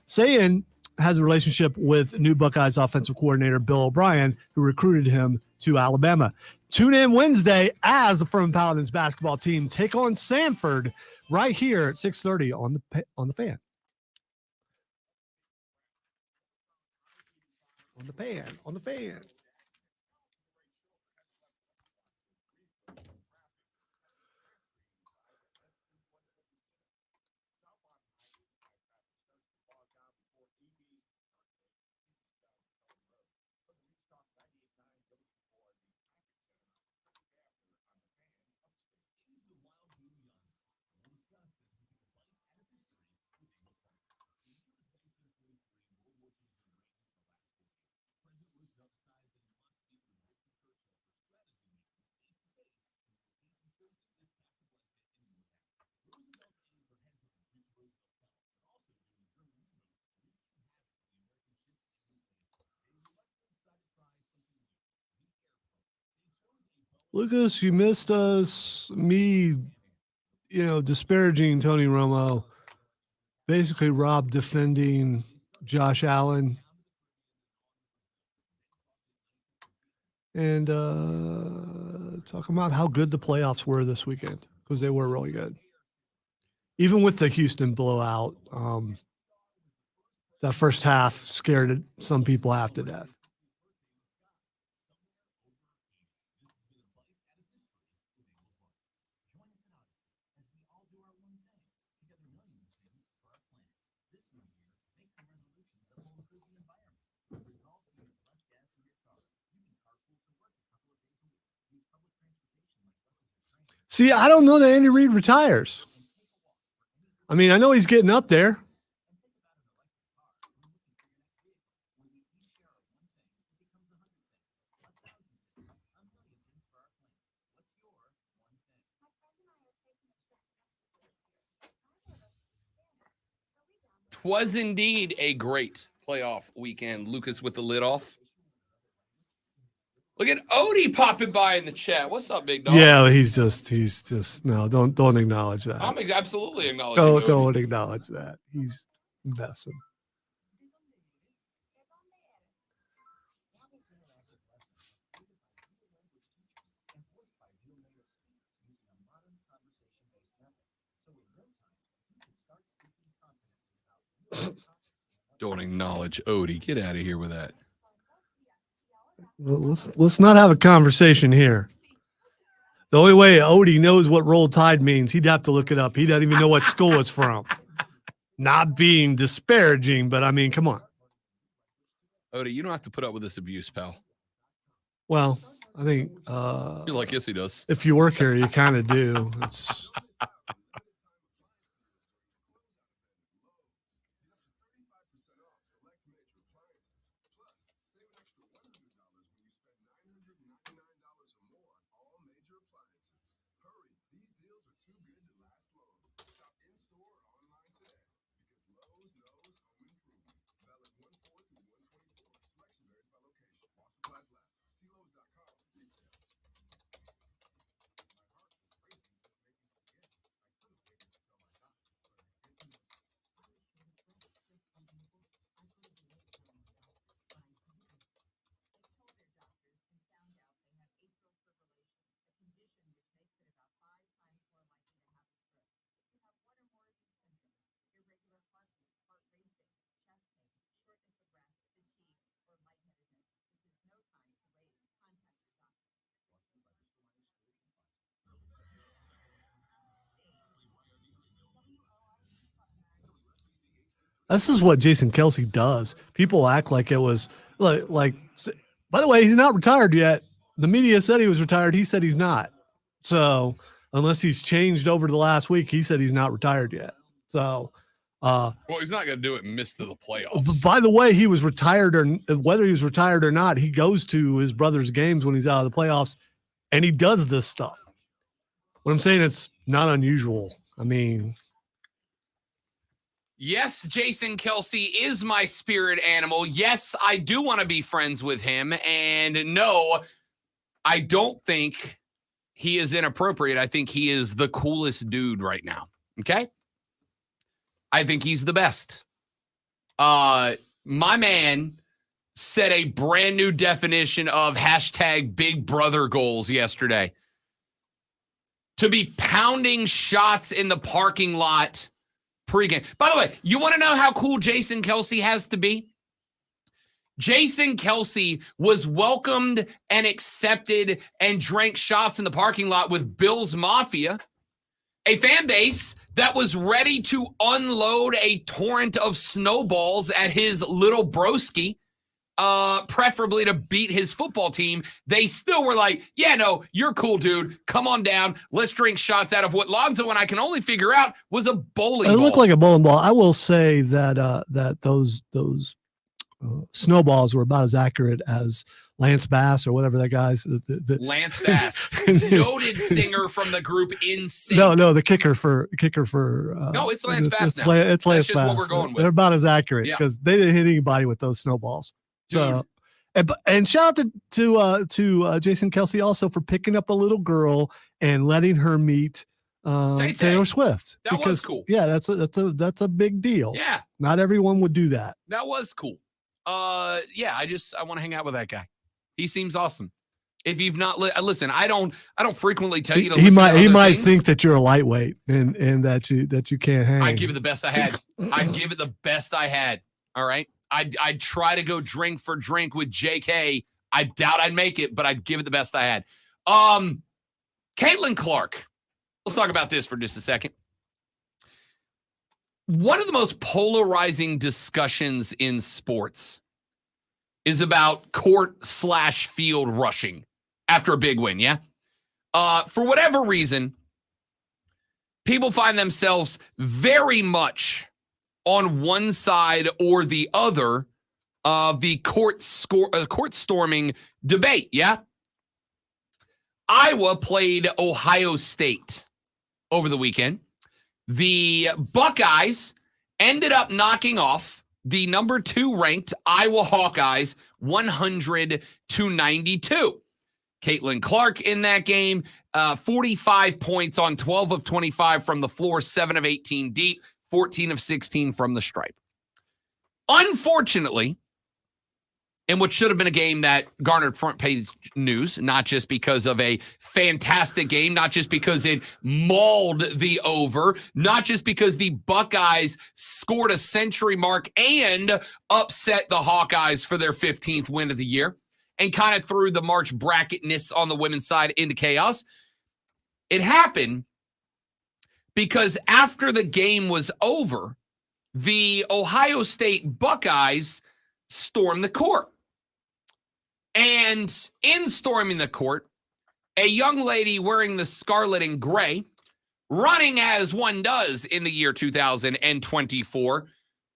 Saiyan has a relationship with new Buckeyes offensive coordinator Bill O'Brien, who recruited him to Alabama. Tune in Wednesday as the Furman Paladins basketball team take on Sanford right here at 6:30 on the fan. On the fan. Lucas, you missed me, disparaging Tony Romo. Basically, Rob defending Josh Allen. And talking about how good the playoffs were this weekend, because they were really good. Even with the Houston blowout, that first half scared some people half to death. See, I don't know that Andy Reid retires. I mean, I know he's getting up there. Was indeed a great playoff weekend. Lucas with the lid off. Look at Odie popping by in the chat. What's up, big dog? Yeah, he's just no, don't acknowledge that. I'm absolutely acknowledging Odie. Don't acknowledge that. He's messing. Don't acknowledge Odie. Get out of here with that. Well, let's not have a conversation here. The only way Odie knows what Roll Tide means, he'd have to look it up. He doesn't even know what school it's from. Not being disparaging, but I mean, come on. Odie, you don't have to put up with this abuse, pal. Well, I think You're like, yes, he does. if you work here, you kind of do. It's this is what Jason Kelsey does. People act like it was like. By the way, he's not retired yet. The media said he was retired. He said he's not. So unless he's changed over the last week, he said he's not retired yet. So, well, he's not going to do it and miss to the playoffs. by the way, he was retired, or whether he was retired or not, he goes to his brother's games when he's out of the playoffs, and he does this stuff. What I'm saying, it's not unusual. I mean, yes, Jason Kelsey is my spirit animal. Yes, I do want to be friends with him. And no, I don't think he is inappropriate. I think he is the coolest dude right now. Okay? I think he's the best. My man set a brand new definition of hashtag big brother goals yesterday. To be pounding shots in the parking lot pregame. By the way, you want to know how cool Jason Kelsey has to be? Jason Kelsey was welcomed and accepted and drank shots in the parking lot with Bills Mafia, a fan base that was ready to unload a torrent of snowballs at his little broski, preferably to beat his football team. They still were like, yeah, no, you're cool, dude. Come on down. Let's drink shots out of what Lonzo and I can only figure out was a bowling ball. It looked like a bowling ball. I will say that that those snowballs were about as accurate as Lance Bass or whatever that guy's. Lance Bass, noted singer from the group NSYNC. No, the kicker for. No, it's Lance Bass now. It's Lance just Bass. what we're going with. They're about as accurate Yeah. because they didn't hit anybody with those snowballs. So, and shout out to Jason Kelsey also for picking up a little girl and letting her meet Taylor Swift. That was cool. Yeah, that's a big deal. Yeah, not everyone would do that. that was cool. Yeah, I want to hang out with that guy. He seems awesome. If you've not listen, I don't frequently tell you to He listen to he other might things. think that you're a lightweight and that you can't hang. I'd give it the best I had. I'd give it the best I had. All right. I'd try to go drink for drink with JK. I doubt I'd make it, but I'd give it the best I had. Caitlin Clark. Let's talk about this for just a second. One of the most polarizing discussions in sports is about court/field rushing after a big win, yeah? For whatever reason, people find themselves very much on one side or the other of the court storming debate, yeah? Iowa played Ohio State over the weekend. The Buckeyes ended up knocking off the number 2 ranked Iowa Hawkeyes 100-92. Caitlin Clark in that game, 45 points on 12 of 25 from the floor, 7 of 18 deep, 14 of 16 from the stripe. Unfortunately, in what should have been a game that garnered front page news, not just because of a fantastic game, not just because it mauled the over, not just because the Buckeyes scored a century mark and upset the Hawkeyes for their 15th win of the year and kind of threw the March bracketness on the women's side into chaos. It happened because after the game was over, the Ohio State Buckeyes stormed the court. And in storming the court, a young lady wearing the scarlet and gray, running as one does in the year 2024,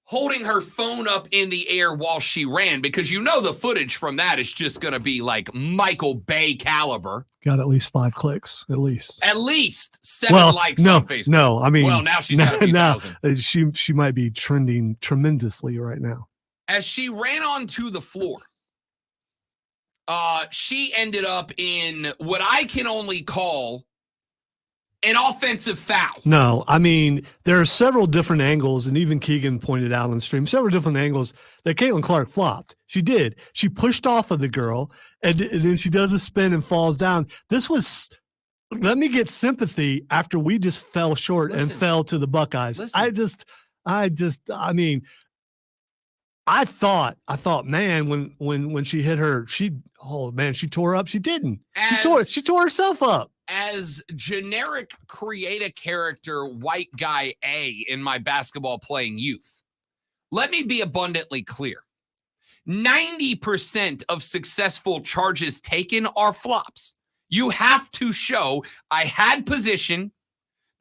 holding her phone up in the air while she ran, because you know the footage from that is just going to be like Michael Bay caliber. Got at least 5 clicks, at least. At least 7 likes on Facebook. No, I mean, well, now she's got a few thousand. She might be trending tremendously right now. As she ran onto the floor, she ended up in what I can only call an offensive foul. No, I mean, there are several different angles, and even Keegan pointed out on the stream, several different angles that Caitlin Clark flopped. She did. She pushed off of the girl, and then she does a spin and falls down. This was, let me get sympathy after we just fell short and fell to the Buckeyes. I mean, I thought, man, when she hit her, she tore up. She didn't. She tore herself up. As generic create a character white guy A in my basketball playing youth, let me be abundantly clear. 90% of successful charges taken are flops. You have to show I had position,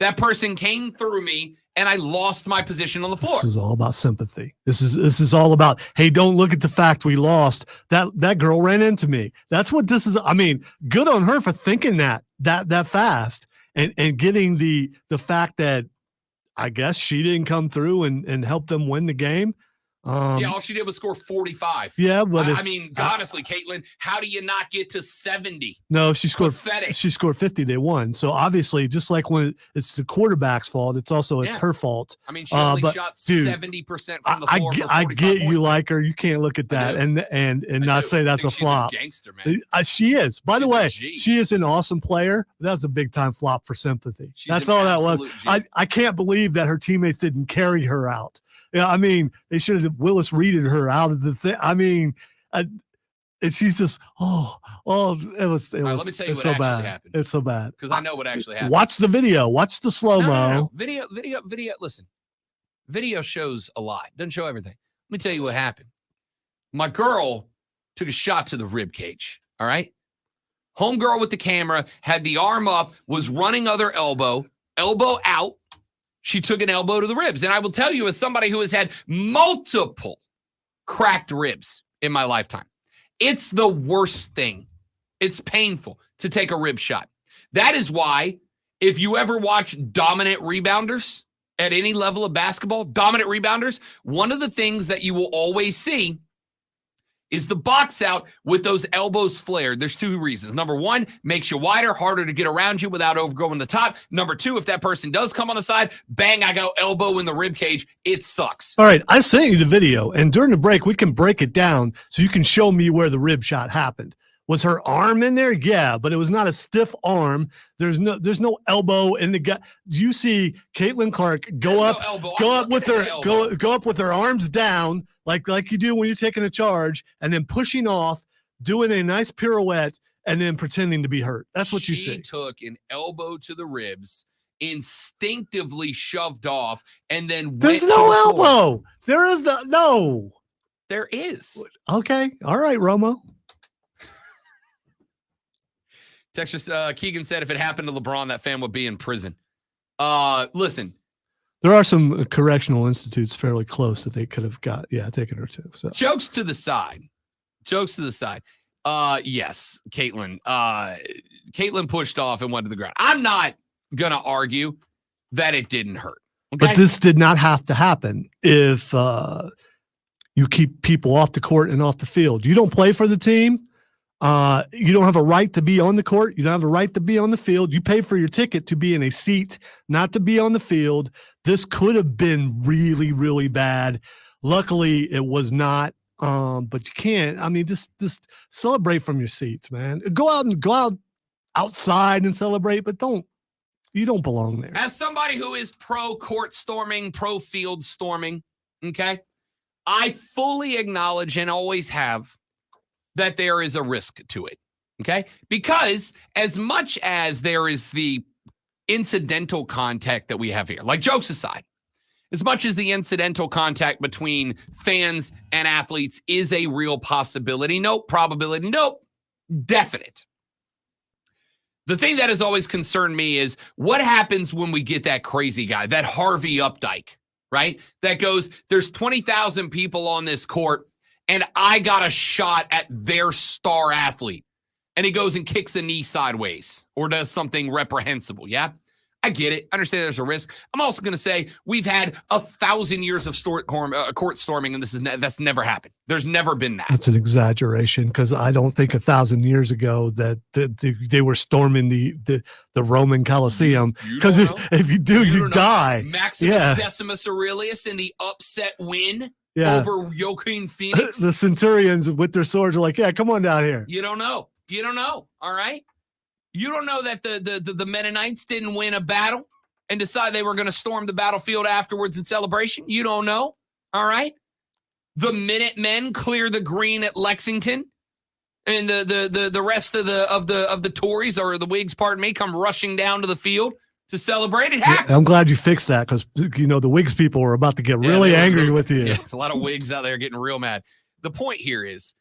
that person came through me, and I lost my position on the floor. This is all about sympathy. This is all about, hey, don't look at the fact we lost. That girl ran into me. That's what this is. I mean, good on her for thinking that fast and getting the fact that I guess she didn't come through and help them win the game. All she did was score 45. Yeah, but I mean, honestly, Caitlin, how do you not get to 70? No, she scored. Pathetic. She scored 50. They won. So obviously, just like when it's the quarterback's fault, it's also her fault. I mean, she only shot 70% from the floor. I get you like her. You can't look at that and not say that's a flop. She's a gangster, man. She is. By the way, G. she is an awesome player. That was a big time flop for sympathy. That's all that was. I can't believe that her teammates didn't carry her out. Yeah, I mean, they should have Willis Reeded her out of the thing. I mean, and she's just, it was let me tell you what so actually bad. happened. It's so bad. Because I know what actually happened. Watch the video. Watch the slow-mo. No. Video. Listen, video shows a lot. Doesn't show everything. Let me tell you what happened. My girl took a shot to the rib cage. All right. Homegirl with the camera had the arm up, was running other elbow out. She took an elbow to the ribs. And I will tell you, as somebody who has had multiple cracked ribs in my lifetime, it's the worst thing. It's painful to take a rib shot. That is why, if you ever watch dominant rebounders at any level of basketball, dominant rebounders, one of the things that you will always see is the box out with those elbows flared. There's 2 reasons. Number 1, makes you wider, harder to get around you without overgoing the top. Number 2, if that person does come on the side, bang, I go elbow in the rib cage. It sucks. All right, I sent you the video, and during the break, we can break it down so you can show me where the rib shot happened. Was her arm in there? Yeah, but it was not a stiff arm. There's no elbow in the gut. You see Caitlin Clark go up with her arms down, like you do when you're taking a charge, and then pushing off, doing a nice pirouette, and then pretending to be hurt. That's what you see. She took an elbow to the ribs, instinctively shoved off, and then there's no elbow. There is no. There is. Okay. All right, Romo. Texas Keegan said if it happened to LeBron, that fan would be in prison. Listen. There are some correctional institutes fairly close that they could have taken her to. So jokes to the side. Yes, Caitlin. Caitlin pushed off and went to the ground. I'm not going to argue that it didn't hurt. Okay? But this did not have to happen if you keep people off the court and off the field. You don't play for the team. You don't have a right to be on the court. You don't have a right to be on the field. You pay for your ticket to be in a seat, not to be on the field. This could have been really, really bad. Luckily, it was not. But you can't. I mean, just celebrate from your seats, man. Go out outside and celebrate, but you don't belong there. As somebody who is pro court storming, pro field storming, okay, I fully acknowledge and always have that there is a risk to it, okay? Because as much as there is the incidental contact that we have here, like jokes aside, as much as the incidental contact between fans and athletes is a real possibility, nope, probability, nope, definite. The thing that has always concerned me is what happens when we get that crazy guy, that Harvey Updike, right? That goes, there's 20,000 people on this court, and I got a shot at their star athlete. And he goes and kicks a knee sideways or does something reprehensible, yeah? I get it. I understand there's a risk. I'm also going to say we've had 1,000 years of court storming, and that's never happened. There's never been that. That's an exaggeration because I don't think 1,000 years ago that they were storming the Roman Colosseum. Because if you do, you die. Maximus Decimus Aurelius in the upset win over Joaquin Phoenix. The centurions with their swords are like, yeah, come on down here. You don't know. You don't know. All right. You don't know that the Mennonites didn't win a battle and decide they were going to storm the battlefield afterwards in celebration. You don't know. All right. The Minutemen clear the green at Lexington, and the rest of the Tories or the Whigs, pardon me, come rushing down to the field to celebrate. It happened. I'm glad you fixed that because the Whigs people were about to get really angry with you. Yeah, a lot of Whigs out there getting real mad. The point here is,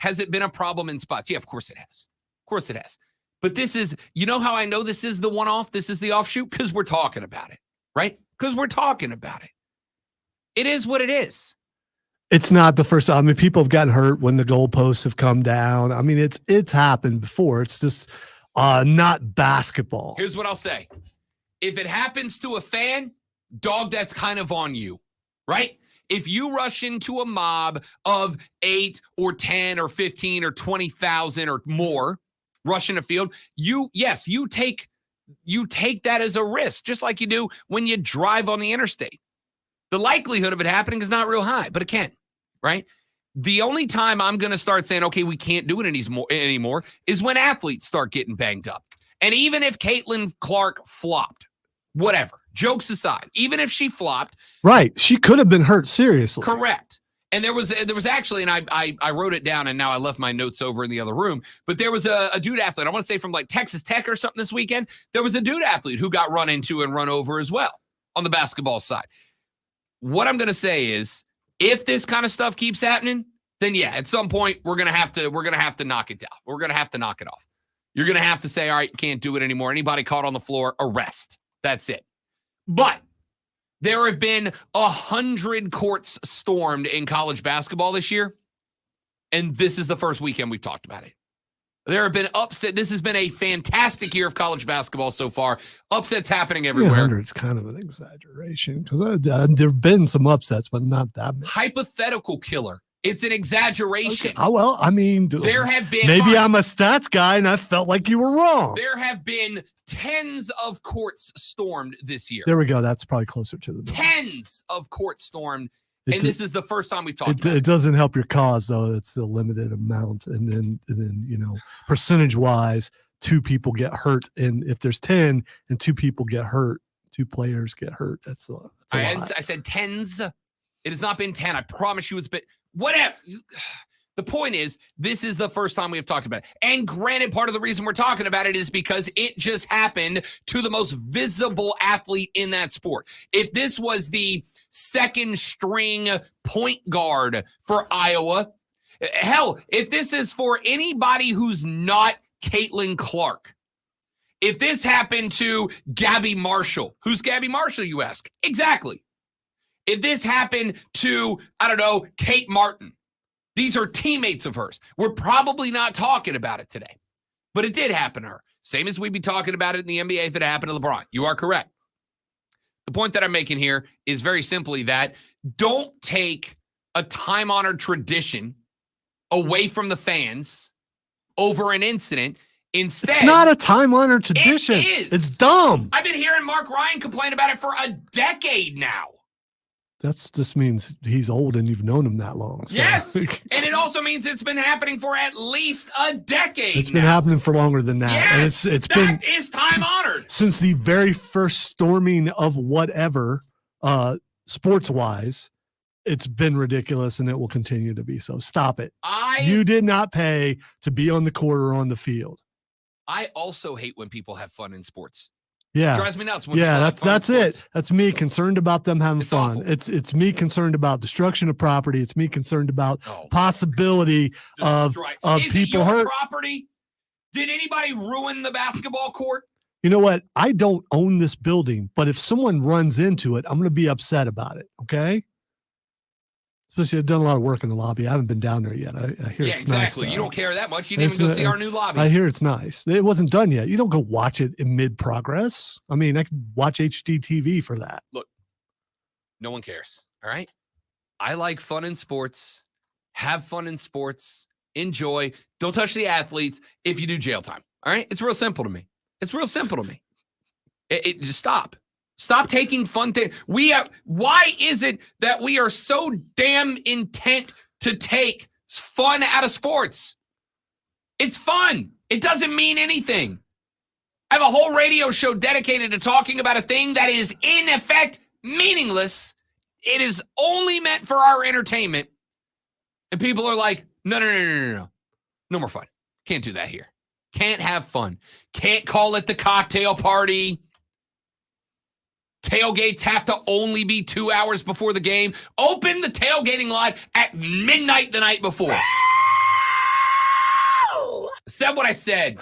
has it been a problem in spots? Yeah, of course it has. Of course it has. But this is, you know how I know this is the one-off? This is the offshoot? Because we're talking about it, right? Because we're talking about it. It is what it is. It's not the first time. I mean, people have gotten hurt when the goalposts have come down. I mean, it's happened before. It's just not basketball. Here's what I'll say. If it happens to a fan, dog, that's kind of on you, right? If you rush into a mob of 8 or 10 or 15 or 20,000 or more, rush in a field, you take that as a risk, just like you do when you drive on the interstate. The likelihood of it happening is not real high, but it can, right? The only time I'm going to start saying, okay, we can't do it anymore is when athletes start getting banged up. And even if Caitlin Clark flopped, whatever, jokes aside, even if she flopped. Right. She could have been hurt seriously. Correct. And there was actually, and I wrote it down and now I left my notes over in the other room, but there was a dude athlete, I want to say from like Texas Tech or something this weekend. There was a dude athlete who got run into and run over as well on the basketball side. What I'm going to say is if this kind of stuff keeps happening, then yeah, at some point we're going to have to knock it down. We're going to have to knock it off. You're going to have to say, all right, you can't do it anymore. Anybody caught on the floor, arrest. That's it. But there have been 100 courts stormed in college basketball this year, and this is the first weekend we've talked about it. There have been upsets. This has been a fantastic year of college basketball so far. Upsets happening everywhere. 100 is kind of an exaggeration because there have been some upsets, but not that many. Hypothetical killer. It's an exaggeration. Okay. Oh, well, I mean, there have been. Maybe I'm a stats guy and I felt like you were wrong. There have been tens of courts stormed this year. There we go. That's probably closer to the number. Tens of courts stormed. And this is the first time we've talked about it. It doesn't help your cause, though. It's a limited amount. And then percentage-wise, 2 people get hurt. And if there's 10 and 2 people get hurt, 2 players get hurt, that's a lot. I said tens. It has not been 10. I promise you it's been whatever. The point is, this is the first time we have talked about it. And granted, part of the reason we're talking about it is because it just happened to the most visible athlete in that sport. If this was the second string point guard for Iowa, hell, if this is for anybody who's not Caitlin Clark, if this happened to Gabby Marshall, who's Gabby Marshall, you ask? Exactly. If this happened to, I don't know, Kate Martin, these are teammates of hers. We're probably not talking about it today. but it did happen to her. Same as we'd be talking about it in the NBA if it happened to LeBron. You are correct. The point that I'm making here is very simply that don't take a time-honored tradition away from the fans over an incident. Instead, it's not a time-honored tradition. It is. It's dumb. I've been hearing Mark Ryan complain about it for a decade now. That just means he's old and you've known him that long. So. Yes. And it also means it's been happening for at least a decade. It's been happening for longer than that. Yes, and it's that been is time honored. Since the very first storming of whatever, sports-wise, it's been ridiculous and it will continue to be so. Stop it. You did not pay to be on the court or on the field. I also hate when people have fun in sports. Yeah. It drives me nuts. When That's it. That's me concerned about them having fun. Awful. It's me concerned about destruction of property. It's me concerned about possibility of Is it people your hurt. property? Did anybody ruin the basketball court? You know what? I don't own this building, but if someone runs into it, I'm going to be upset about it. Okay. Especially I've done a lot of work in the lobby. I haven't been down there yet. I hear it's exactly. nice. You don't care that much. You didn't even go see our new lobby. I hear it's nice. It wasn't done yet. You don't go watch it in mid-progress. I mean, I could watch HD TV for that. Look, no one cares. All right. I like fun in sports. Have fun in sports. Enjoy. Don't touch the athletes. If you do, jail time. All right. It's real simple to me. It's real simple to me. Just stop. Stop taking fun things. Why is it that we are so damn intent to take fun out of sports? It's fun. It doesn't mean anything. I have a whole radio show dedicated to talking about a thing that is in effect meaningless. It is only meant for our entertainment. And people are like, no. No more fun. Can't do that here. Can't have fun. Can't call it the cocktail party. Tailgates have to only be 2 hours before the game. Open the tailgating line at midnight the night before. Said what I said.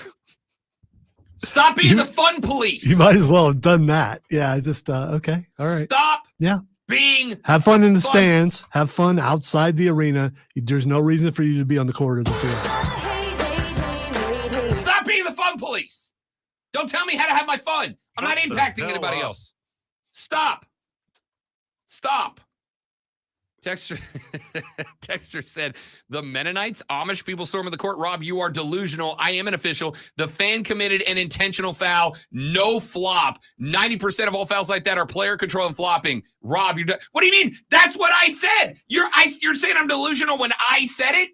Stop being the fun police. You might as well have done that. Yeah, just okay. All right. Stop Yeah. being Have fun in the stands. Have fun outside the arena. There's no reason for you to be on the court or the field. Stop being the fun police. Don't tell me how to have my fun. I'm not impacting anybody else. Stop. Texter said, the Mennonites, Amish people storming the court. Rob, you are delusional. I am an official. The fan committed an intentional foul. No flop. 90% of all fouls like that are player control and flopping. Rob, what do you mean? That's what I said. You're saying I'm delusional when I said it?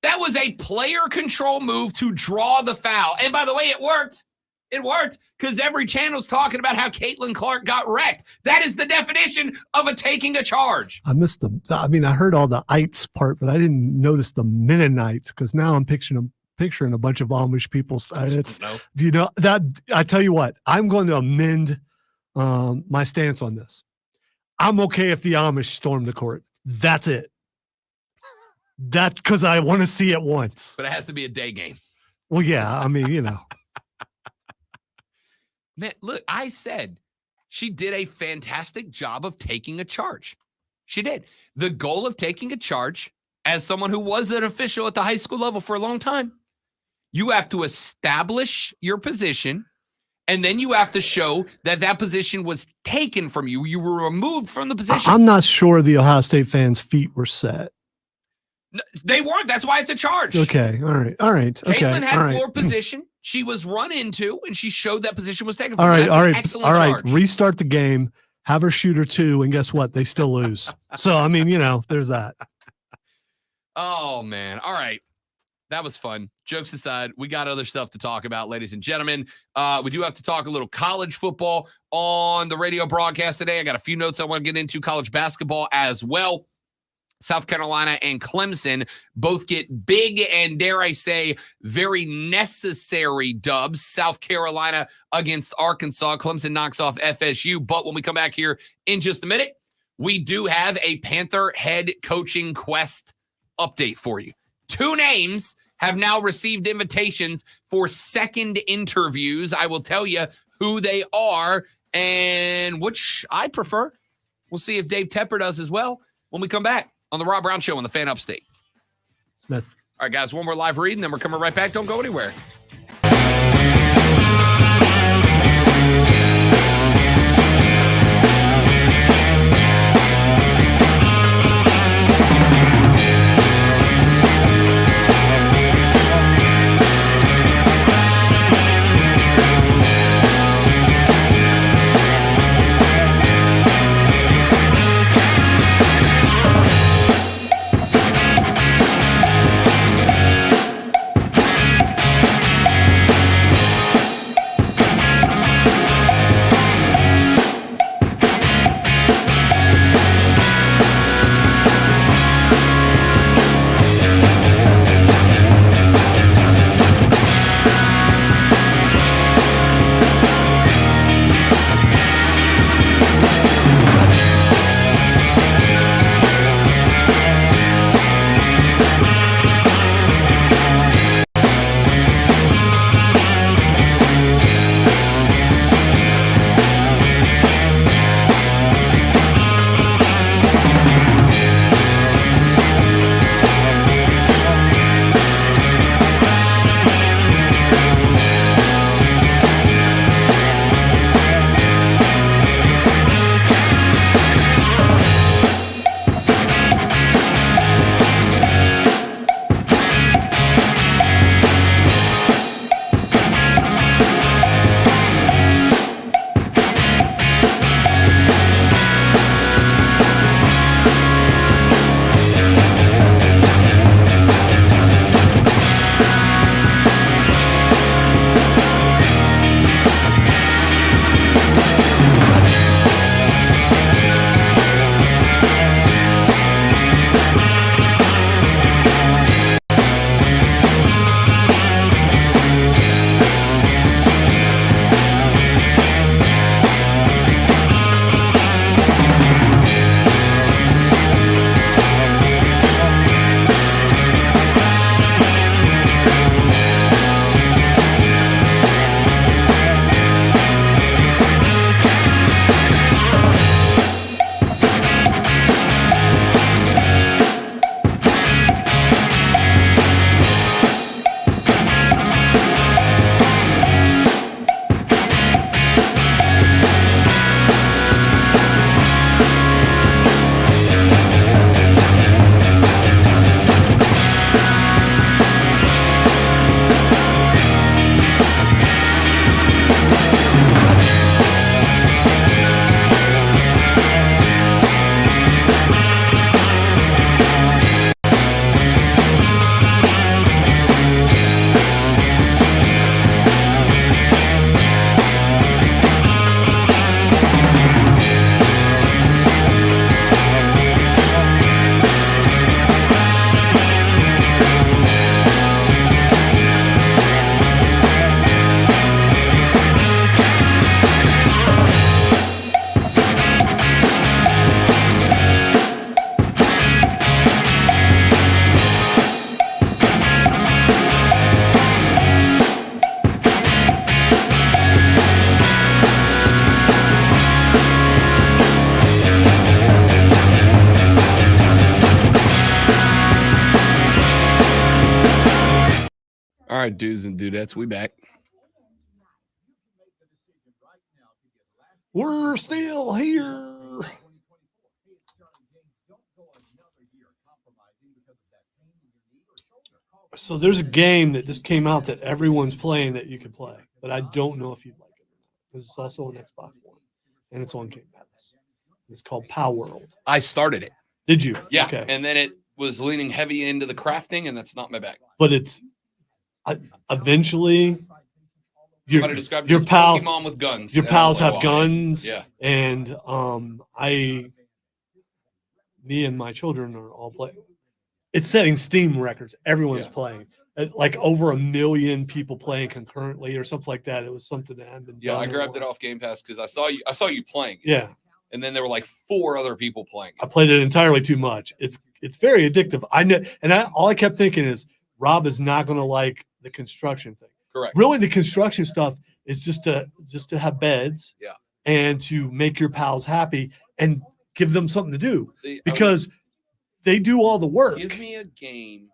That was a player control move to draw the foul. And by the way, it worked. It worked because every channel's talking about how Caitlin Clark got wrecked. That is the definition of taking a charge. I missed them. I mean, I heard all the ites part, but I didn't notice the Mennonites because now I'm picturing a bunch of Amish people. Do you know that? I tell you what, I'm going to amend my stance on this. I'm okay if the Amish storm the court. That's it. That's because I want to see it once. But it has to be a day game. Well, yeah. I mean, you know. Man, look, I said she did a fantastic job of taking a charge. She did. The goal of taking a charge, as someone who was an official at the high school level for a long time, you have to establish your position, and then you have to show that that position was taken from you. You were removed from the position. I'm not sure the Ohio State fans' feet were set. No, they weren't. That's why it's a charge. Okay. All right. Caitlin had all right. floor position. She was run into, and she showed that position was taken. All right. That's All an right. excellent All right. charge. Restart the game. Have her shoot her 2, and guess what? They still lose. So, I mean, you know, there's that. Oh, man. All right. That was fun. Jokes aside, we got other stuff to talk about, ladies and gentlemen. We do have to talk a little college football on the radio broadcast today. I got a few notes I want to get into, college basketball as well. South Carolina and Clemson both get big and, dare I say, very necessary dubs. South Carolina against Arkansas. Clemson knocks off FSU. But when we come back here in just a minute, we do have a Panther head coaching quest update for you. 2 names have now received invitations for second interviews. I will tell you who they are and which I prefer. We'll see if Dave Tepper does as well when we come back on the Rob Brown Show on the Fan Upstate. Smith. All right, guys, one more live read, and then we're coming right back. Don't go anywhere. right, dudes and dudettes, we back. We're still here. So there's a game that just came out that everyone's playing that you can play, but I don't know if you'd like it or not because it's also on Xbox One and it's on Game Pass. It's called Power World. I started it. Did you? Yeah. Okay. And then it was leaning heavy into the crafting, and that's not my bag. But it's eventually your pals Pokemon with guns. Your And I was pals like, have wow. guns. Yeah. And me and my children are all playing. It's setting Steam records. Everyone's playing. Like over 1 million people playing concurrently or something like that. It was something that hadn't been Yeah, done I in a grabbed it while. off Game Pass because I saw you playing it. Yeah. And then there were like 4 other people playing it. I played it entirely too much. It's very addictive. I know, and all I kept thinking is Rob is not going to like the construction thing. Correct. Really, the construction stuff is just to have beds, and to make your pals happy and give them something to do. See, because they do all the work. Give me a game.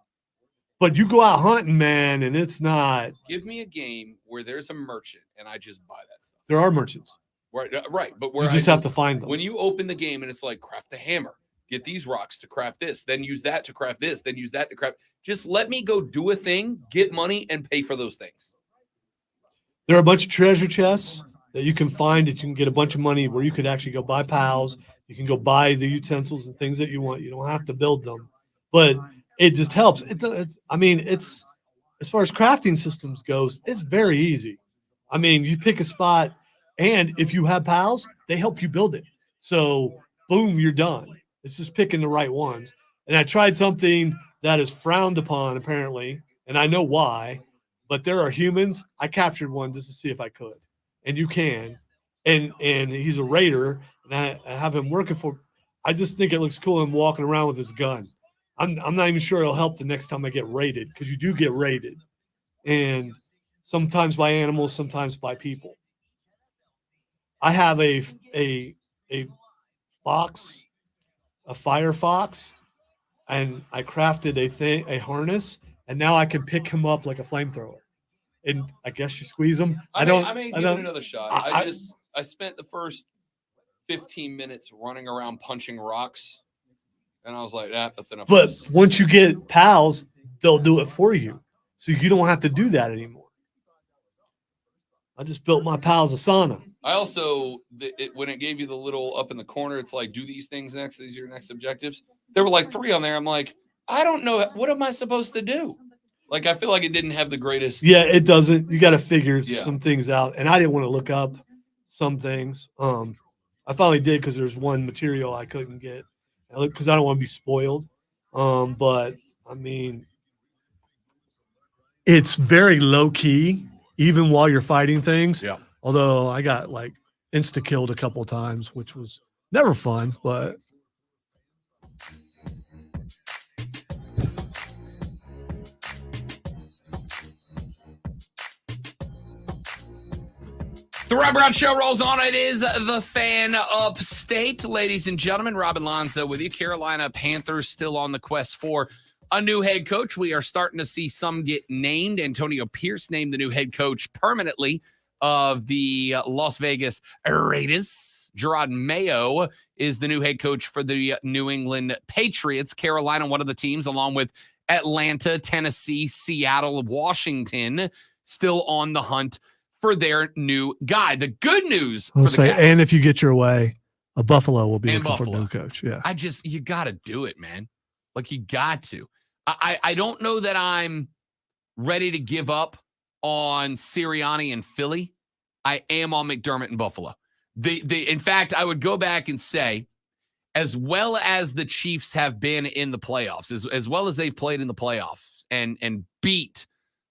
But you go out hunting, man, and it's not. Give me a game where there's a merchant and I just buy that stuff. There are merchants. Right. But where You just have to find them. When you open the game and it's like craft a hammer, get these rocks to craft this, then use that to craft this, then use that to craft. Just let me go do a thing, get money, and pay for those things. There are a bunch of treasure chests that you can find that you can get a bunch of money where you could actually go buy pals. You can go buy the utensils and things that you want. You don't have to build them, but it just helps. It's as far as crafting systems goes, it's very easy. I mean, you pick a spot, and if you have pals, they help you build it. So boom, you're done. It's just picking the right ones. And I tried something that is frowned upon apparently, and I know why. But there are humans. I captured one just to see if I could, and you can. And he's a raider, and I have him working for. I just think it looks cool him walking around with his gun. I'm not even sure it'll help the next time I get raided, because you do get raided, and sometimes by animals, sometimes by people. I have a fox, a fire fox, and I crafted a harness, and now I can pick him up like a flamethrower. And I guess you squeeze them. I may give it another shot. I spent the first 15 minutes running around punching rocks, and I was like, that's enough. But once you get pals, they'll do it for you, so you don't have to do that anymore. I just built my pals a sauna. I also, when it gave you the little up in the corner, it's like, do these things next. These are your next objectives. There were like 3 on there. I'm like, I don't know. What am I supposed to do? Like, I feel like it didn't have the greatest. Yeah, it doesn't. You got to figure some things out. And I didn't want to look up some things. I finally did because there's one material I couldn't get because I don't want to be spoiled. But, I mean, it's very low key, even while you're fighting things. Yeah. Although I got like insta-killed a couple of times, which was never fun, but. The Rob Brown Show rolls on. It is the Fan Upstate. Ladies and gentlemen, Robin Lonzo with you. Carolina Panthers still on the quest for a new head coach. We are starting to see some get named. Antonio Pierce named the new head coach permanently of the Las Vegas Raiders. Gerard Mayo is the new head coach for the New England Patriots. Carolina, one of the teams, along with Atlanta, Tennessee, Seattle, Washington, still on the hunt for their new guy. The good news for the Cats, and if you get your way, a Buffalo will be And looking for a Buffalo. new coach. Yeah. you got to do it, man. Like, you got to. I don't know that I'm ready to give up on Sirianni and Philly. I am on McDermott and Buffalo. In fact, I would go back and say, as well as the Chiefs have been in the playoffs, as well as they've played in the playoffs and beat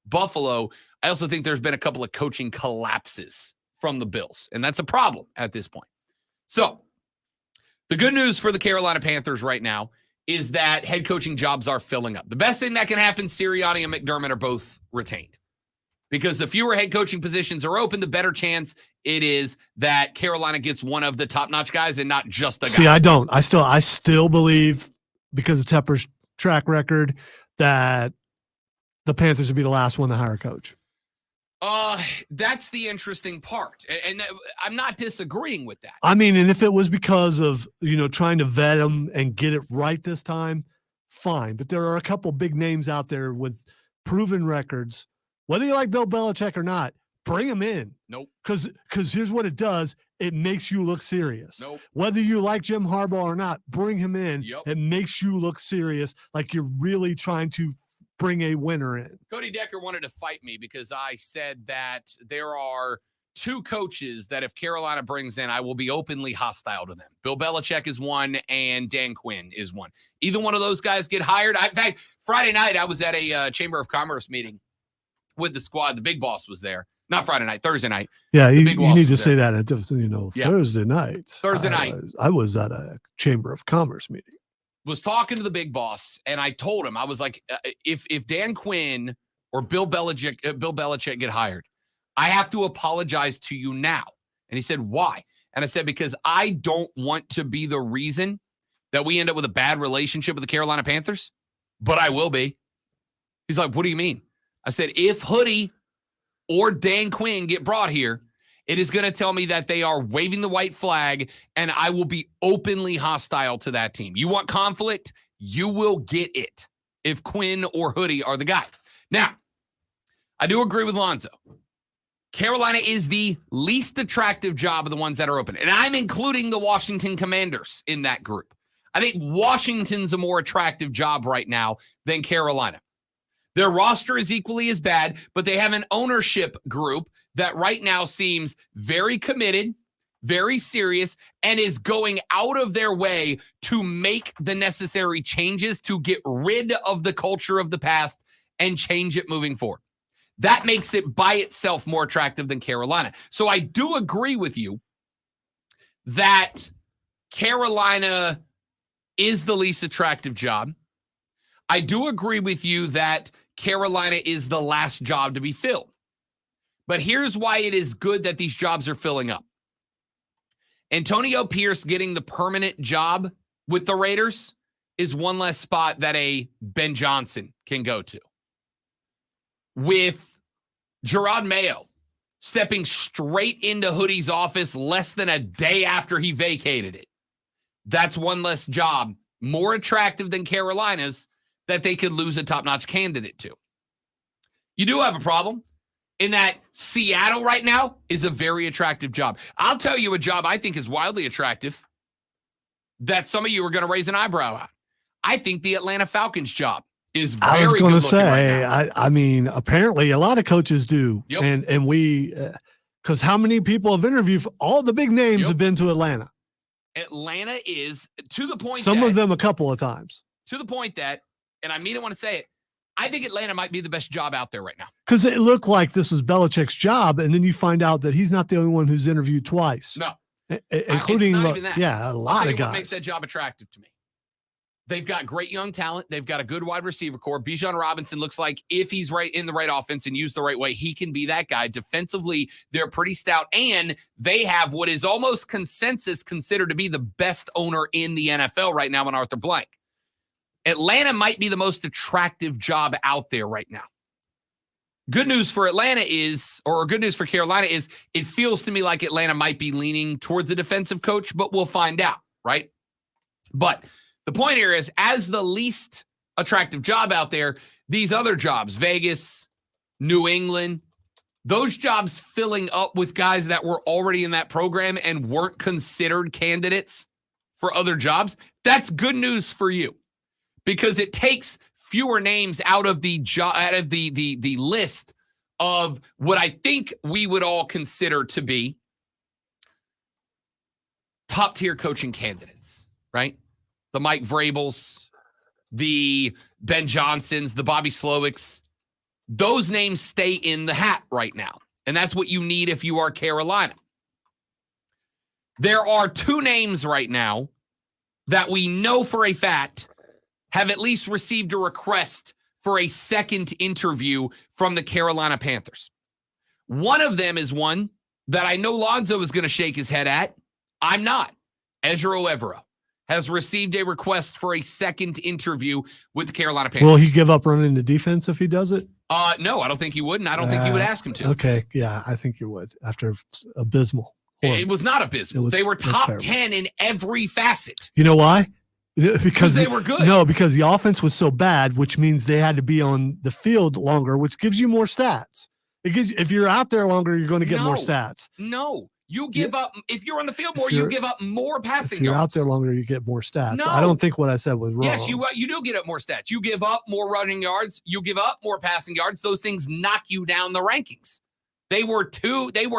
Buffalo, I also think there's been a couple of coaching collapses from the Bills, and that's a problem at this point. So the good news for the Carolina Panthers right now is that head coaching jobs are filling up. The best thing that can happen, Sirianni and McDermott are both retained, because the fewer head coaching positions are open, the better chance it is that Carolina gets one of the top-notch guys and not just a guy. See, I don't. I still believe, because of Tepper's track record, that the Panthers would be the last one to hire a coach. That's the interesting part. And I'm not disagreeing with that. I mean, and if it was because of, trying to vet them and get it right this time, fine. But there are a couple big names out there with proven records. Whether you like Bill Belichick or not, bring them in. Nope. Because here's what it does. It makes you look serious. Nope. Whether you like Jim Harbaugh or not, bring him in. Yep. It makes you look serious, like you're really trying to bring a winner in. Cody Decker wanted to fight me because I said that there are 2 coaches that if Carolina brings in, I will be openly hostile to them. Bill Belichick is one and Dan Quinn is one. Either one of those guys get hired. In fact, Friday night, I was at a Chamber of Commerce meeting with the squad. The big boss was there. Not Friday night, Thursday night. Yeah, you need to there. say that at Thursday night. Thursday night. I was at a Chamber of Commerce meeting. Was talking to the big boss, and I told him, I was like, if Dan Quinn or Bill Belichick get hired, I have to apologize to you now. And he said, why? And I said, because I don't want to be the reason that we end up with a bad relationship with the Carolina Panthers, but I will be. He's like, what do you mean? I said, if Hoodie or Dan Quinn get brought here, it is going to tell me that they are waving the white flag, and I will be openly hostile to that team. You want conflict? You will get it if Quinn or Hoodie are the guy. Now, I do agree with Lonzo. Carolina is the least attractive job of the ones that are open, and I'm including the Washington Commanders in that group. I think Washington's a more attractive job right now than Carolina. Their roster is equally as bad, but they have an ownership group that right now seems very committed, very serious, and is going out of their way to make the necessary changes to get rid of the culture of the past and change it moving forward. That makes it by itself more attractive than Carolina. So I do agree with you that Carolina is the least attractive job. I do agree with you that Carolina is the last job to be filled. But here's why it is good that these jobs are filling up. Antonio Pierce getting the permanent job with the Raiders is one less spot that a Ben Johnson can go to. With Gerard Mayo stepping straight into Hoodie's office less than a day after he vacated it, that's one less job, more attractive than Carolina's, that they could lose a top-notch candidate to. You do have a problem in that Seattle right now is a very attractive job. I'll tell you a job I think is wildly attractive that some of you are going to raise an eyebrow at. I think the Atlanta Falcons job is very good. I was going to say, right I mean, apparently a lot of coaches do. Yep. And we, because how many people have interviewed, all the big names have been to Atlanta. Atlanta is to the point Some that, of them a couple of times. to the point that, and I mean, I want to say it, I think Atlanta might be the best job out there right now. Because it looked like this was Belichick's job, and then you find out that he's not the only one who's interviewed twice. No. Including, it's not even that. yeah, a I'll lot tell of you guys. what makes that job attractive to me. They've got great young talent. They've got a good wide receiver core. Bijan Robinson looks like if he's right in the right offense and used the right way, he can be that guy. Defensively, they're pretty stout, and they have what is almost consensus considered to be the best owner in the NFL right now in Arthur Blank. Atlanta might be the most attractive job out there right now. Good news for Atlanta is, or good news for Carolina is, it feels to me like Atlanta might be leaning towards a defensive coach, but we'll find out, right? But the point here is, as the least attractive job out there, these other jobs, Vegas, New England, those jobs filling up with guys that were already in that program and weren't considered candidates for other jobs, that's good news for you because it takes fewer names out of the the list of what I think we would all consider to be top-tier coaching candidates, right? The Mike Vrabels, the Ben Johnsons, the Bobby Slowicks, those names stay in the hat right now. And that's what you need if you are Carolina. There are 2 names right now that we know for a fact have at least received a request for a second interview from the Carolina Panthers. One of them is one that I know Lonzo is going to shake his head at. I'm not. Ezra Evero has received a request for a second interview with the Carolina Panthers. Will he give up running the defense if he does it? No, I don't think he would, and I don't think you would ask him to. Okay, yeah, I think you would after abysmal. It was not abysmal. They were top 10 in every facet. You know why? Because they were good. No, because the offense was so bad, which means they had to be on the field longer, which gives you more stats. It gives, if you're out there longer, you're going to get more stats. No, you give up. If you're on the field more, If you you're- give up more passing If you're out yards. there longer, you get more stats. No. I don't think what I said was wrong. Yes, you do get up more stats. You give up more running yards. You give up more passing yards. Those things knock you down the rankings. They were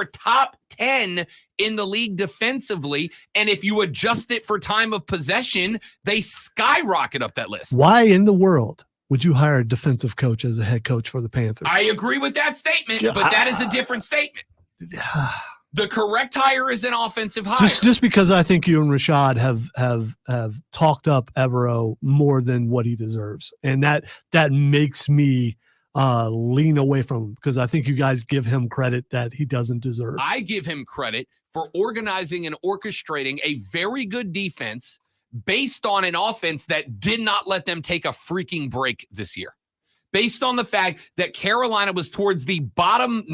top 10 in the league defensively. And if you adjust it for time of possession, they skyrocket up that list. Why in the world would you hire a defensive coach as a head coach for the Panthers? I agree with that statement, but that is a different statement. The correct hire is an offensive hire. Just because I think you and Rashad have talked up Evero more than what he deserves. And that makes me lean away from him because I think you guys give him credit that he doesn't deserve. I give him credit for organizing and orchestrating a very good defense based on an offense that did not let them take a freaking break this year. Based on the fact that Carolina was towards the bottom,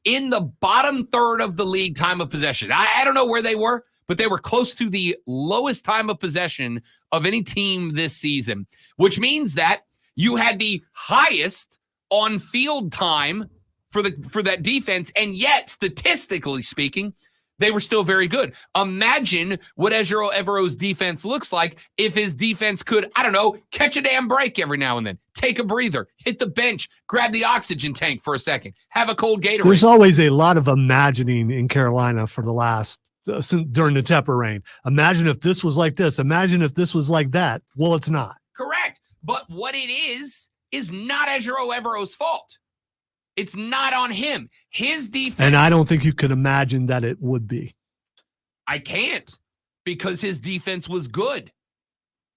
in the bottom third of the league time of possession. I don't know where they were, but they were close to the lowest time of possession of any team this season, which means that you had the highest on-field time for that defense, and yet, statistically speaking, they were still very good. Imagine what Ejiro Evero's defense looks like if his defense could, I don't know, catch a damn break every now and then, take a breather, hit the bench, grab the oxygen tank for a second, have a cold Gatorade. There's always a lot of imagining in Carolina for the last during the Tepper reign. Imagine if this was like this. Imagine if this was like that. Well, it's not. Correct. But what it is not Ejiro Evero's fault. It's not on him. His defense. And I don't think you could imagine that it would be. I can't, because his defense was good.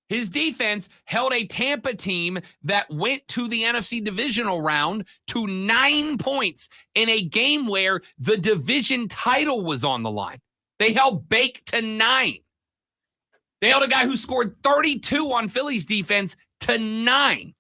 His defense held a Tampa team that went to the NFC divisional round to 9 points in a game where the division title was on the line. They held Bake to 9. They held a guy who scored 32 on Philly's defense to 9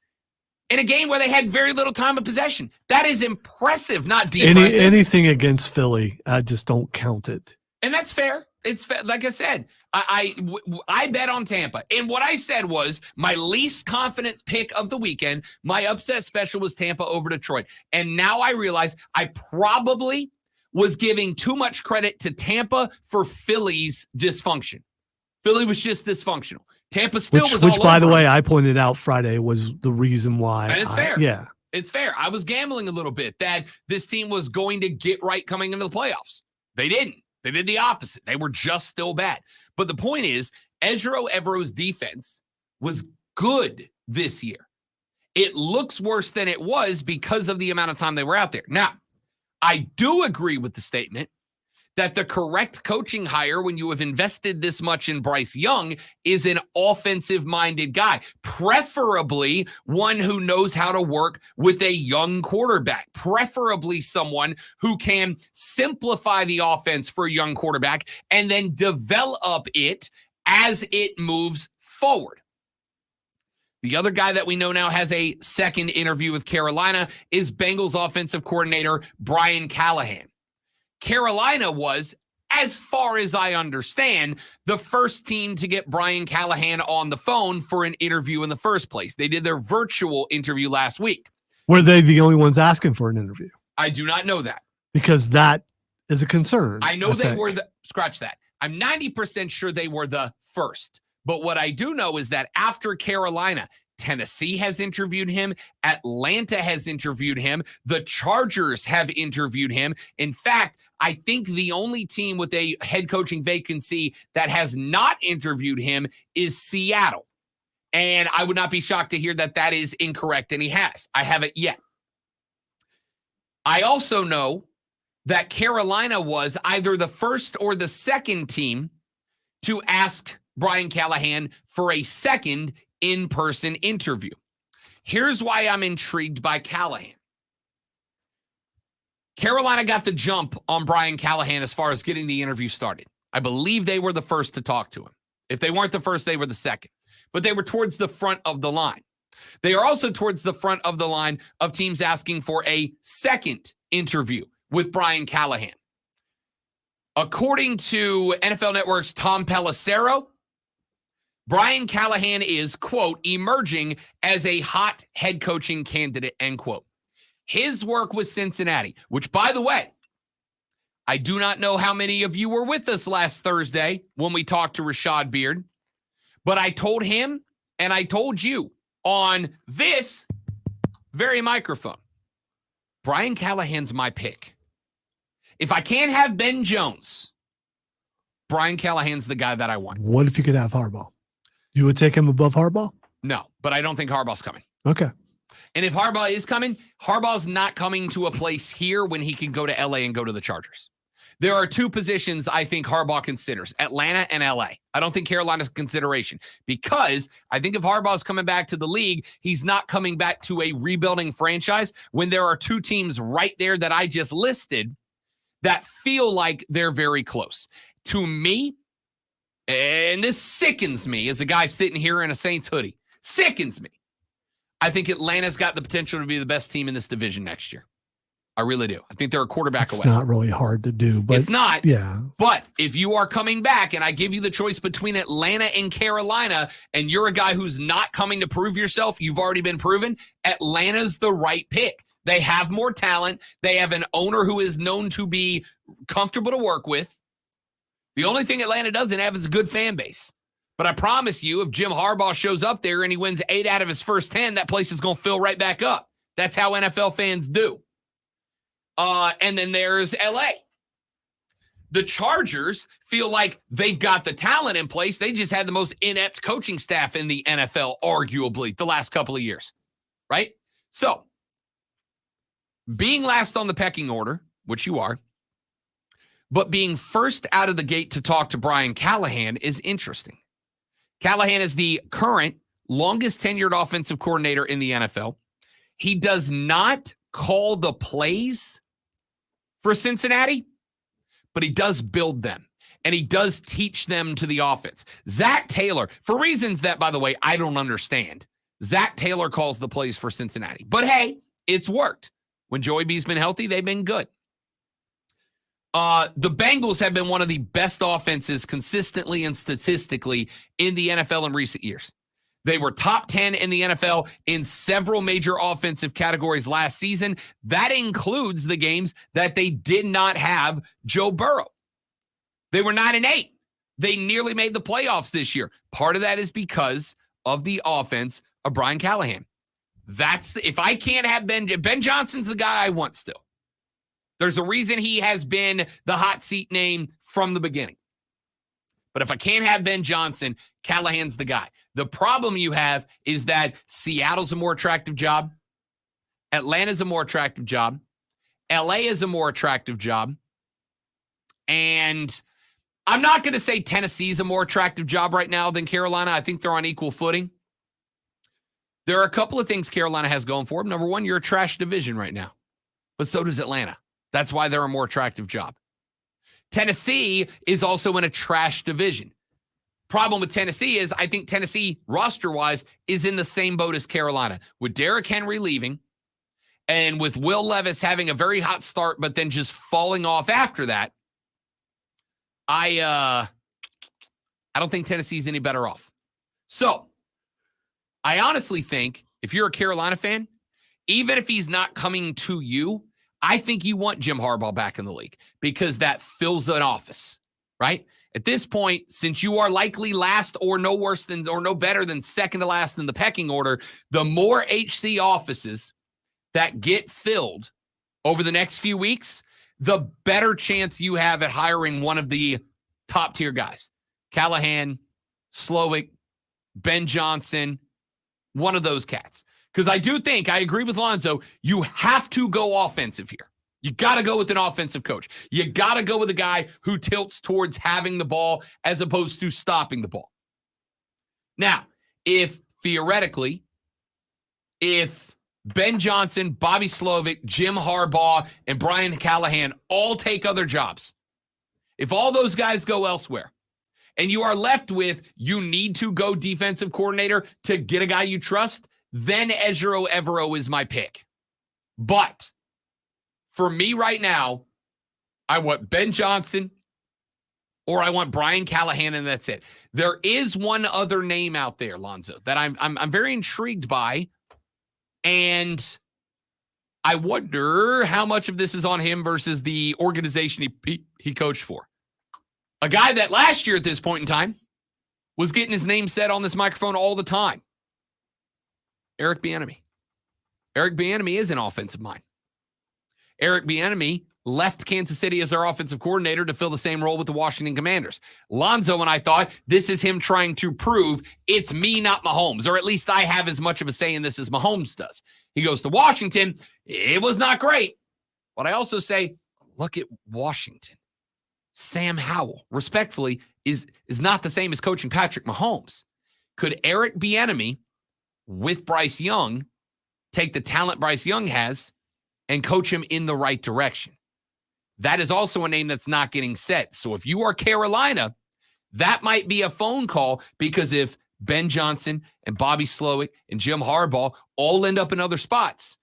in a game where they had very little time of possession. That is impressive, not depressive. Anything against Philly, I just don't count it. And that's fair. It's fair. Like I said, I bet on Tampa. And what I said was my least confident pick of the weekend. My upset special was Tampa over Detroit. And now I realize I probably was giving too much credit to Tampa for Philly's dysfunction. Philly was just dysfunctional. Tampa still was all Which, by the over way, them. I pointed out Friday was the reason why. And it's fair. Yeah. It's fair. I was gambling a little bit that this team was going to get right coming into the playoffs. They didn't. They did the opposite. They were just still bad. But the point is, Ejiro Evero's defense was good this year. It looks worse than it was because of the amount of time they were out there. Now, I do agree with the statement that the correct coaching hire when you have invested this much in Bryce Young is an offensive-minded guy, preferably one who knows how to work with a young quarterback, preferably someone who can simplify the offense for a young quarterback and then develop it as it moves forward. The other guy that we know now has a second interview with Carolina is Bengals offensive coordinator Brian Callahan. Carolina was, as far as I understand, the first team to get Brian Callahan on the phone for an interview in the first place. They did their virtual interview last week. Were they the only ones asking for an interview? I do not know that. Because that is a concern. I know they think. were scratch that. I'm 90% sure they were the first. But what I do know is that after Carolina, Tennessee has interviewed him. Atlanta has interviewed him. The Chargers have interviewed him. In fact, I think the only team with a head coaching vacancy that has not interviewed him is Seattle. And I would not be shocked to hear that that is incorrect, and he has. I haven't yet. I also know that Carolina was either the first or the second team to ask Brian Callahan for a second in-person interview. Here's why I'm intrigued by Callahan. Carolina got the jump on Brian Callahan as far as getting the interview started. I believe they were the first to talk to him. If they weren't the first, they were the second. But they were towards the front of the line. They are also towards the front of the line of teams asking for a second interview with Brian Callahan. According to NFL Network's Tom Pelissero, Brian Callahan is, quote, emerging as a hot head coaching candidate, end quote. His work with Cincinnati, which, by the way, I do not know how many of you were with us last Thursday when we talked to Rashad Beard, but I told him and I told you on this very microphone, Brian Callahan's my pick. If I can't have Ben Jones, Brian Callahan's the guy that I want. What if you could have Harbaugh? You would take him above Harbaugh? No, but I don't think Harbaugh's coming. Okay. And if Harbaugh is coming, Harbaugh's not coming to a place here when he can go to LA and go to the Chargers. There are two positions I think Harbaugh considers, Atlanta and LA. I don't think Carolina's a consideration because I think if Harbaugh's coming back to the league, he's not coming back to a rebuilding franchise when there are two teams right there that I just listed that feel like they're very close. To me, and this sickens me as a guy sitting here in a Saints hoodie, sickens me. I think Atlanta's got the potential to be the best team in this division next year. I really do. I think they're a quarterback away. It's not really hard to do, but it's not. Yeah. But if you are coming back and I give you the choice between Atlanta and Carolina, and you're a guy who's not coming to prove yourself, you've already been proven, Atlanta's the right pick. They have more talent. They have an owner who is known to be comfortable to work with. The only thing Atlanta doesn't have is a good fan base. But I promise you, if Jim Harbaugh shows up there and he wins 8 out of his first 10, that place is going to fill right back up. That's how NFL fans do. And then there's LA. The Chargers feel like they've got the talent in place. They just had the most inept coaching staff in the NFL, arguably, the last couple of years. Right? So, being last on the pecking order, which you are, but being first out of the gate to talk to Brian Callahan is interesting. Callahan is the current longest tenured offensive coordinator in the NFL. He does not call the plays for Cincinnati, but he does build them, and he does teach them to the offense. Zach Taylor, for reasons that, by the way, I don't understand, Zach Taylor calls the plays for Cincinnati. But hey, it's worked. When Joey B's been healthy, they've been good. The Bengals have been one of the best offenses consistently and statistically in the NFL in recent years. They were top 10 in the NFL in several major offensive categories last season. That includes the games that they did not have Joe Burrow. They were 9-8. They nearly made the playoffs this year. Part of that is because of the offense of Brian Callahan. If I can't have Ben Johnson's the guy I want still. There's a reason he has been the hot seat name from the beginning. But if I can't have Ben Johnson, Callahan's the guy. The problem you have is that Seattle's a more attractive job. Atlanta's a more attractive job. LA is a more attractive job. And I'm not going to say Tennessee's a more attractive job right now than Carolina. I think they're on equal footing. There are a couple of things Carolina has going for them. Number one, you're a trash division right now. But so does Atlanta. That's why they're a more attractive job. Tennessee is also in a trash division. Problem with Tennessee is I think Tennessee, roster-wise, is in the same boat as Carolina. With Derrick Henry leaving and with Will Levis having a very hot start but then just falling off after that, I don't think Tennessee's any better off. So, I honestly think if you're a Carolina fan, even if he's not coming to you, I think you want Jim Harbaugh back in the league because that fills an office, right? At this point, since you are likely last or no worse than or no better than second to last in the pecking order, the more HC offices that get filled over the next few weeks, the better chance you have at hiring one of the top tier guys. Callahan, Slowick, Ben Johnson, one of those cats. Because I do think, I agree with Lonzo, you have to go offensive here. You got to go with an offensive coach. You got to go with a guy who tilts towards having the ball as opposed to stopping the ball. Now, if theoretically, if Ben Johnson, Bobby Slowick, Jim Harbaugh, and Brian Callahan all take other jobs, if all those guys go elsewhere, and you are left with you need to go defensive coordinator to get a guy you trust, then Ejiro Evero is my pick. But for me right now, I want Ben Johnson or I want Brian Callahan, and that's it. There is one other name out there, Lonzo, that I'm very intrigued by, and I wonder how much of this is on him versus the organization he coached for. A guy that last year at this point in time was getting his name said on this microphone all the time. Eric Bieniemy. Eric Bieniemy is an offensive mind. Eric Bieniemy left Kansas City as their offensive coordinator to fill the same role with the Washington Commanders. Lonzo and I thought this is him trying to prove it's me, not Mahomes, or at least I have as much of a say in this as Mahomes does. He goes to Washington. It was not great. But I also say, look at Washington. Sam Howell, respectfully, is not the same as coaching Patrick Mahomes. Could Eric Bieniemy, with Bryce Young, take the talent Bryce Young has and coach him in the right direction? That is also a name that's not getting said. So if you are Carolina, that might be a phone call, because if Ben Johnson and Bobby Slowick and Jim Harbaugh all end up in other spots,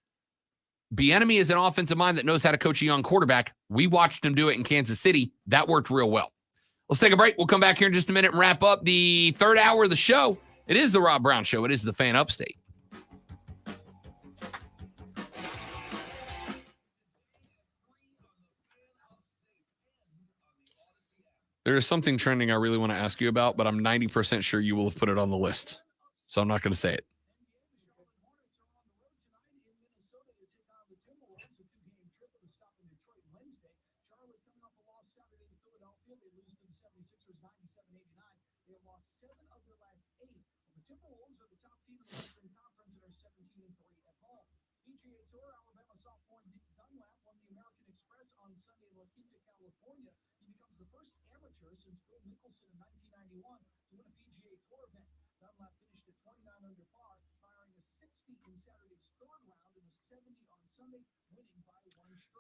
Bieniemy is an offensive mind that knows how to coach a young quarterback. We watched him do it in Kansas City. That worked real well. Let's take a break. We'll come back here in just a minute and wrap up the third hour of the show. It is the Rob Brown Show. It is the Fan Upstate. There is something trending I really want to ask you about, but I'm 90% sure you will have put it on the list. So I'm not going to say it.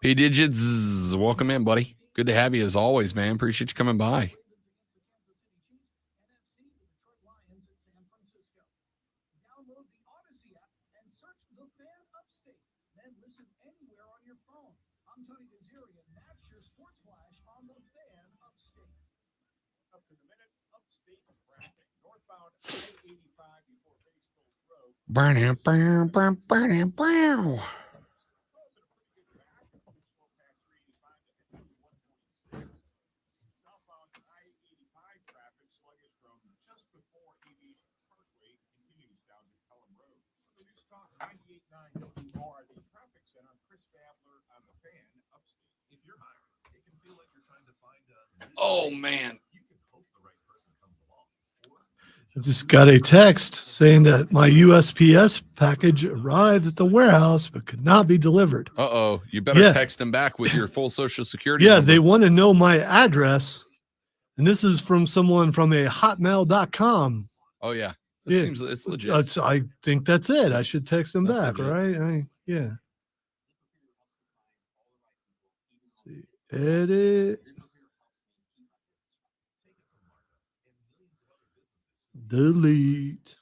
P Digits, welcome in, buddy. Good to have you as always, man. Appreciate you coming by. Burn, burn, burn, burn, burn. Oh, man. I just got a text saying that my USPS package arrived at the warehouse but could not be delivered. Uh-oh. You better text them back with your full social security Yeah, number. they want to know my address. And this is from someone from a hotmail.com. Oh, yeah. It seems it's legit. I think that's it. I should text them back, legit. right? Yeah. Edit. Delete.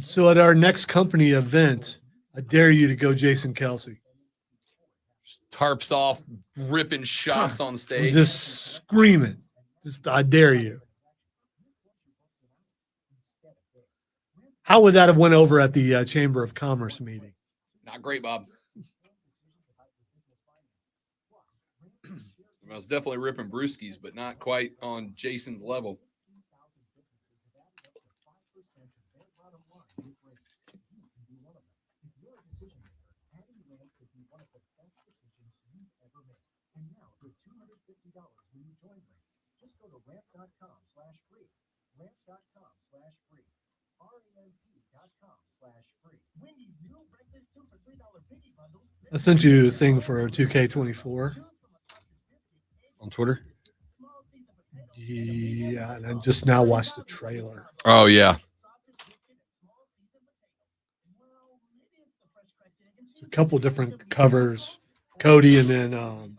So at our next company event, I dare you to go Jason Kelsey. Tarps off, ripping shots on stage. Just screaming. I dare you. How would that have went over at the Chamber of Commerce meeting? Not great, Bob. I was definitely ripping brewskis, but not quite on Jason's level. Just go to ramp.com/free. Ramp.com/free. RAMP.com/free. Wendy's new breakfast 2 for $3 biggie bundles. I sent you a thing for 2K24. On Twitter? Yeah, and I just now watched the trailer. Oh, yeah. A couple different covers, Cody and then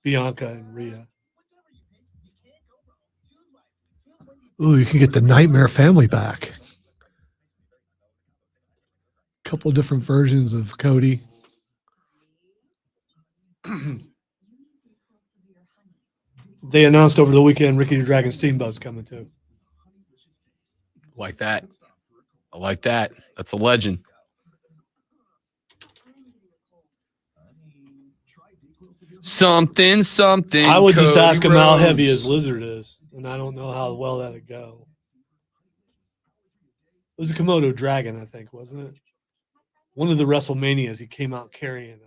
Bianca and Rhea. Ooh, you can get the Nightmare Family back. Couple different versions of Cody. They announced over the weekend Ricky the Dragon Steamboat's coming too. Like that. I like that. That's a legend. Something. I would just Cody ask him how heavy Rhodes. his lizard is, and I don't know how well that'd go. It was a Komodo dragon, I think, wasn't it? One of the WrestleManias, he came out carrying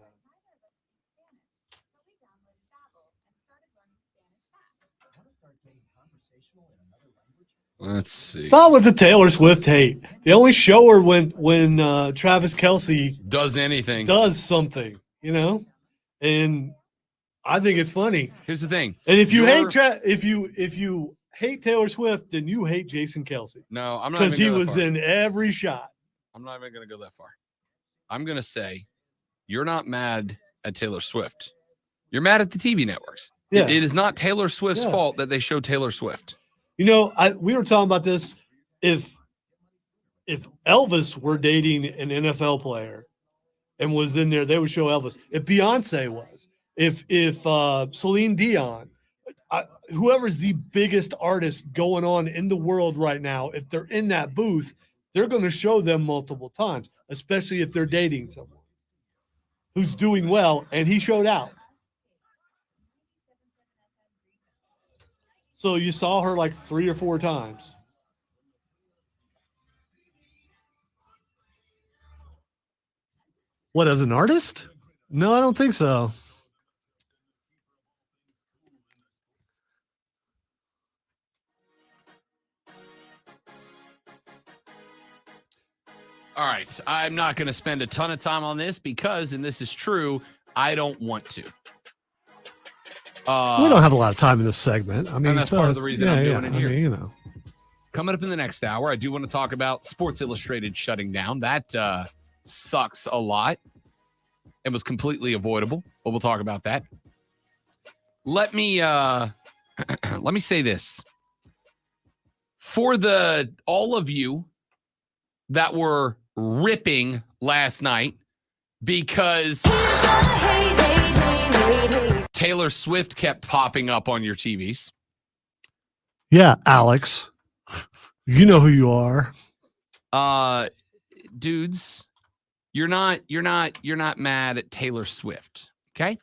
Let's see. Stop with the Taylor Swift hate. They only show her when Travis Kelce Does anything. does something, you know, and I think it's funny. Here's the thing. And if you You're- if you hate Taylor Swift, then you hate Jason Kelce No, I'm not because even he gonna go was that far. in every shot. I'm not even going to go that far. I'm going to say you're not mad at Taylor Swift. You're mad at the TV networks. Yeah. It is not Taylor Swift's Yeah. fault that they show Taylor Swift. You know, we were talking about this. If Elvis were dating an NFL player and was in there, they would show Elvis. If Beyonce was, if Celine Dion, whoever's the biggest artist going on in the world right now, if they're in that booth, they're going to show them multiple times, especially if they're dating someone who's doing well, and he showed out. So you saw her like 3 or 4 times. What, as an artist? No, I don't think so. All right. I'm not going to spend a ton of time on this because, and this is true, I don't want to. We don't have a lot of time in this segment. I mean, and that's part of the reason I'm doing it here. I mean, you know. Coming up in the next hour, I do want to talk about Sports Illustrated shutting down. That sucks a lot. It was completely avoidable, but we'll talk about that. Let me say this. For all of you that were ripping last night because Taylor Swift kept popping up on your TVs. Yeah, Alex. You know who you are. Dudes, you're not mad at Taylor Swift, okay?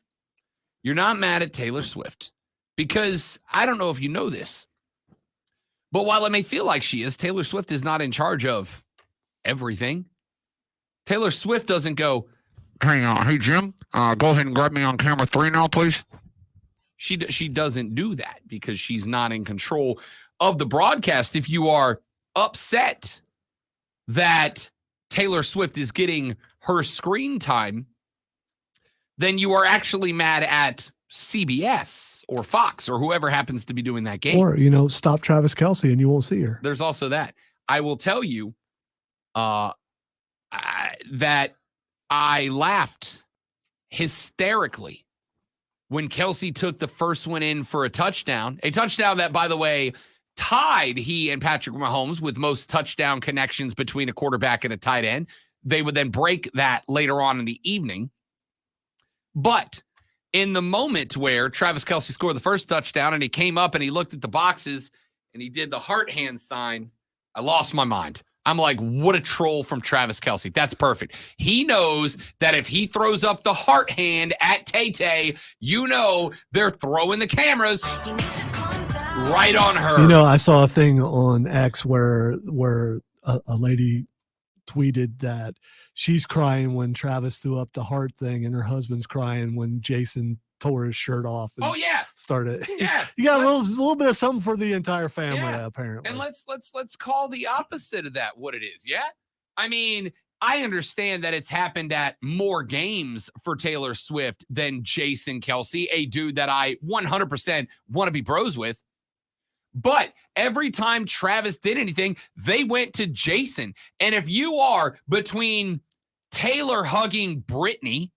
You're not mad at Taylor Swift because I don't know if you know this, but while it may feel like she is, Taylor Swift is not in charge of everything. Taylor Swift doesn't go, hey Jim, go ahead and grab me on camera 3 now, please. She doesn't do that because she's not in control of the broadcast. If you are upset that Taylor Swift is getting her screen time, then you are actually mad at CBS or Fox or whoever happens to be doing that game. Or, stop Travis Kelce and you won't see her. There's also that. I will tell you that I laughed hysterically when Kelce took the first one in for a touchdown that, by the way, tied he and Patrick Mahomes with most touchdown connections between a quarterback and a tight end. They would then break that later on in the evening. But in the moment where Travis Kelce scored the first touchdown and he came up and he looked at the boxes and he did the heart hand sign, I lost my mind. I'm like, what a troll from Travis Kelce. That's perfect. He knows that if he throws up the heart hand at Tay-Tay, they're throwing the cameras right on her. I saw a thing on X where a lady tweeted that she's crying when Travis threw up the heart thing and her husband's crying when Jason tore his shirt off. And Oh yeah, started. yeah. You got a Let's- little bit of something for the entire family, Yeah. apparently. And let's call the opposite of that what it is. Yeah. I mean, I understand that it's happened at more games for Taylor Swift than Jason Kelsey, a dude that I 100% want to be bros with. But every time Travis did anything, they went to Jason. And if you are between Taylor hugging Brittany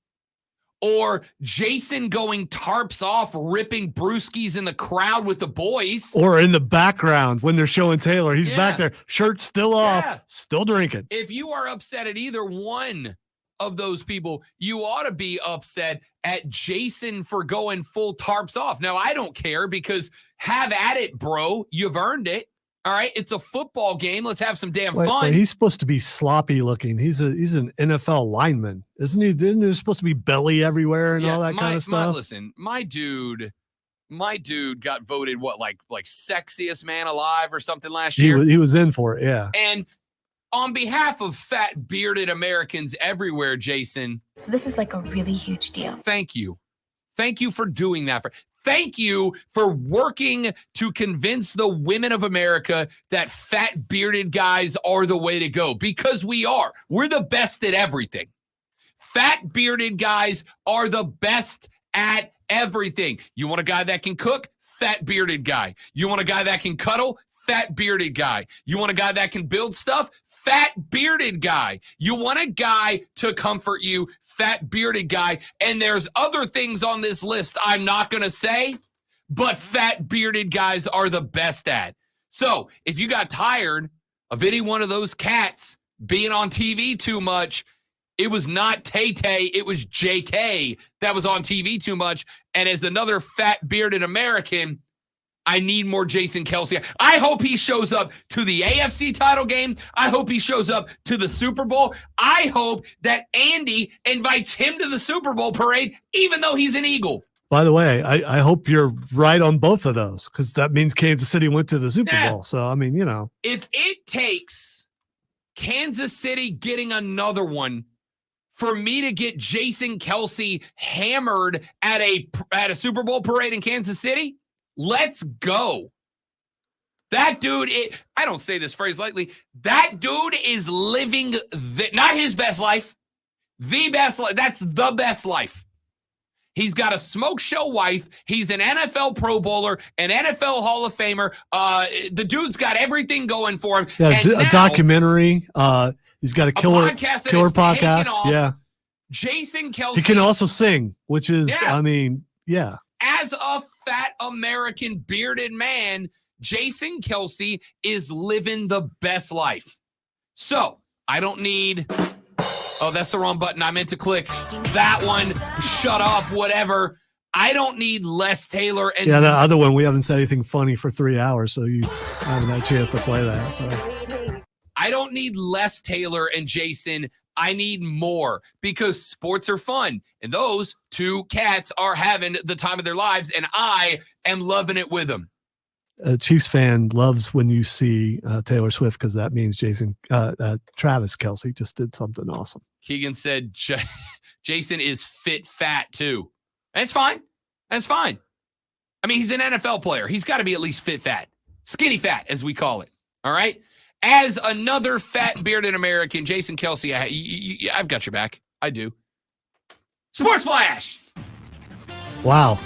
or Jason going tarps off, ripping brewskis in the crowd with the boys, or in the background when they're showing Taylor, he's Yeah. back there, shirt still off, Yeah. still drinking. if you are upset at either one of those people, you ought to be upset at Jason for going full tarps off. Now, I don't care because have at it, bro. You've earned it. All right. It's a football game. Let's have some damn Wait, fun. he's supposed to be sloppy looking. He's an NFL lineman, isn't he? Didn't there supposed to be belly everywhere and all that kind of stuff? Listen, my dude got voted like sexiest man alive or something last year. He was in for it, yeah. And on behalf of fat bearded Americans everywhere, Jason, So this is like a really huge deal. thank you. Thank you for doing that. Thank you for working to convince the women of America that fat bearded guys are the way to go, because we are. We're the best at everything. Fat bearded guys are the best at everything. You want a guy that can cook? Fat bearded guy. You want a guy that can cuddle? Fat bearded guy. You want a guy that can build stuff? Fat bearded guy. You want a guy to comfort you? Fat bearded guy. And there's other things on this list I'm not going to say, but fat bearded guys are the best at. So if you got tired of any one of those cats being on TV too much, it was not Tay-Tay, it was JK that was on TV too much. And as another fat bearded American, I need more Jason Kelsey. I hope he shows up to the AFC title game. I hope he shows up to the Super Bowl. I hope that Andy invites him to the Super Bowl parade, even though he's an Eagle. By the way, I hope you're right on both of those, because that means Kansas City went to the Super Bowl. So, I mean, If it takes Kansas City getting another one for me to get Jason Kelsey hammered at a Super Bowl parade in Kansas City, let's go. That dude, I don't say this phrase lightly. That dude is living not his best life, the best life. That's the best life. He's got a smoke show wife. He's an NFL Pro Bowler, an NFL Hall of Famer. The dude's got everything going for him. yeah, And a now, documentary. He's got a killer podcast that killer is taking podcast. off. Yeah, Jason Kelsey. he can also sing, which is, Yeah. I mean, yeah. As a fat American bearded man, Jason Kelsey is living the best life. So I don't need, oh, that's the wrong button. I meant to click that one. Shut up, whatever. I don't need Les Taylor. And Yeah, the other one, we haven't said anything funny for 3 hours, so you haven't had a chance to play that. So I don't need Les Taylor and Jason. I need more, because sports are fun. And those two cats are having the time of their lives, and I am loving it with them. a Chiefs fan loves when you see Taylor Swift, because that means Travis Kelsey just did something awesome. Keegan said Jason is fit fat too. That's fine. That's fine. I mean, he's an NFL player. He's got to be at least fit fat. Skinny fat, as we call it. All right? As another fat bearded American, Jason Kelsey, I've got your back. I do. Sports Flash. Wow.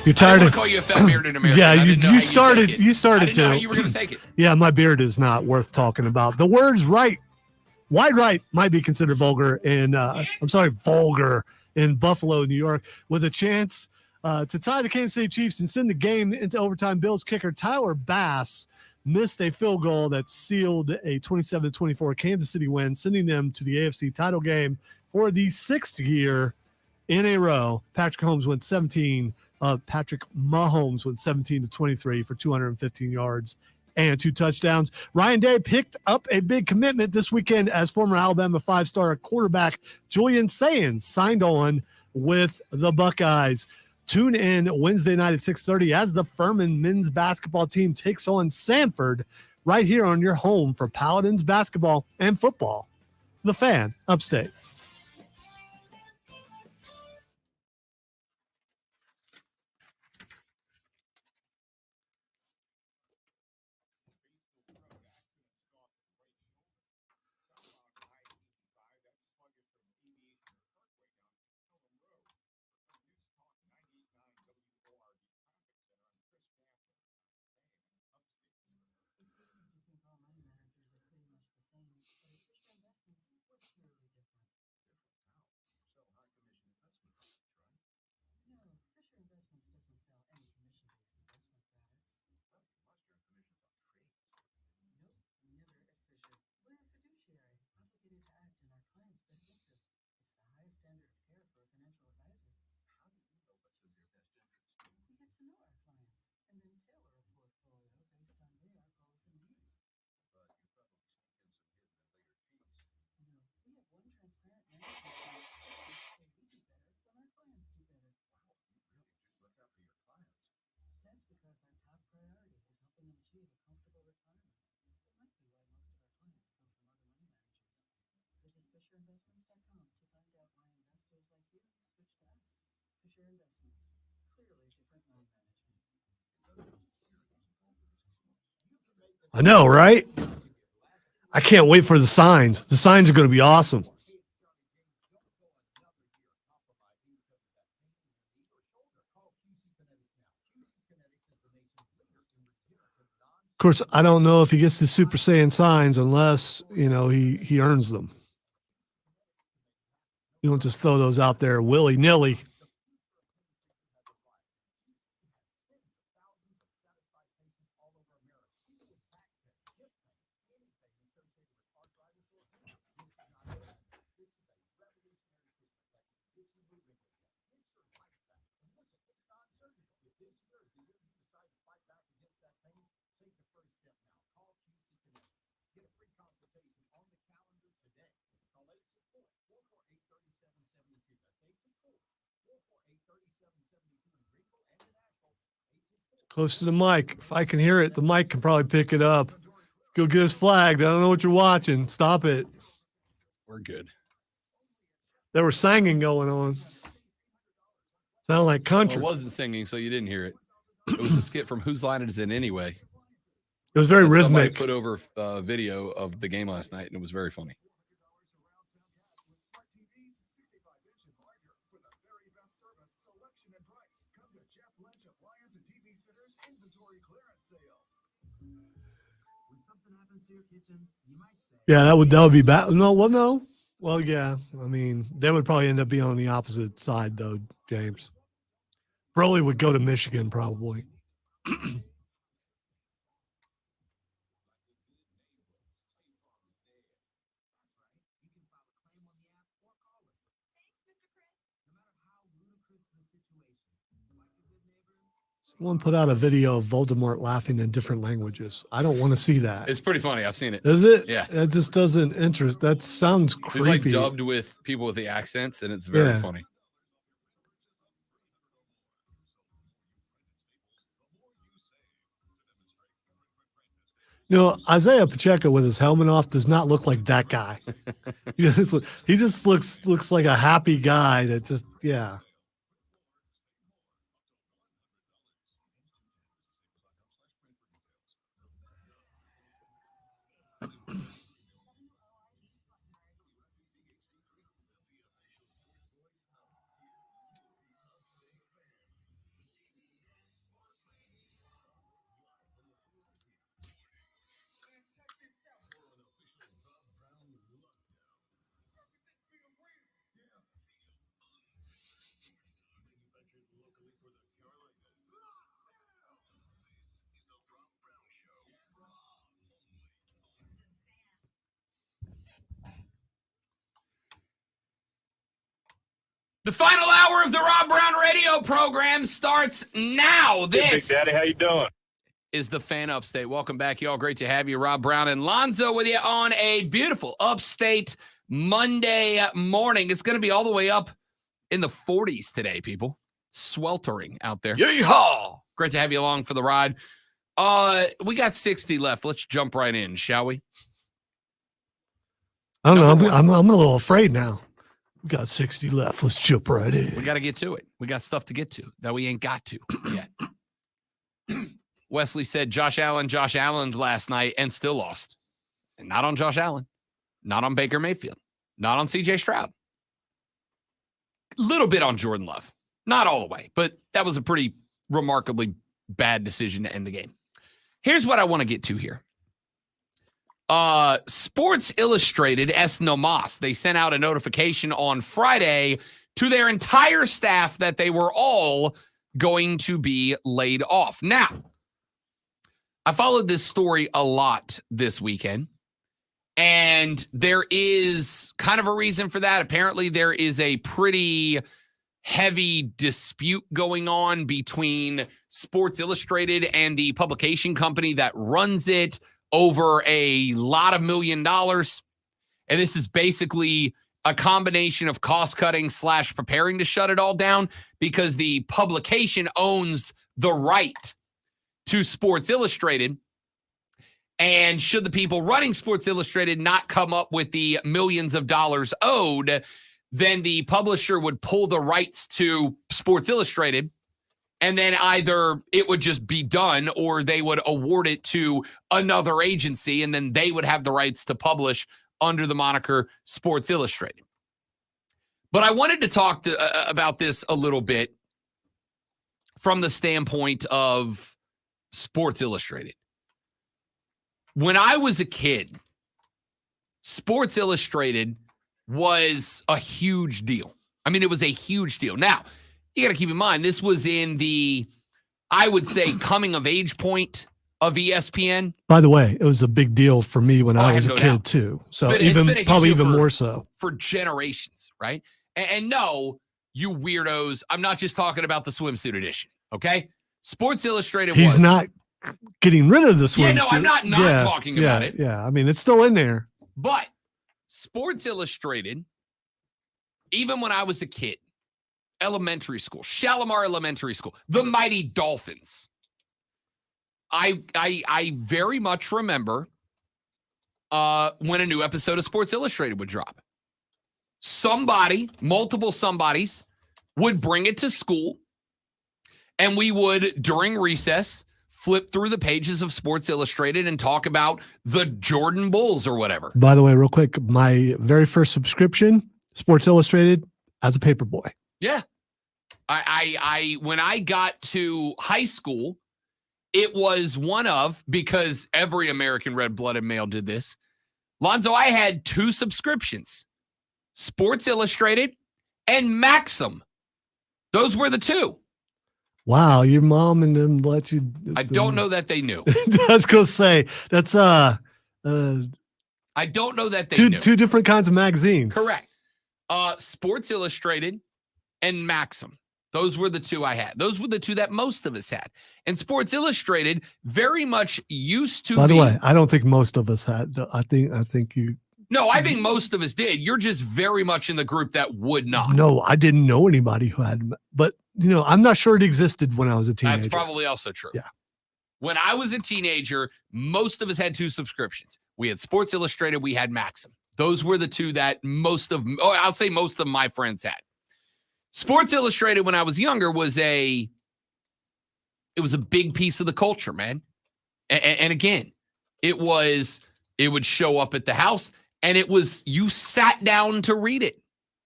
You're I tired didn't want of to call you a fat bearded American. Yeah, I didn't know how you you'd started take it. you started I didn't know to. how you were going to take it. Yeah, my beard is not worth talking about. The words wide right might be considered vulgar in vulgar in Buffalo, New York, with a chance to tie the Kansas City Chiefs and send the game into overtime. Bills kicker Tyler Bass missed a field goal that sealed a 27-24 Kansas City win, sending them to the AFC title game for the 6th year in a row. Patrick Mahomes went 17-23 for 215 yards and 2 touchdowns. Ryan Day picked up a big commitment this weekend as former Alabama 5-star quarterback Julian Sayans signed on with the Buckeyes. Tune in Wednesday night at 6:30 as the Furman men's basketball team takes on Sanford right here on your home for Paladins basketball and football. The Fan, Upstate. achieve a comfortable retirement. It might be why most of our clients come from other money managers. Visit FisherInvestments.com to find out why investors like you switch to us. Fisher Investments, clearly different money management. I know, right? I can't wait for the signs. The signs are going to be awesome. Of course, I don't know if he gets the Super Saiyan signs unless, he earns them. You don't just throw those out there willy-nilly. Close to the mic. If I can hear it, the mic can probably pick it up. Go get us flagged. I don't know what you're watching. Stop it. We're good. There was singing going on. Sound like country. Well, it wasn't singing, so you didn't hear it. It was a skit from Whose Line Is It Anyway? It was very Somebody rhythmic. put over a video of the game last night, and it was very funny. Yeah, that would be bad. No, well, no. Well, yeah. I mean, they would probably end up being on the opposite side, though, James. Broly would go to Michigan, probably. Someone put out a video of Voldemort laughing in different languages. I don't want to see that. It's pretty funny. I've seen it. Is it? Yeah. It just doesn't interest. That sounds It's creepy. like dubbed with people with the accents, and it's very funny. Isaiah Pacheco with his helmet off does not look like that guy. he just looks like a happy guy that just, yeah. The final hour of the Rob Brown radio program starts now. This Big Daddy, how you doing? is the Fan Upstate. Welcome back, y'all. Great to have you. Rob Brown and Lonzo with you on a beautiful Upstate Monday morning. It's going to be all the way up in the 40s today, people. Sweltering out there. Yeehaw! Great to have you along for the ride. We got 60 left. Let's jump right in, shall we? I don't know. I'm a little afraid now. We got 60 left. Let's jump right in. We got to get to it. We got stuff to get to that we ain't got to yet. Wesley said Josh Allen last night and still lost. And not on Josh Allen. Not on Baker Mayfield. Not on CJ Stroud. A little bit on Jordan Love. Not all the way, but that was a pretty remarkably bad decision to end the game. Here's what I want to get to here. Sports Illustrated, S. Nomas, they sent out a notification on Friday to their entire staff that they were all going to be laid off. Now, I followed this story a lot this weekend, and there is kind of a reason for that. Apparently, there is a pretty heavy dispute going on between Sports Illustrated and the publication company that runs it over a lot of $1 million. And this is basically a combination of cost cutting / preparing to shut it all down because the publication owns the right to Sports Illustrated. And should the people running Sports Illustrated not come up with the millions of dollars owed, then the publisher would pull the rights to Sports Illustrated, and then either it would just be done or they would award it to another agency, and then they would have the rights to publish under the moniker Sports Illustrated. But I wanted to talk about this a little bit from the standpoint of Sports Illustrated. When I was a kid, Sports Illustrated was a huge deal. I mean, it was a huge deal. Now, you got to keep in mind, this was in the, I would say, coming of age point of ESPN. By the way, it was a big deal for me when I was a kid too. So probably even more so. For generations, right? And no, you weirdos, I'm not just talking about the swimsuit edition, okay? Sports Illustrated He's not getting rid of the swimsuit. Yeah, no, I'm not talking about it. Yeah, I mean, it's still in there. But Sports Illustrated, even when I was a kid, elementary school, Shalimar Elementary School, the Mighty Dolphins, I very much remember when a new episode of Sports Illustrated would drop. Multiple somebodies would bring it to school, and we would, during recess, flip through the pages of Sports Illustrated and talk about the Jordan Bulls or whatever. By the way, real quick, my very first subscription, Sports Illustrated, as a paper boy. Yeah. I when I got to high school, it was because every American red-blooded male did this. Lonzo, I had 2 subscriptions, Sports Illustrated and Maxim. Those were the 2. Wow, your mom and them let you. I don't know that they knew. I was going to say, that's I don't know that they knew. 2 different kinds of magazines. Correct. Sports Illustrated and Maxim. Those were the 2 I had. Those were the 2 that most of us had. And Sports Illustrated very much used to be. By the way, I don't think most of us had. I think you. No, I think most of us did. You're just very much in the group that would not. No, I didn't know anybody who had. But, I'm not sure it existed when I was a teenager. That's probably also true. Yeah. When I was a teenager, most of us had 2 subscriptions. We had Sports Illustrated. We had Maxim. Those were the 2 that I'll say most of my friends had. Sports Illustrated, when I was younger, was a big piece of the culture, man. And again, it would show up at the house, and you sat down to read it,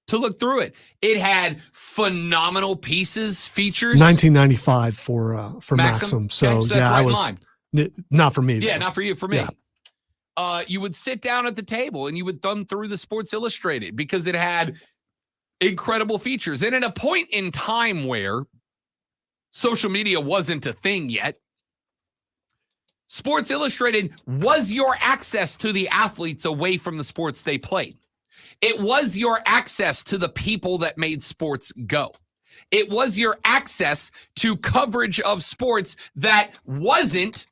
to look through it. It had phenomenal features. 1995 for Maxim. So okay, so yeah, right I was not for me. Yeah, though. not for you, for me. Yeah. You would sit down at the table and you would thumb through the Sports Illustrated because it had incredible features. And at a point in time where social media wasn't a thing yet, Sports Illustrated was your access to the athletes away from the sports they played. It was your access to the people that made sports go. It was your access to coverage of sports that wasn't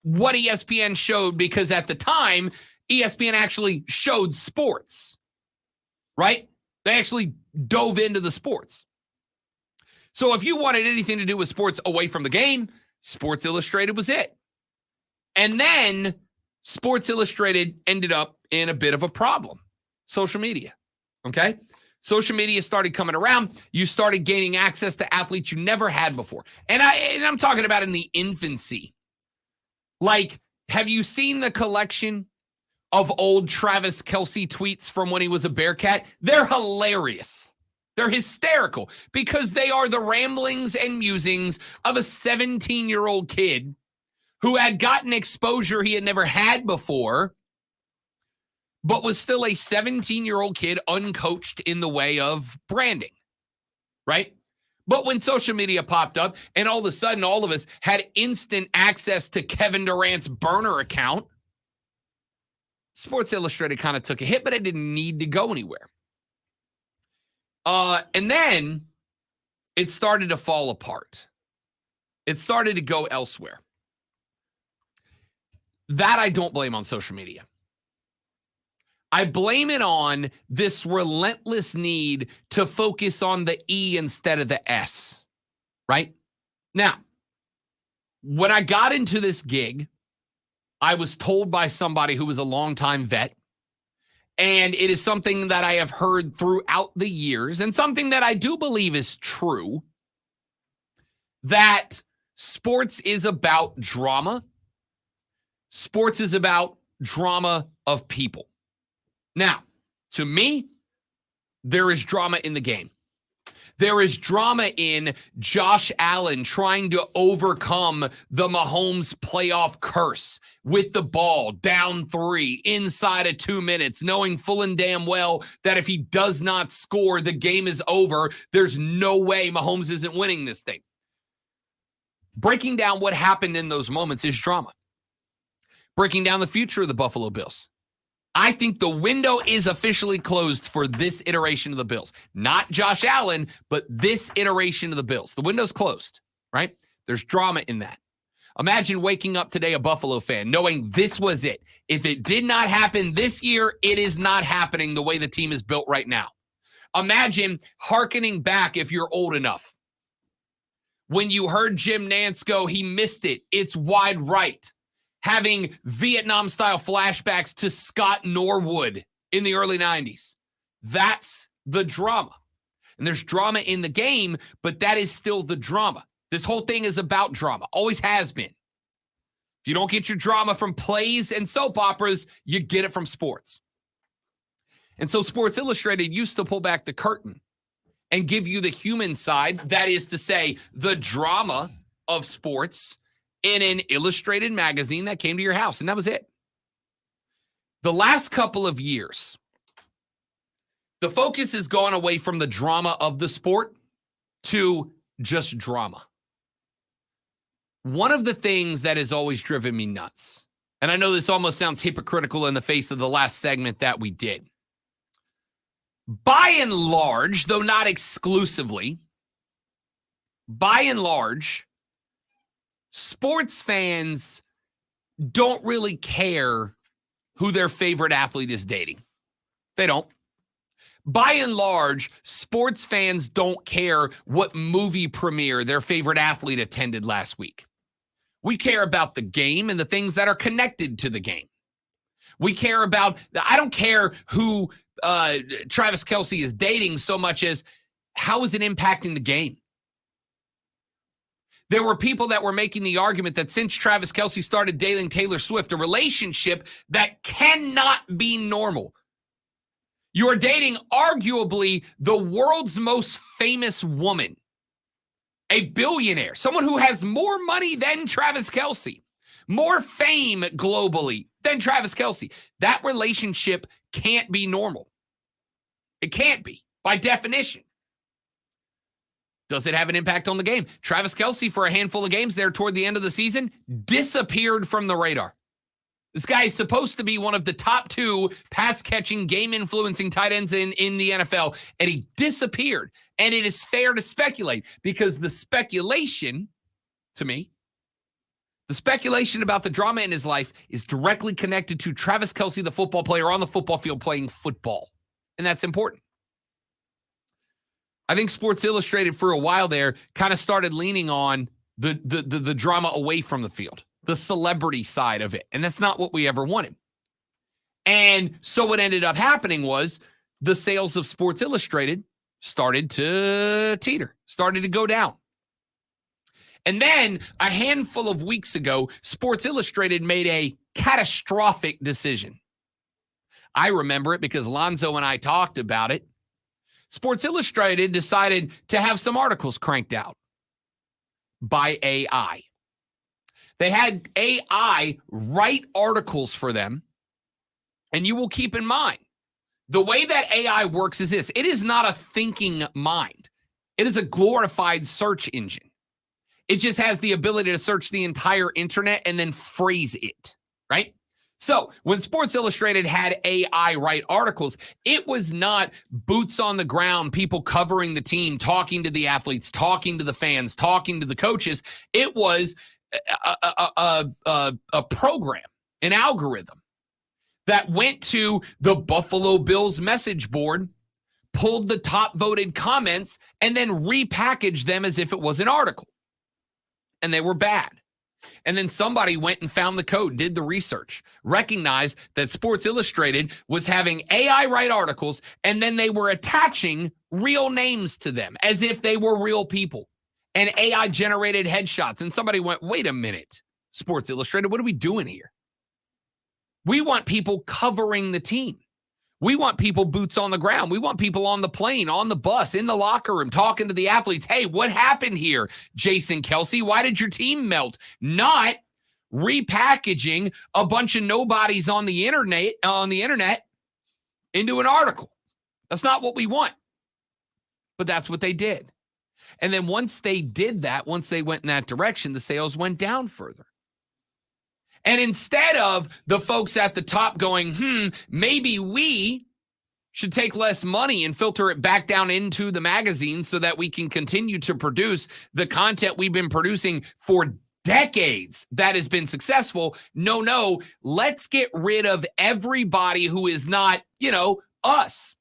what ESPN showed, because at the time, ESPN actually showed sports, right? They actually dove into the sports. So if you wanted anything to do with sports away from the game, Sports Illustrated was it. And then Sports Illustrated ended up in a bit of a problem. Social media, okay? Social media started coming around. You started gaining access to athletes you never had before. And I'm talking about in the infancy. Like, have you seen the collection of old Travis Kelce tweets from when he was a Bearcat? They're hilarious. They're hysterical because they are the ramblings and musings of a 17-year-old kid who had gotten exposure he had never had before, but was still a 17-year-old kid uncoached in the way of branding, right? But when social media popped up and all of a sudden all of us had instant access to Kevin Durant's burner account, Sports Illustrated kind of took a hit, but it didn't need to go anywhere. And then it started to fall apart. It started to go elsewhere. That I don't blame on social media. I blame it on this relentless need to focus on the E instead of the S, right? Now, when I got into this gig, I was told by somebody who was a longtime vet, and it is something that I have heard throughout the years, and something that I do believe is true, that sports is about drama. Sports is about drama of people. Now, to me, there is drama in the game. There is drama in Josh Allen trying to overcome the Mahomes playoff curse with the ball down 3 inside of 2 minutes, knowing full and damn well that if he does not score, the game is over. There's no way Mahomes isn't winning this thing. Breaking down what happened in those moments is drama. Breaking down the future of the Buffalo Bills. I think the window is officially closed for this iteration of the Bills. Not Josh Allen, but this iteration of the Bills. The window's closed, right? There's drama in that. Imagine waking up today a Buffalo fan knowing this was it. If it did not happen this year, it is not happening the way the team is built right now. Imagine hearkening back, if you're old enough, when you heard Jim Nantz go, he missed it, it's wide right. Having Vietnam-style flashbacks to Scott Norwood in the early 90s. That's the drama. And there's drama in the game, but that is still the drama. This whole thing is about drama. Always has been. If you don't get your drama from plays and soap operas, you get it from sports. And so Sports Illustrated used to pull back the curtain and give you the human side, that is to say, the drama of sports, in an illustrated magazine that came to your house, and that was it. The last couple of years, the focus has gone away from the drama of the sport to just drama. One of the things that has always driven me nuts, and I know this almost sounds hypocritical in the face of the last segment that we did. By and large, though not exclusively, by and large, sports fans don't really care who their favorite athlete is dating. They don't. By and large, sports fans don't care what movie premiere their favorite athlete attended last week. We care about the game and the things that are connected to the game. We care about, I don't care who Travis Kelce is dating so much as how is it impacting the game? There were people that were making the argument that since Travis Kelce started dating Taylor Swift, a relationship that cannot be normal. You are dating arguably the world's most famous woman, a billionaire, someone who has more money than Travis Kelce, more fame globally than Travis Kelce. That relationship can't be normal. It can't be, by definition. Does it have an impact on the game? Travis Kelce, for a handful of games there toward the end of the season, disappeared from the radar. This guy is supposed to be one of the top 2 pass-catching, game-influencing tight ends in the NFL, and he disappeared. And it is fair to speculate, because the speculation, to me, the speculation about the drama in his life is directly connected to Travis Kelce, the football player, on the football field playing football. And that's important. I think Sports Illustrated for a while there kind of started leaning on the drama away from the field, the celebrity side of it. And that's not what we ever wanted. And so what ended up happening was the sales of Sports Illustrated started to teeter, started to go down. And then a handful of weeks ago, Sports Illustrated made a catastrophic decision. I remember it because Lonzo and I talked about it. Sports Illustrated decided to have some articles cranked out by AI. They had AI write articles for them. And you will keep in mind, the way that AI works is this. It is not a thinking mind. It is a glorified search engine. It just has the ability to search the entire internet and then phrase it, right? So when Sports Illustrated had AI write articles, it was not boots on the ground, people covering the team, talking to the athletes, talking to the fans, talking to the coaches. It was a program, an algorithm that went to the Buffalo Bills message board, pulled the top voted comments, and then repackaged them as if it was an article. And they were bad. And then somebody went and found the code, did the research, recognized that Sports Illustrated was having AI write articles, and then they were attaching real names to them as if they were real people and AI generated headshots. And somebody went, wait a minute, Sports Illustrated, what are we doing here? We want people covering the team. We want people boots on the ground. We want people on the plane, on the bus, in the locker room, talking to the athletes. Hey, what happened here, Jason Kelsey? Why did your team melt? Not repackaging a bunch of nobodies on the internet into an article. That's not what we want. But that's what they did. And then once they did that, once they went in that direction, the sales went down further. And instead of the folks at the top going, maybe we should take less money and filter it back down into the magazine so that we can continue to produce the content we've been producing for decades that has been successful. No, let's get rid of everybody who is not, us.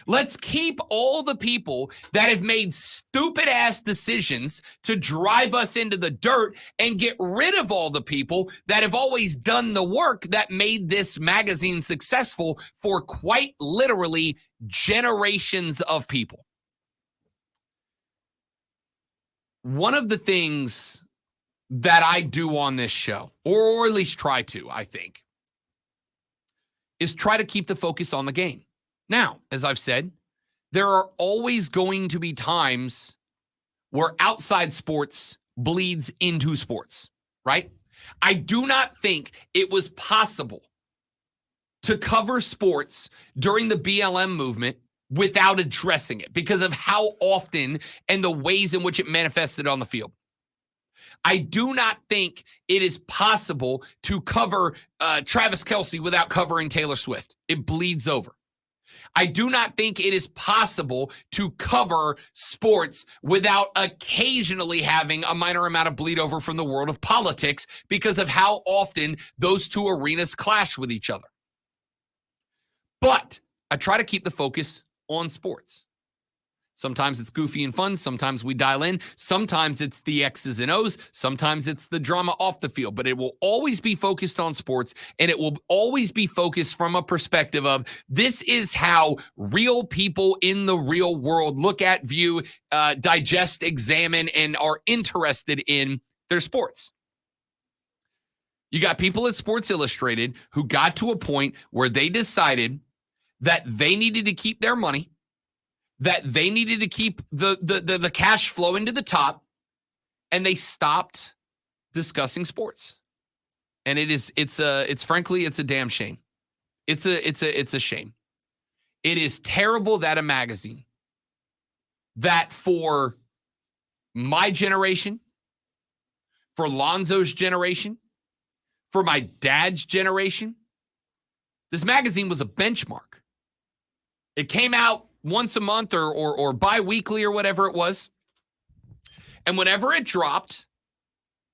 Let's keep all the people that have made stupid ass decisions to drive us into the dirt and get rid of all the people that have always done the work that made this magazine successful for quite literally generations of people. One of the things that I do on this show, or at least try to, I think, is try to keep the focus on the game. Now, as I've said, there are always going to be times where outside sports bleeds into sports, right? I do not think it was possible to cover sports during the BLM movement without addressing it because of how often and the ways in which it manifested on the field. I do not think it is possible to cover Travis Kelce without covering Taylor Swift. It bleeds over. I do not think it is possible to cover sports without occasionally having a minor amount of bleed over from the world of politics because of how often those two arenas clash with each other. But I try to keep the focus on sports. Sometimes it's goofy and fun. Sometimes we dial in. Sometimes it's the X's and O's. Sometimes it's the drama off the field. But it will always be focused on sports, and it will always be focused from a perspective of this is how real people in the real world look at, view, digest, examine, and are interested in their sports. You got people at Sports Illustrated who got to a point where they decided that they needed to keep their money, that they needed to keep the cash flow into the top, and they stopped discussing sports. And it's frankly a damn shame. It's a shame. It is terrible that a magazine that for my generation, for Lonzo's generation, for my dad's generation, this magazine was a benchmark. It came out once a month or bi-weekly or whatever it was. And whenever it dropped,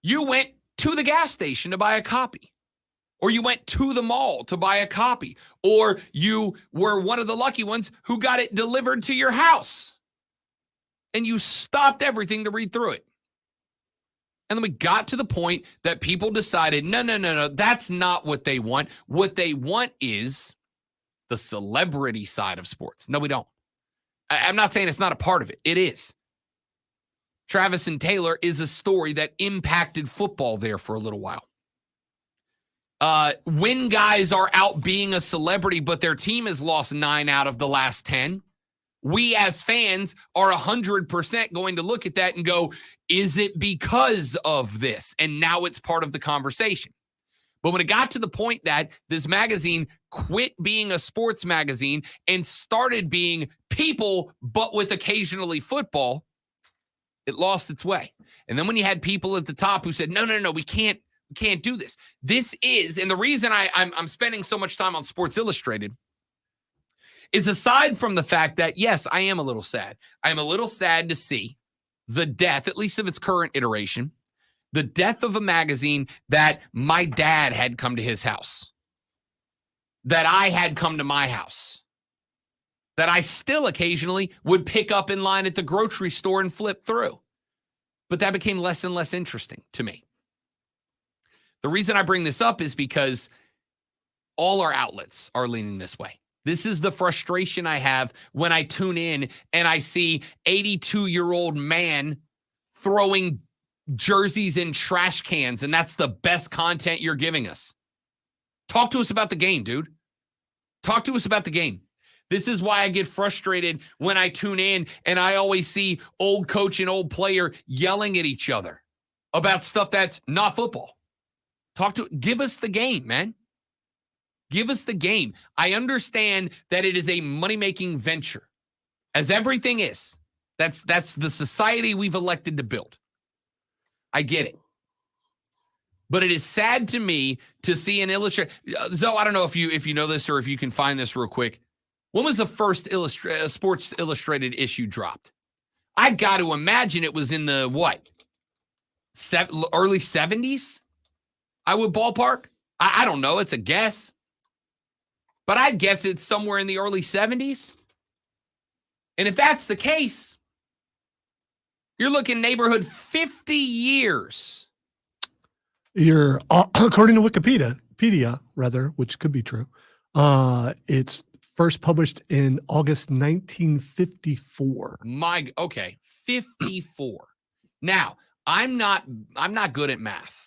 you went to the gas station to buy a copy, or you went to the mall to buy a copy, or you were one of the lucky ones who got it delivered to your house and you stopped everything to read through it. And then we got to the point that people decided, no, that's not what they want. What they want is the celebrity side of sports. No, we don't. I'm not saying it's not a part of it. It is. Travis and Taylor is a story that impacted football there for a little while. When guys are out being a celebrity, but their team has lost 9 out of the last 10, we as fans are 100% going to look at that and go, is it because of this? And now it's part of the conversation. But when it got to the point that this magazine quit being a sports magazine and started being people, but with occasionally football, it lost its way. And then when you had people at the top who said, no, we can't do this. This is, and the reason I'm spending so much time on Sports Illustrated is aside from the fact that, yes, I am a little sad. I am a little sad to see the death, at least of its current iteration, the death of a magazine that my dad had come to his house, that I had come to my house, that I still occasionally would pick up in line at the grocery store and flip through. But that became less and less interesting to me. The reason I bring this up is because all our outlets are leaning this way. This is the frustration I have when I tune in and I see 82-year-old man throwing jerseys in trash cans, and that's the best content you're giving us. Talk to us about the game, dude. Talk to us about the game. This is why I get frustrated when I tune in and I always see old coach and old player yelling at each other about stuff that's not football. Give us the game, man. Give us the game. I understand that it is a money-making venture, as everything is. That's the society we've elected to build. I get it. But it is sad to me to see an illustrated. Zoe, I don't know if you know this or if you can find this real quick. When was the first Sports Illustrated issue dropped? I got to imagine it was in the early 70s? I would ballpark. I don't know. It's a guess. But I'd guess it's somewhere in the early 70s. And if that's the case, you're looking neighborhood 50 years. You're according to Wikipedia, which could be true. It's first published in August 1954. Okay, 54. Now, I'm not good at math.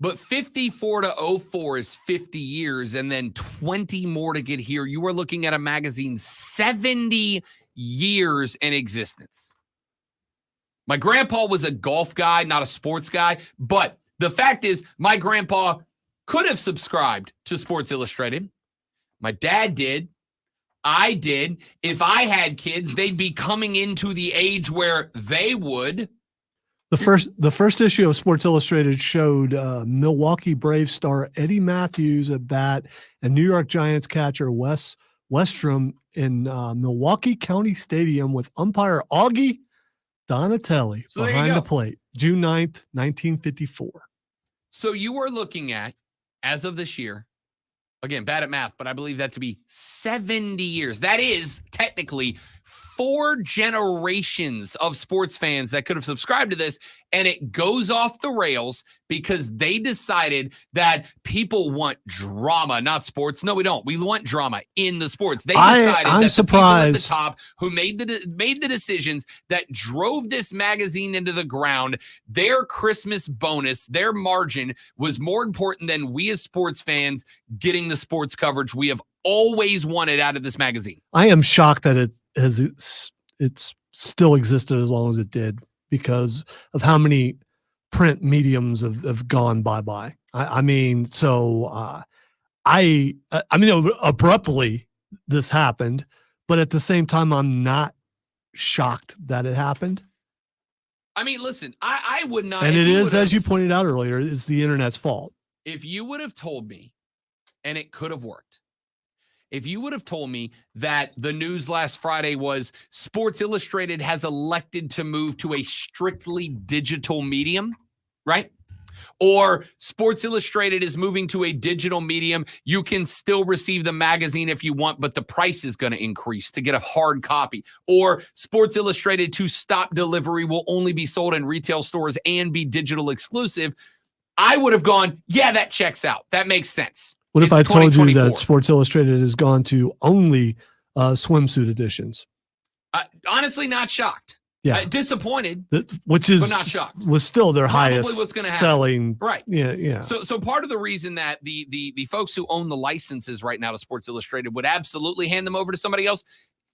But 54 to 04 is 50 years and then 20 more to get here. You are looking at a magazine 70 years in existence. My grandpa was a golf guy, not a sports guy. But the fact is, my grandpa could have subscribed to Sports Illustrated. My dad did. I did. If I had kids, they'd be coming into the age where they would. The first issue of Sports Illustrated showed Milwaukee Braves star Eddie Matthews at bat and New York Giants catcher Wes Westrom in Milwaukee County Stadium with umpire Augie Donatelli behind the plate, June 9th, 1954. So you are looking at, as of this year, again, bad at math, but I believe that to be 70 years. That is technically 4 generations of sports fans that could have subscribed to this, and it goes off the rails because they decided that people want drama, not sports. No, we don't. We want drama in the sports. They decided I'm that surprised. the people at the top who made the decisions that drove this magazine into the ground, their Christmas bonus, their margin was more important than we as sports fans getting the sports coverage we have always wanted out of this magazine. I am shocked that it's still existed as long as it did because of how many print mediums have gone bye-bye. I mean, abruptly this happened, but at the same time, I'm not shocked that it happened. I mean, listen, I would not. And it is, as you pointed out earlier, is the internet's fault. If you would have told me, and it could have worked, if you would have told me that the news last Friday was Sports Illustrated has elected to move to a strictly digital medium, right? Or Sports Illustrated is moving to a digital medium, you can still receive the magazine if you want, but the price is going to increase to get a hard copy. Or Sports Illustrated to stop delivery will only be sold in retail stores and be digital exclusive. I would have gone, yeah, that checks out. That makes sense. What if I told you that Sports Illustrated has gone to only swimsuit editions? Honestly, not shocked. Yeah, disappointed, which is but not shocked. Was still their Probably highest what's gonna selling. Right. Yeah. So part of the reason that the folks who own the licenses right now to Sports Illustrated would absolutely hand them over to somebody else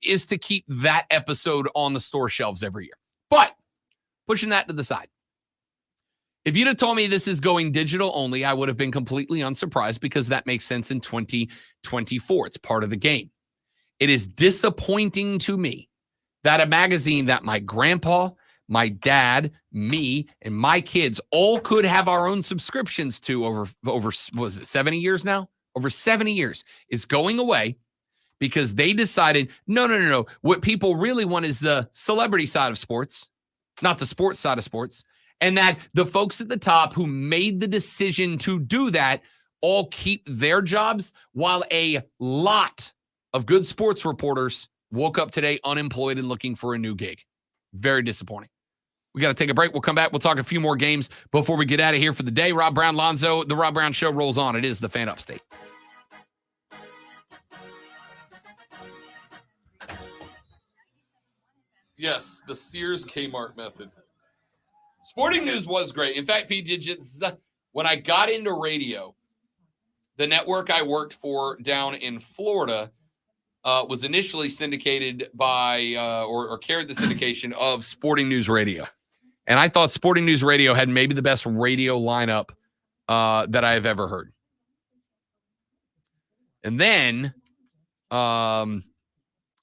is to keep that episode on the store shelves every year. But pushing that to the side. If you'd have told me this is going digital only, I would have been completely unsurprised because that makes sense in 2024. It's part of the game. It is disappointing to me that a magazine that my grandpa, my dad, me, and my kids all could have our own subscriptions to over was it 70 years now? Over 70 years is going away because they decided, no. What people really want is the celebrity side of sports, not the sports side of sports. And that the folks at the top who made the decision to do that all keep their jobs while a lot of good sports reporters woke up today unemployed and looking for a new gig. Very disappointing. We got to take a break. We'll come back. We'll talk a few more games before we get out of here for the day. Rob Brown, Lonzo, the Rob Brown Show rolls on. It is the Fan Upstate. Yes, the Sears Kmart method. Sporting News was great. In fact, P. Digits, when I got into radio, the network I worked for down in Florida was initially syndicated by or carried the syndication of Sporting News Radio. And I thought Sporting News Radio had maybe the best radio lineup that I have ever heard. And then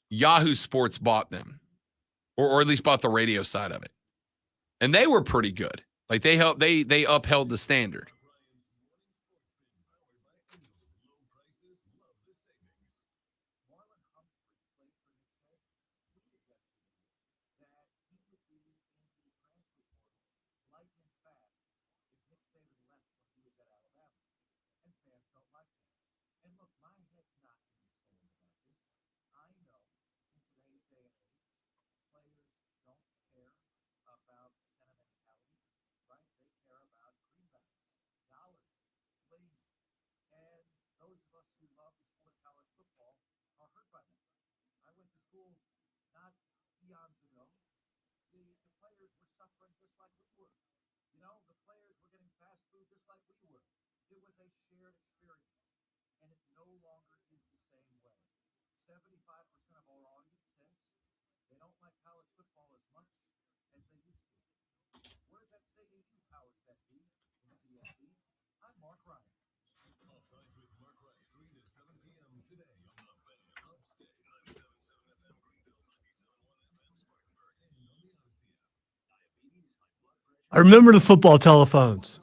Yahoo Sports bought them, or at least bought the radio side of it. And they were pretty good. Like they upheld the standard. I remember the football telephones.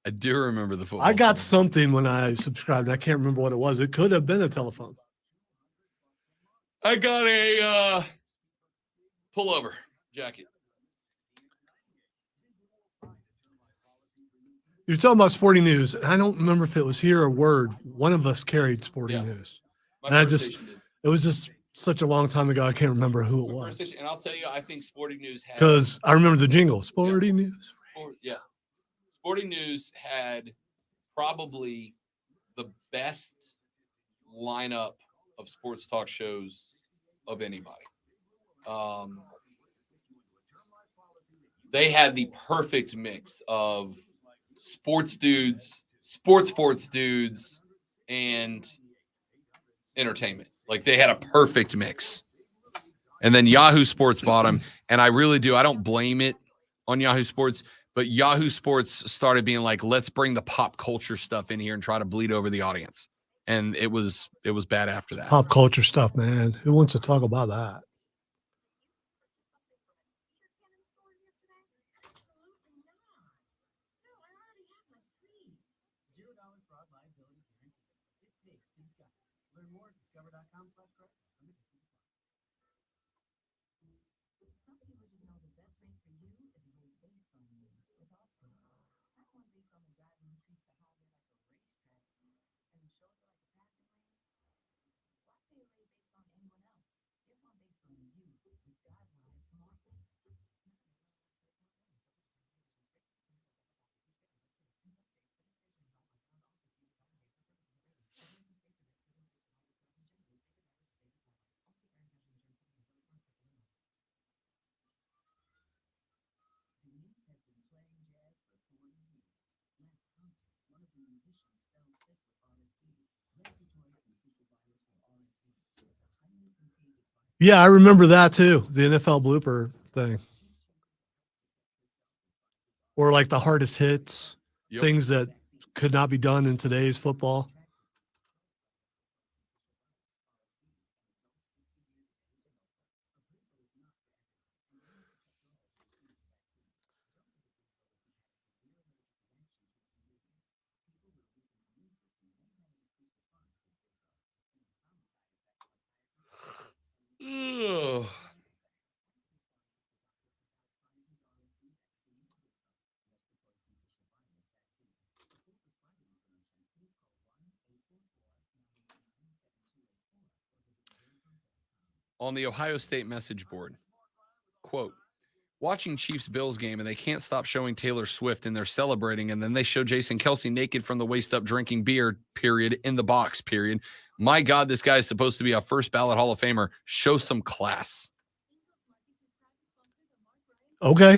I do remember the football. I got something when I subscribed. I can't remember what it was. It could have been a telephone. I got a pullover jacket. You're talking about Sporting News. And I don't remember if it was here or Word. One of us carried Sporting News. And it was just such a long time ago. I can't remember who it was. And I'll tell you, I think Sporting News had, because I remember the jingle. Sporting News. Sporting News had probably the best lineup of sports talk shows of anybody. They had the perfect mix of sports dudes, sports dudes, and entertainment. Like they had a perfect mix. And then Yahoo Sports bought them. And I really do. I don't blame it on Yahoo Sports, but Yahoo Sports started being like, let's bring the pop culture stuff in here and try to bleed over the audience. And it was bad after that. Pop culture stuff, man. Who wants to talk about that? Yeah, I remember that too. The NFL blooper thing. Or like the hardest hits, things that could not be done in today's football. Ugh. On the Ohio State message board, quote, watching Chiefs-Bills game and they can't stop showing Taylor Swift and they're celebrating, and then they show Jason Kelsey naked from the waist up drinking beer, period, in the box, period. My God, this guy is supposed to be a first ballot Hall of Famer. Show some class. Okay.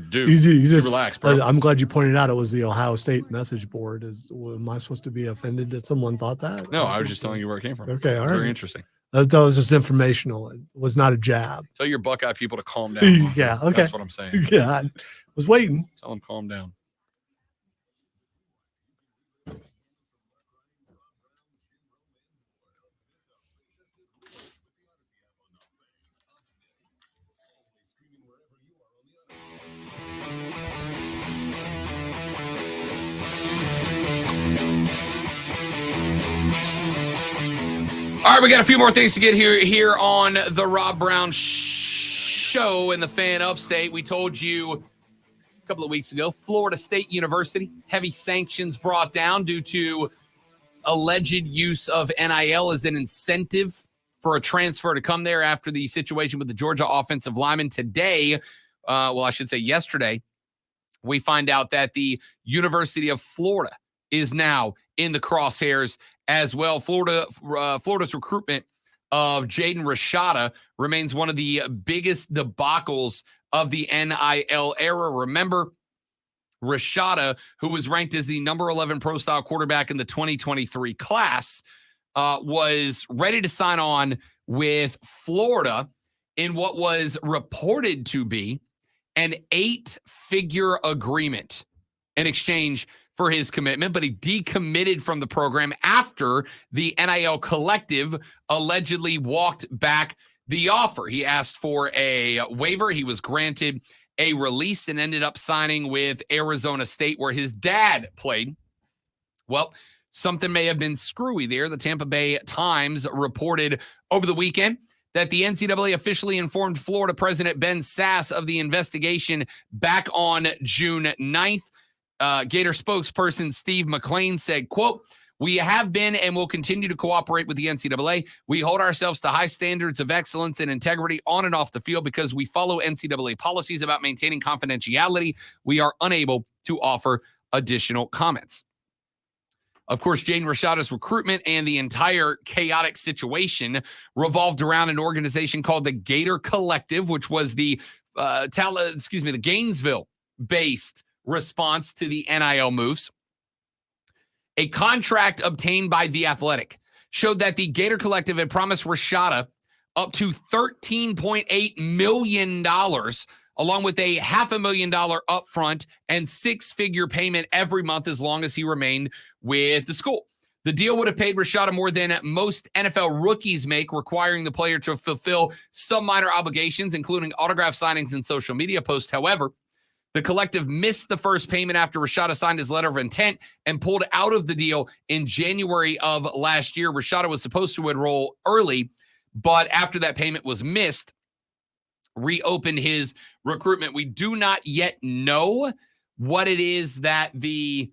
Dude, You just relax, bro. I'm glad you pointed out it was the Ohio State message board. Am I supposed to be offended that someone thought that? No, I was just telling you where it came from. Okay, all right. Very interesting. That was just informational. It was not a jab. Tell your Buckeye people to calm down. Yeah, okay. That's what I'm saying. Yeah, I was waiting. Tell them calm down. All right, we got a few more things to get here on the Rob Brown Show in the Fan Upstate. We told you a couple of weeks ago, Florida State University, heavy sanctions brought down due to alleged use of NIL as an incentive for a transfer to come there after the situation with the Georgia offensive lineman. Today, I should say yesterday, we find out that the University of Florida is now in the crosshairs as well. Florida's recruitment of Jaden Rashada remains one of the biggest debacles of the NIL era. Remember, Rashada, who was ranked as the number 11 pro-style quarterback in the 2023 class, was ready to sign on with Florida in what was reported to be an 8-figure agreement in exchange for his commitment, but he decommitted from the program after the NIL collective allegedly walked back the offer. He asked for a waiver. He was granted a release and ended up signing with Arizona State, where his dad played. Well, something may have been screwy there. The Tampa Bay Times reported over the weekend that the NCAA officially informed Florida President Ben Sasse of the investigation back on June 9th. Gator spokesperson Steve McClain said, quote, "We have been and will continue to cooperate with the NCAA. We hold ourselves to high standards of excellence and integrity on and off the field because we follow NCAA policies about maintaining confidentiality. We are unable to offer additional comments." Of course, Jaden Rashada's recruitment and the entire chaotic situation revolved around an organization called the Gator Collective, which was the Gainesville-based response to the NIL moves. A contract obtained by The Athletic showed that the Gator Collective had promised Rashada up to $13.8 million, along with a $500,000 upfront and 6-figure payment every month as long as he remained with the school. The deal would have paid Rashada more than most NFL rookies make, requiring the player to fulfill some minor obligations, including autograph signings and social media posts. However, the collective missed the first payment after Rashada signed his letter of intent and pulled out of the deal in January of last year. Rashada was supposed to enroll early, but after that payment was missed, reopened his recruitment. We do not yet know what it is that the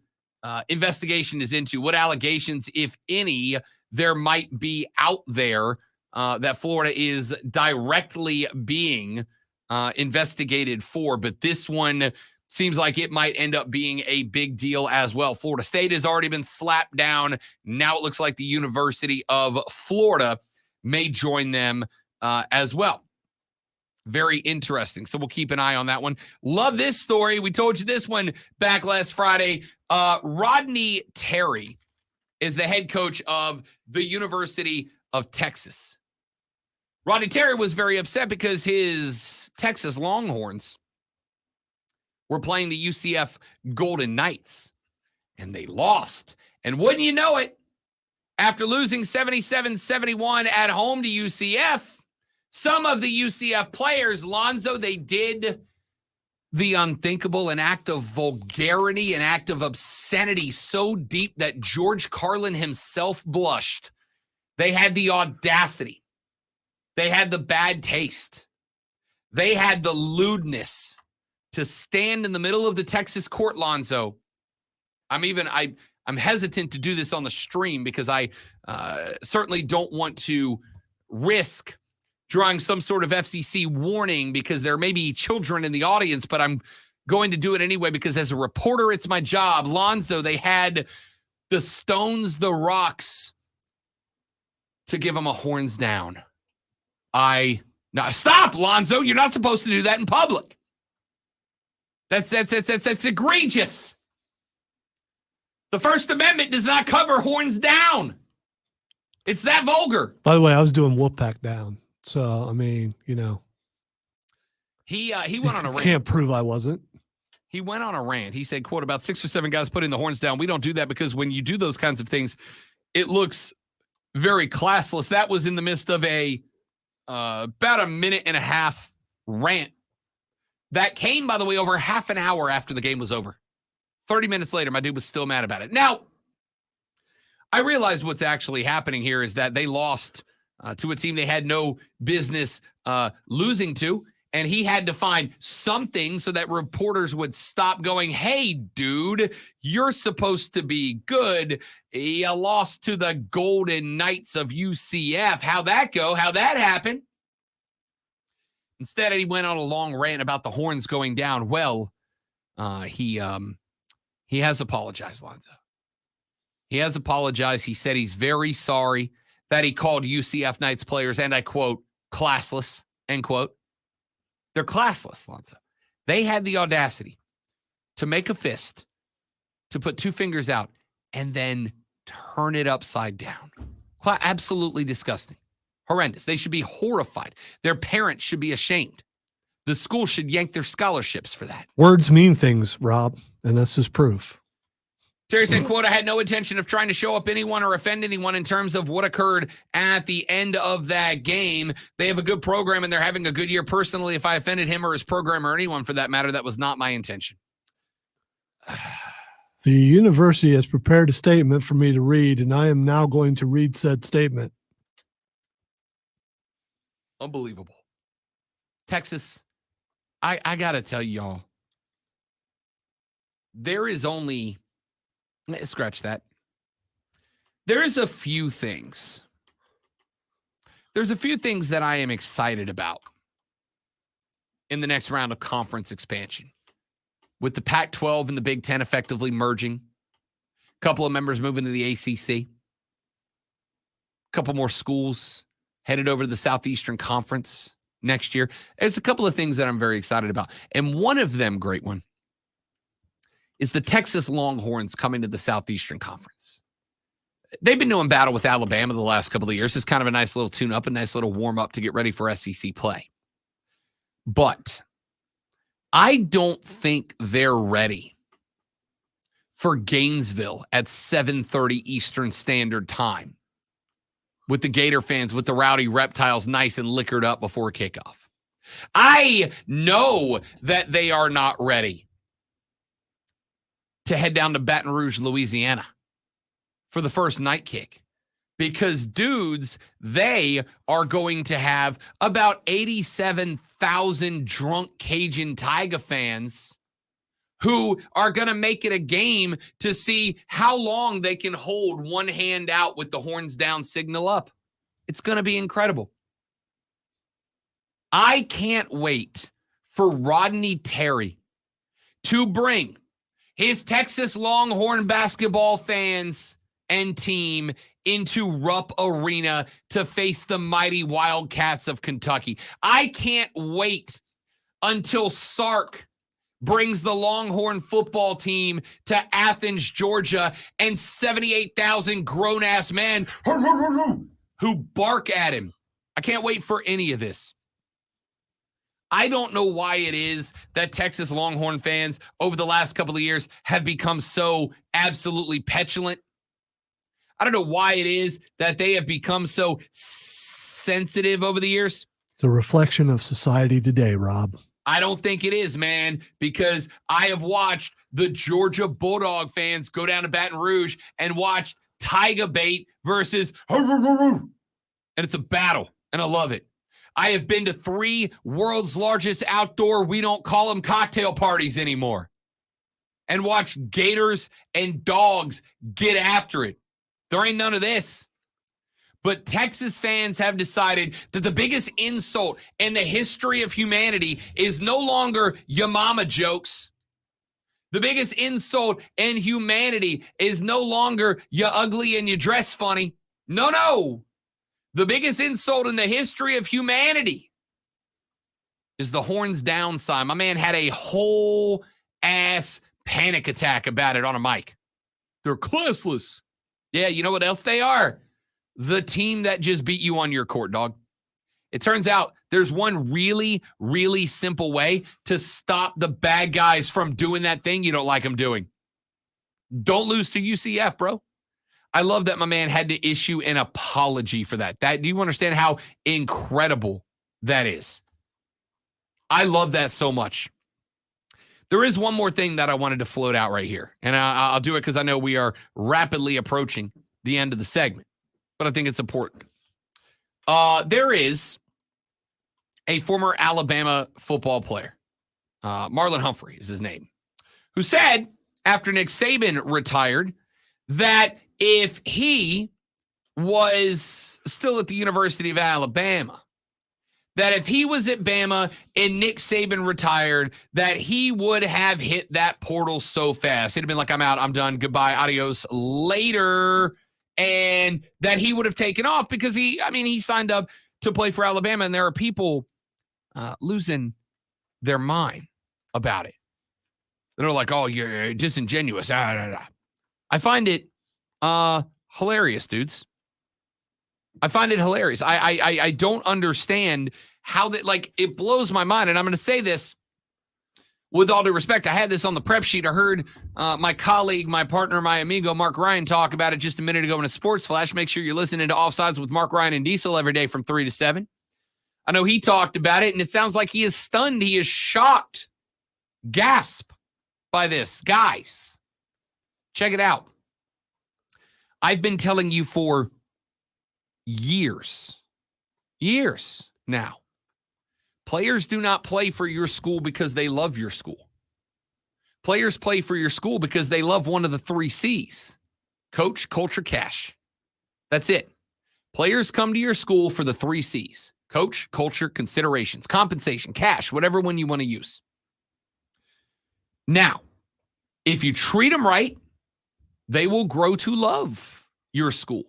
investigation is into, what allegations, if any, there might be out there that Florida is directly being investigated for, but this one seems like it might end up being a big deal as well. Florida State has already been slapped down. Now it looks like the University of Florida may join them as well. Very interesting. So we'll keep an eye on that one. Love this story. We told you this one back last Friday. Rodney Terry is the head coach of the University of Texas. Rodney Terry was very upset because his Texas Longhorns were playing the UCF Golden Knights, and they lost. And wouldn't you know it, after losing 77-71 at home to UCF, some of the UCF players, Lonzo, they did the unthinkable, an act of vulgarity, an act of obscenity so deep that George Carlin himself blushed. They had the audacity. They had the bad taste. They had the lewdness to stand in the middle of the Texas court, Lonzo. I'm hesitant to do this on the stream because I certainly don't want to risk drawing some sort of FCC warning because there may be children in the audience, but I'm going to do it anyway because as a reporter, it's my job. Lonzo, they had the Stones, the Rocks to give them a horns down. Now stop, Lonzo. You're not supposed to do that in public. That's egregious. The First Amendment does not cover horns down. It's that vulgar. By the way, I was doing Wolfpack down. So, I mean, you know. He went on a rant. Can't prove I wasn't. He went on a rant. He said, quote, about 6 or 7 guys putting the horns down. We don't do that because when you do those kinds of things, it looks very classless. That was in the midst of a about a minute and a half rant that came, by the way, over half an hour after the game was over. 30 minutes later, my dude was still mad about it. Now, I realize what's actually happening here is that they lost to a team they had no business losing to, and he had to find something so that reporters would stop going, hey, dude, you're supposed to be good. You lost to the Golden Knights of UCF. How'd that go? How'd that happen? Instead, he went on a long rant about the horns going down. Well, he has apologized, Lonzo. He has apologized. He said he's very sorry that he called UCF Knights players, and I quote, classless, end quote. They're classless, Lonzo. They had the audacity to make a fist, to put 2 fingers out, and then turn it upside down. Absolutely disgusting. Horrendous. They should be horrified. Their parents should be ashamed. The school should yank their scholarships for that. Words mean things, Rob, and that's just proof. Terry said, quote, I had no intention of trying to show up anyone or offend anyone in terms of what occurred at the end of that game. They have a good program and they're having a good year. Personally, if I offended him or his program or anyone for that matter, that was not my intention. The university has prepared a statement for me to read, and I am now going to read said statement. Unbelievable. Texas, I got to tell y'all, there is only... Scratch that. There's a few things. There's a few things that I am excited about in the next round of conference expansion. With the Pac-12 and the Big Ten effectively merging, a couple of members moving to the ACC, a couple more schools headed over to the Southeastern Conference next year. There's a couple of things that I'm very excited about. And one of them, great one, is the Texas Longhorns coming to the Southeastern Conference. They've been doing battle with Alabama the last couple of years. It's kind of a nice little tune-up, a nice little warm-up to get ready for SEC play. But I don't think they're ready for Gainesville at 7:30 Eastern Standard Time with the Gator fans, with the rowdy reptiles nice and liquored up before kickoff. I know that they are not ready to head down to Baton Rouge, Louisiana for the first night kick. Because, dudes, they are going to have about 87,000 drunk Cajun Tiger fans who are going to make it a game to see how long they can hold one hand out with the horns down signal up. It's going to be incredible. I can't wait for Rodney Terry to bring his Texas Longhorn basketball fans and team into Rupp Arena to face the mighty Wildcats of Kentucky. I can't wait until Sark brings the Longhorn football team to Athens, Georgia, and 78,000 grown-ass men who bark at him. I can't wait for any of this. I don't know why it is that Texas Longhorn fans over the last couple of years have become so absolutely petulant. I don't know why it is that they have become so sensitive over the years. It's a reflection of society today, Rob. I don't think it is, man, because I have watched the Georgia Bulldog fans go down to Baton Rouge and watch Tiger Bait versus and it's a battle, and I love it. I have been to 3 world's largest outdoor, we don't call them cocktail parties anymore, and watch gators and dogs get after it. There ain't none of this. But Texas fans have decided that the biggest insult in the history of humanity is no longer your mama jokes. The biggest insult in humanity is no longer you ugly and you dress funny. No. The biggest insult in the history of humanity is the horns down sign. My man had a whole ass panic attack about it on a mic. They're classless. Yeah, you know what else they are? The team that just beat you on your court, dog. It turns out there's one really, really simple way to stop the bad guys from doing that thing you don't like them doing. Don't lose to UCF, bro. I love that my man had to issue an apology for that. Do you understand how incredible that is? I love that so much. There is one more thing that I wanted to float out right here, and I'll do it because I know we are rapidly approaching the end of the segment, but I think it's important. There is a former Alabama football player, Marlon Humphrey is his name, who said after Nick Saban retired that if he was still at the University of Alabama, that if he was at Bama and Nick Saban retired, that he would have hit that portal so fast. It'd have been like, I'm out, I'm done, goodbye, adios, later. And that he would have taken off because he signed up to play for Alabama, and there are people losing their mind about it. They're like, oh, you're disingenuous. I find it hilarious, dudes. I find it hilarious. I don't understand how that, like, it blows my mind. And I'm going to say this with all due respect. I had this on the prep sheet. I heard my colleague, my partner, my amigo, Mark Ryan, talk about it just a minute ago in a Sports Flash. Make sure you're listening to Offsides with Mark Ryan and Diesel every day from 3 to 7. I know he talked about it, and it sounds like he is stunned. He is shocked. Gasp by this. Guys, check it out. I've been telling you for years now, players do not play for your school because they love your school. Players play for your school because they love one of the 3 C's: coach, culture, cash. That's it. Players come to your school for the 3 C's: coach, culture, considerations, compensation, cash, whatever one you want to use. Now, if you treat them right, they will grow to love your school.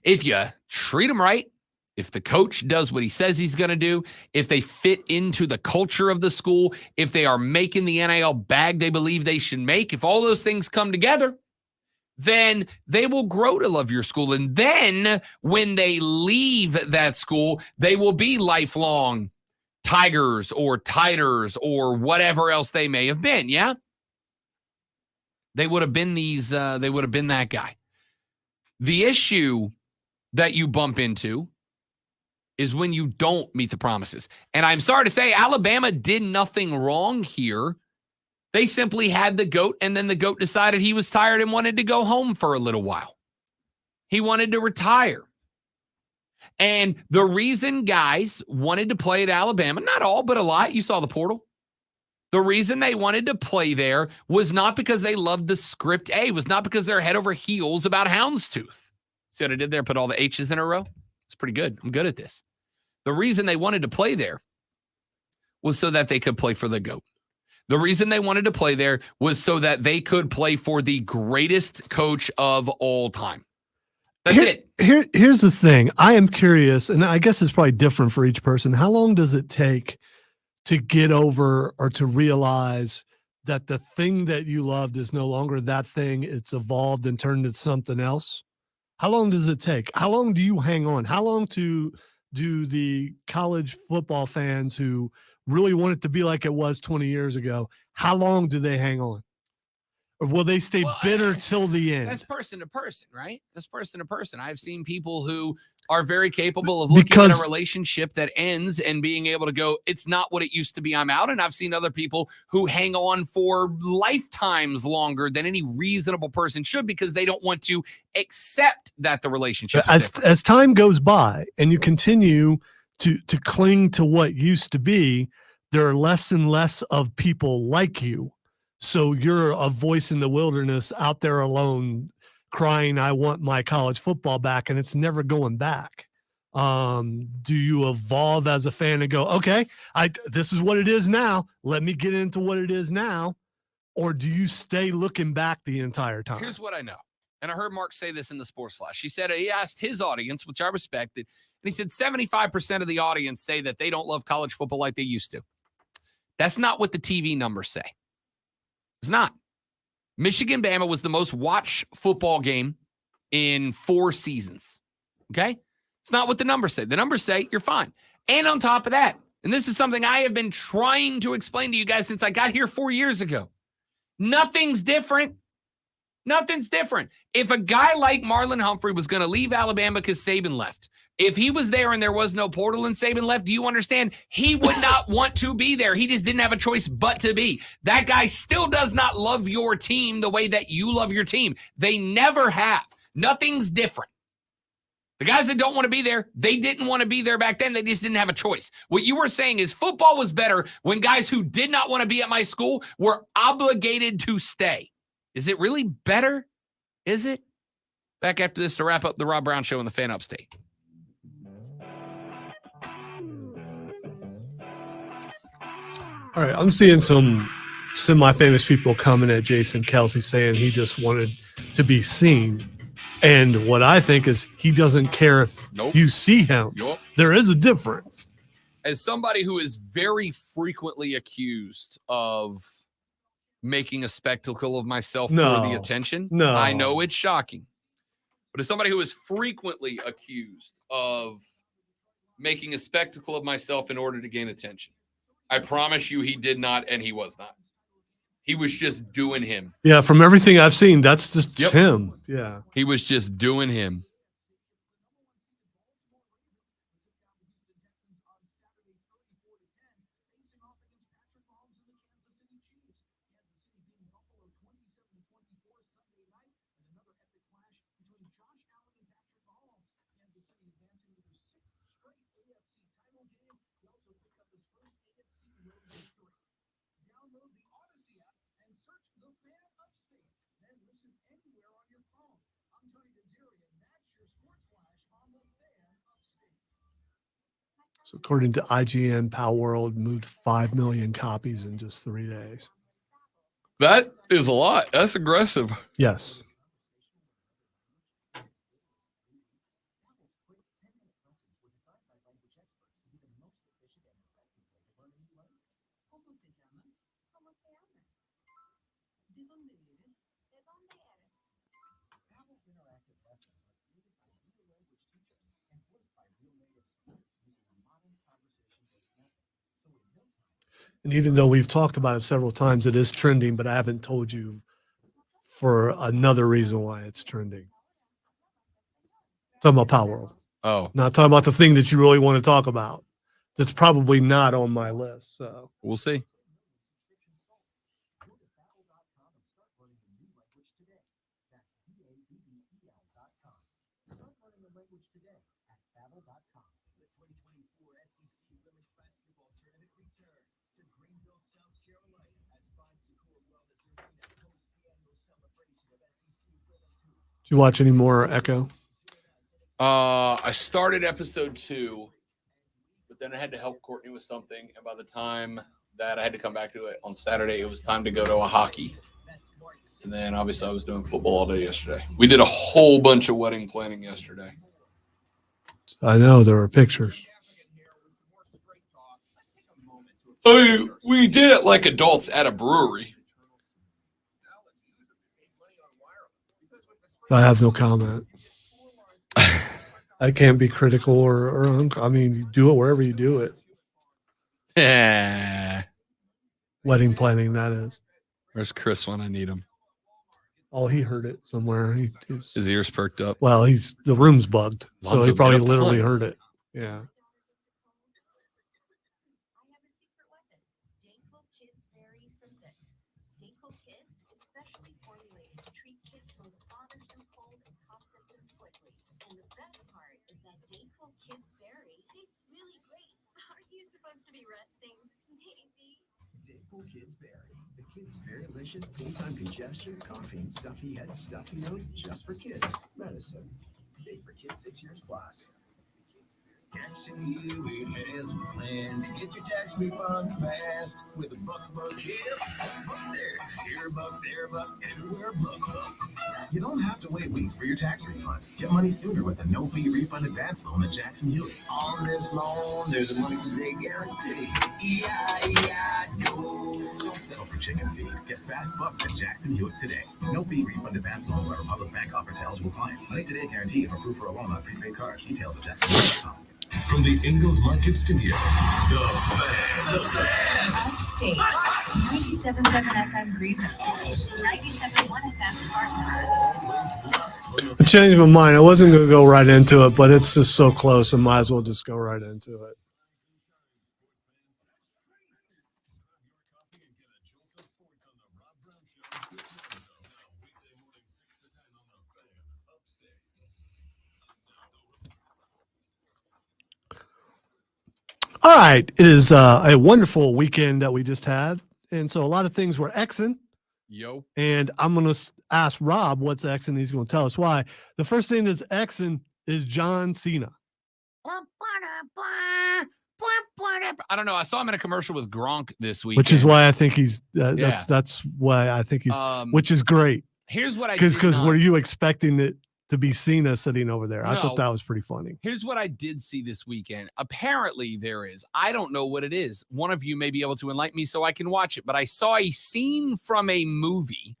If you treat them right, if the coach does what he says he's going to do, if they fit into the culture of the school, if they are making the NIL bag they believe they should make, if all those things come together, then they will grow to love your school. And then when they leave that school, they will be lifelong Tigers or Titers or whatever else they may have been. Yeah. They would have been they would have been that guy. The issue that you bump into is when you don't meet the promises. And I'm sorry to say, Alabama did nothing wrong here. They simply had the GOAT, and then the GOAT decided he was tired and wanted to go home for a little while. He wanted to retire. And the reason guys wanted to play at Alabama, not all, but a lot, you saw the portal. The reason they wanted to play there was not because they loved the script A, was not because they're head over heels about houndstooth. See what I did there? Put all the H's in a row? It's pretty good. I'm good at this. The reason they wanted to play there was so that they could play for the GOAT. The reason they wanted to play there was so that they could play for the greatest coach of all time. That's it. Here's the thing. I am curious, and I guess it's probably different for each person. How long does it take to get over or to realize that the thing that you loved is no longer that thing? It's evolved and turned into something else. How long does it take? How long do you hang on? How long do the college football fans who really want it to be like it was 20 years ago, how long do they hang on? Or will they stay bitter till the end? That's person to person, right? That's person to person. I've seen people who are very capable of looking at a relationship that ends and being able to go, it's not what it used to be, I'm out. And I've seen other people who hang on for lifetimes longer than any reasonable person should because they don't want to accept that the relationship is different. As time goes by and you continue to cling to what used to be, there are less and less of people like you. So you're a voice in the wilderness out there alone, crying, I want my college football back, and it's never going back. Do you evolve as a fan and go, okay, this is what it is now. Let me get into what it is now. Or do you stay looking back the entire time? Here's what I know. And I heard Mark say this in the Sports Flash. He said he asked his audience, which I respected, and he said 75% of the audience say that they don't love college football like they used to. That's not what the TV numbers say. It's not. Michigan-Bama was the most watched football game in 4 seasons. Okay? It's not what the numbers say. The numbers say you're fine. And on top of that, and this is something I have been trying to explain to you guys since I got here 4 years ago. Nothing's different. Nothing's different. If a guy like Marlon Humphrey was going to leave Alabama because Saban left, if he was there and there was no portal and Saban left, do you understand? He would not want to be there. He just didn't have a choice but to be. That guy still does not love your team the way that you love your team. They never have. Nothing's different. The guys that don't want to be there, they didn't want to be there back then. They just didn't have a choice. What you were saying is football was better when guys who did not want to be at my school were obligated to stay. Is it really better? Is it? Back after this to wrap up the Rob Brown Show in the Fan Upstate. All right, I'm seeing some semi-famous people coming at Jason Kelsey saying he just wanted to be seen. And what I think is he doesn't care if you see him. Nope. There is a difference. As somebody who is very frequently accused of making a spectacle of myself for the attention, I know it's shocking. But as somebody who is frequently accused of making a spectacle of myself in order to gain attention, I promise you he did not, and he was not. He was just doing him. Yeah, from everything I've seen, that's just him. Yeah. He was just doing him. So according to IGN, Power World moved 5 million copies in just 3 days. That is a lot. That's aggressive. Yes. And even though we've talked about it several times, it is trending, but I haven't told you for another reason why it's trending. Talking about Power World. Oh. Not talking about the thing that you really want to talk about. That's probably not on my list. So we'll see. Did you watch any more Echo? I started episode 2, but then I had to help Courtney with something. And by the time that I had to come back to it on Saturday, it was time to go to a hockey. And then obviously I was doing football all day yesterday. We did a whole bunch of wedding planning yesterday. I know there were pictures. We did it like adults at a brewery. I have no comment. I can't be critical or I mean, you do it wherever you do it. Yeah. Wedding planning, that is. Where's Chris when I need him? Oh, he heard it somewhere. His ears perked up. Well, the room's bugged, so he probably literally heard it. Yeah. Cool Kids Berry. The kids' very delicious daytime congestion, coffee, and stuffy head, stuffy nose, just for kids. Medicine. Safe for kids 6 years plus. Jackson Hewitt has a plan to get your tax refund fast with a buck here, buck there, here, buck there, buck everywhere, buck. You don't have to wait weeks for your tax refund. Get money sooner with a no-fee refund advance loan at Jackson Hewitt. On this loan, there's a money today guarantee. E-I-E-I-O. Don't settle for chicken feed. Get fast bucks at Jackson Hewitt today. No-fee refund advance loans by Republic Bank offered to eligible clients. Money today guarantee if approved for a loan on prepaid card. Details at jacksonhewitt.com. From the Ingalls Market Studio, the Fan. Upstate, 97.7 FM Greenville, 97.1 FM Spartanburg. I changed my mind. I wasn't going to go right into it, but it's just so close. I might as well just go right into it. All right. It is a wonderful weekend that we just had. And so a lot of things were Xing. Yo. And I'm going to ask Rob what's Xing. He's going to tell us why. The first thing that's Xing is John Cena. I don't know. I saw him in a commercial with Gronk this week. Which is why I think he's that's why I think he's which is great. Here's what I because were you expecting it to be Cena sitting over there? I thought that was pretty funny. Here's what I did see this weekend. Apparently there is. I don't know what it is. One of you may be able to enlighten me so I can watch it. But I saw a scene from a movie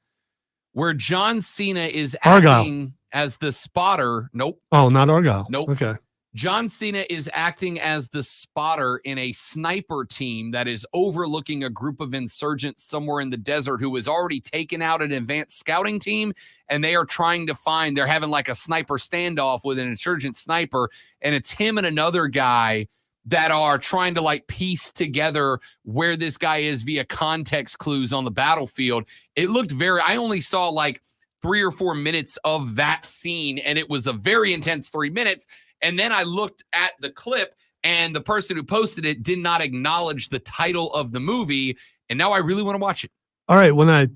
where John Cena is acting as the spotter. Nope. Oh, not Argyle. Nope. Okay. John Cena is acting as the spotter in a sniper team that is overlooking a group of insurgents somewhere in the desert who has already taken out an advanced scouting team, and they are trying to find, they're having like a sniper standoff with an insurgent sniper, and it's him and another guy that are trying to like piece together where this guy is via context clues on the battlefield. It looked I only saw like 3 or 4 minutes of that scene, and it was a very intense 3 minutes. And then I looked at the clip, and the person who posted it did not acknowledge the title of the movie. And now I really want to watch it. All right. When I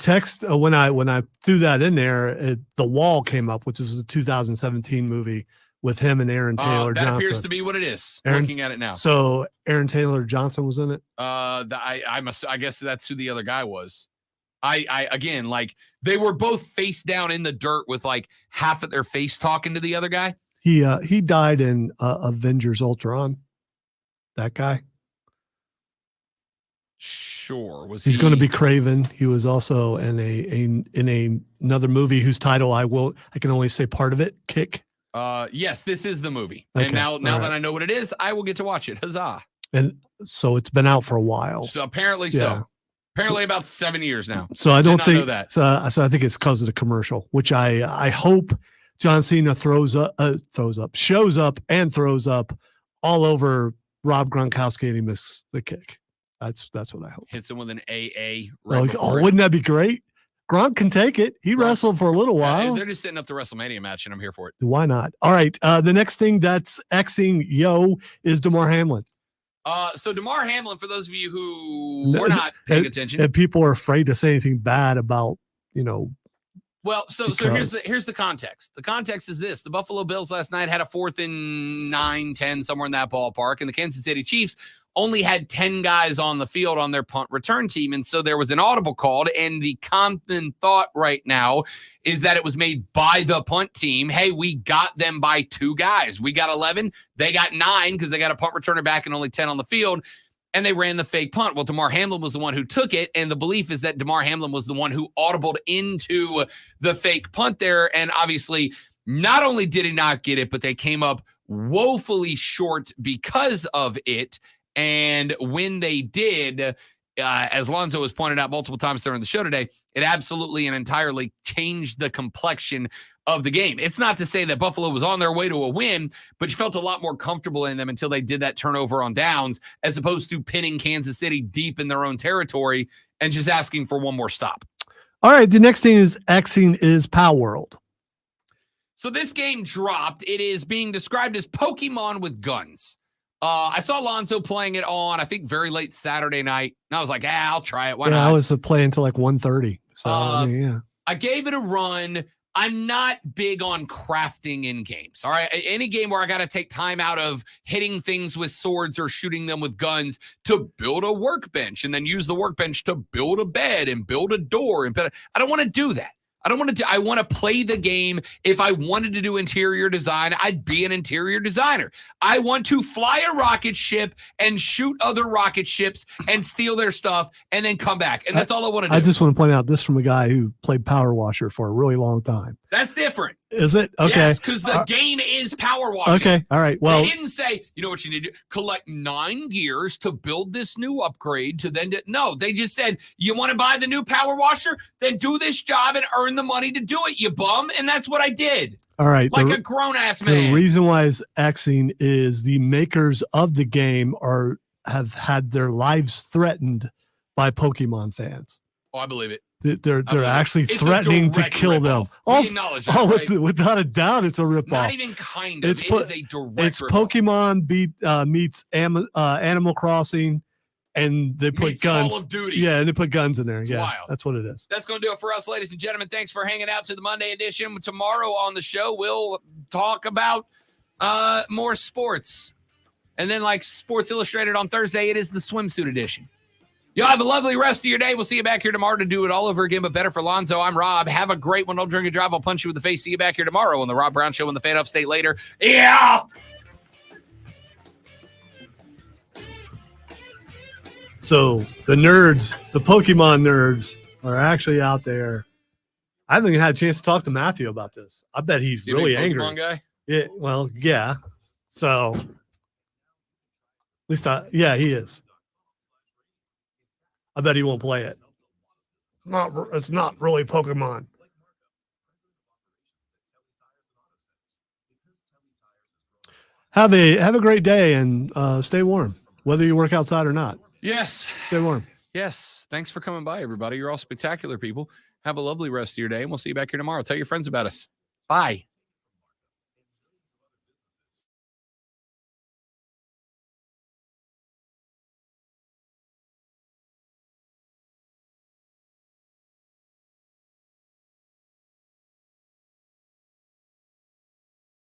when I threw that in there, The Wall came up, which is a 2017 movie with him and Aaron Taylor that Johnson. appears to be what it is. Looking at it now. So Aaron Taylor Johnson was in it. I guess that's who the other guy was. Again, like they were both face down in the dirt with like half of their face talking to the other guy. He died in Avengers Ultron. That guy. Sure. He's going to be Craven. He was also in another movie whose title I can only say part of it. Kick. Yes, this is the movie. Okay. And now right. that I know what it is, I will get to watch it. Huzzah. And so it's been out for a while. So apparently about 7 years now. So I don't think that. So I think it's because of the commercial, which I hope John Cena shows up and throws up all over Rob Gronkowski and he missed the kick. That's what I hope. Hits him with an AA. Wouldn't that be great? Gronk can take it. He wrestled for a little while. They're just setting up the WrestleMania match, and I'm here for it. Why not? All right. The next thing that's Xing is DeMar Hamlin. So DeMar Hamlin, for those of you who were not paying attention, and people are afraid to say anything bad about, Well, so here's the context. The context is this: the Buffalo Bills last night had a 4th and 9, 10, somewhere in that ballpark, and the Kansas City Chiefs only had 10 guys on the field on their punt return team, and so there was an audible called. And the common thought right now is that it was made by the punt team. Hey, we got them by 2 guys. We got 11. They got 9 because they got a punt returner back and only 10 on the field. And they ran the fake punt. Well, DeMar Hamlin was the one who took it. And the belief is that DeMar Hamlin was the one who audibled into the fake punt there. And obviously, not only did he not get it, but they came up woefully short because of it. And when they did, as Lonzo has pointed out multiple times during the show today, it absolutely and entirely changed the complexion of the game. It's not to say that Buffalo was on their way to a win, but you felt a lot more comfortable in them until they did that turnover on downs, as opposed to pinning Kansas City deep in their own territory and just asking for one more stop. All right. The next thing is Xing is Pow World. So this game dropped. It is being described as Pokemon with guns. I saw Lonzo playing it on, I think, very late Saturday night. And I was like, I'll try it. Why Yeah, not? I was playing until like 1:30. So I mean, yeah. I gave it a run. I'm not big on crafting in games. All right. Any game where I got to take time out of hitting things with swords or shooting them with guns to build a workbench and then use the workbench to build a bed and build a door. I don't want to do that. I want to play the game. If I wanted to do interior design, I'd be an interior designer. I want to fly a rocket ship and shoot other rocket ships and steal their stuff and then come back. And that's all I want to do. I just want to point out this from a guy who played Power Washer for a really long time. That's different. Is it? Okay. Yes, because the game is Power Washing. Okay. All right. Well, they didn't say, you know what you need to do? Collect 9 gears to build this new upgrade to then no, they just said, you want to buy the new Power Washer? Then do this job and earn the money to do it, you bum. And that's what I did. All right. Like a grown-ass man. The reason why it's Xing is the makers of the game have had their lives threatened by Pokemon fans. Oh, I believe it. They're actually threatening to kill them. Without a doubt, it's a ripoff. Not even kind of. It is a direct It's ripoff. Pokemon meets Animal Crossing, and they put guns. Call of Duty. Yeah, and they put guns in there. It's yeah, wild. that's what it is. That's going to do it for us, ladies and gentlemen. Thanks for hanging out to the Monday edition. Tomorrow on the show, we'll talk about more sports. And then like Sports Illustrated on Thursday, it is the swimsuit edition. Y'all have a lovely rest of your day. We'll see you back here tomorrow to do it all over again, but better for Lonzo. I'm Rob. Have a great one. Don't drink and drive. I'll punch you in the face. See you back here tomorrow on the Rob Brown Show and the Fan Upstate later. Yeah! So the nerds, the Pokemon nerds, are actually out there. I haven't even had a chance to talk to Matthew about this. I bet he's really angry. Pokemon guy? Yeah, well, yeah. So at least he is. I bet he won't play it. It's not really Pokemon. Have a great day and stay warm, whether you work outside or not. Yes. Stay warm. Yes. Thanks for coming by, everybody. You're all spectacular people. Have a lovely rest of your day, and we'll see you back here tomorrow. Tell your friends about us. Bye.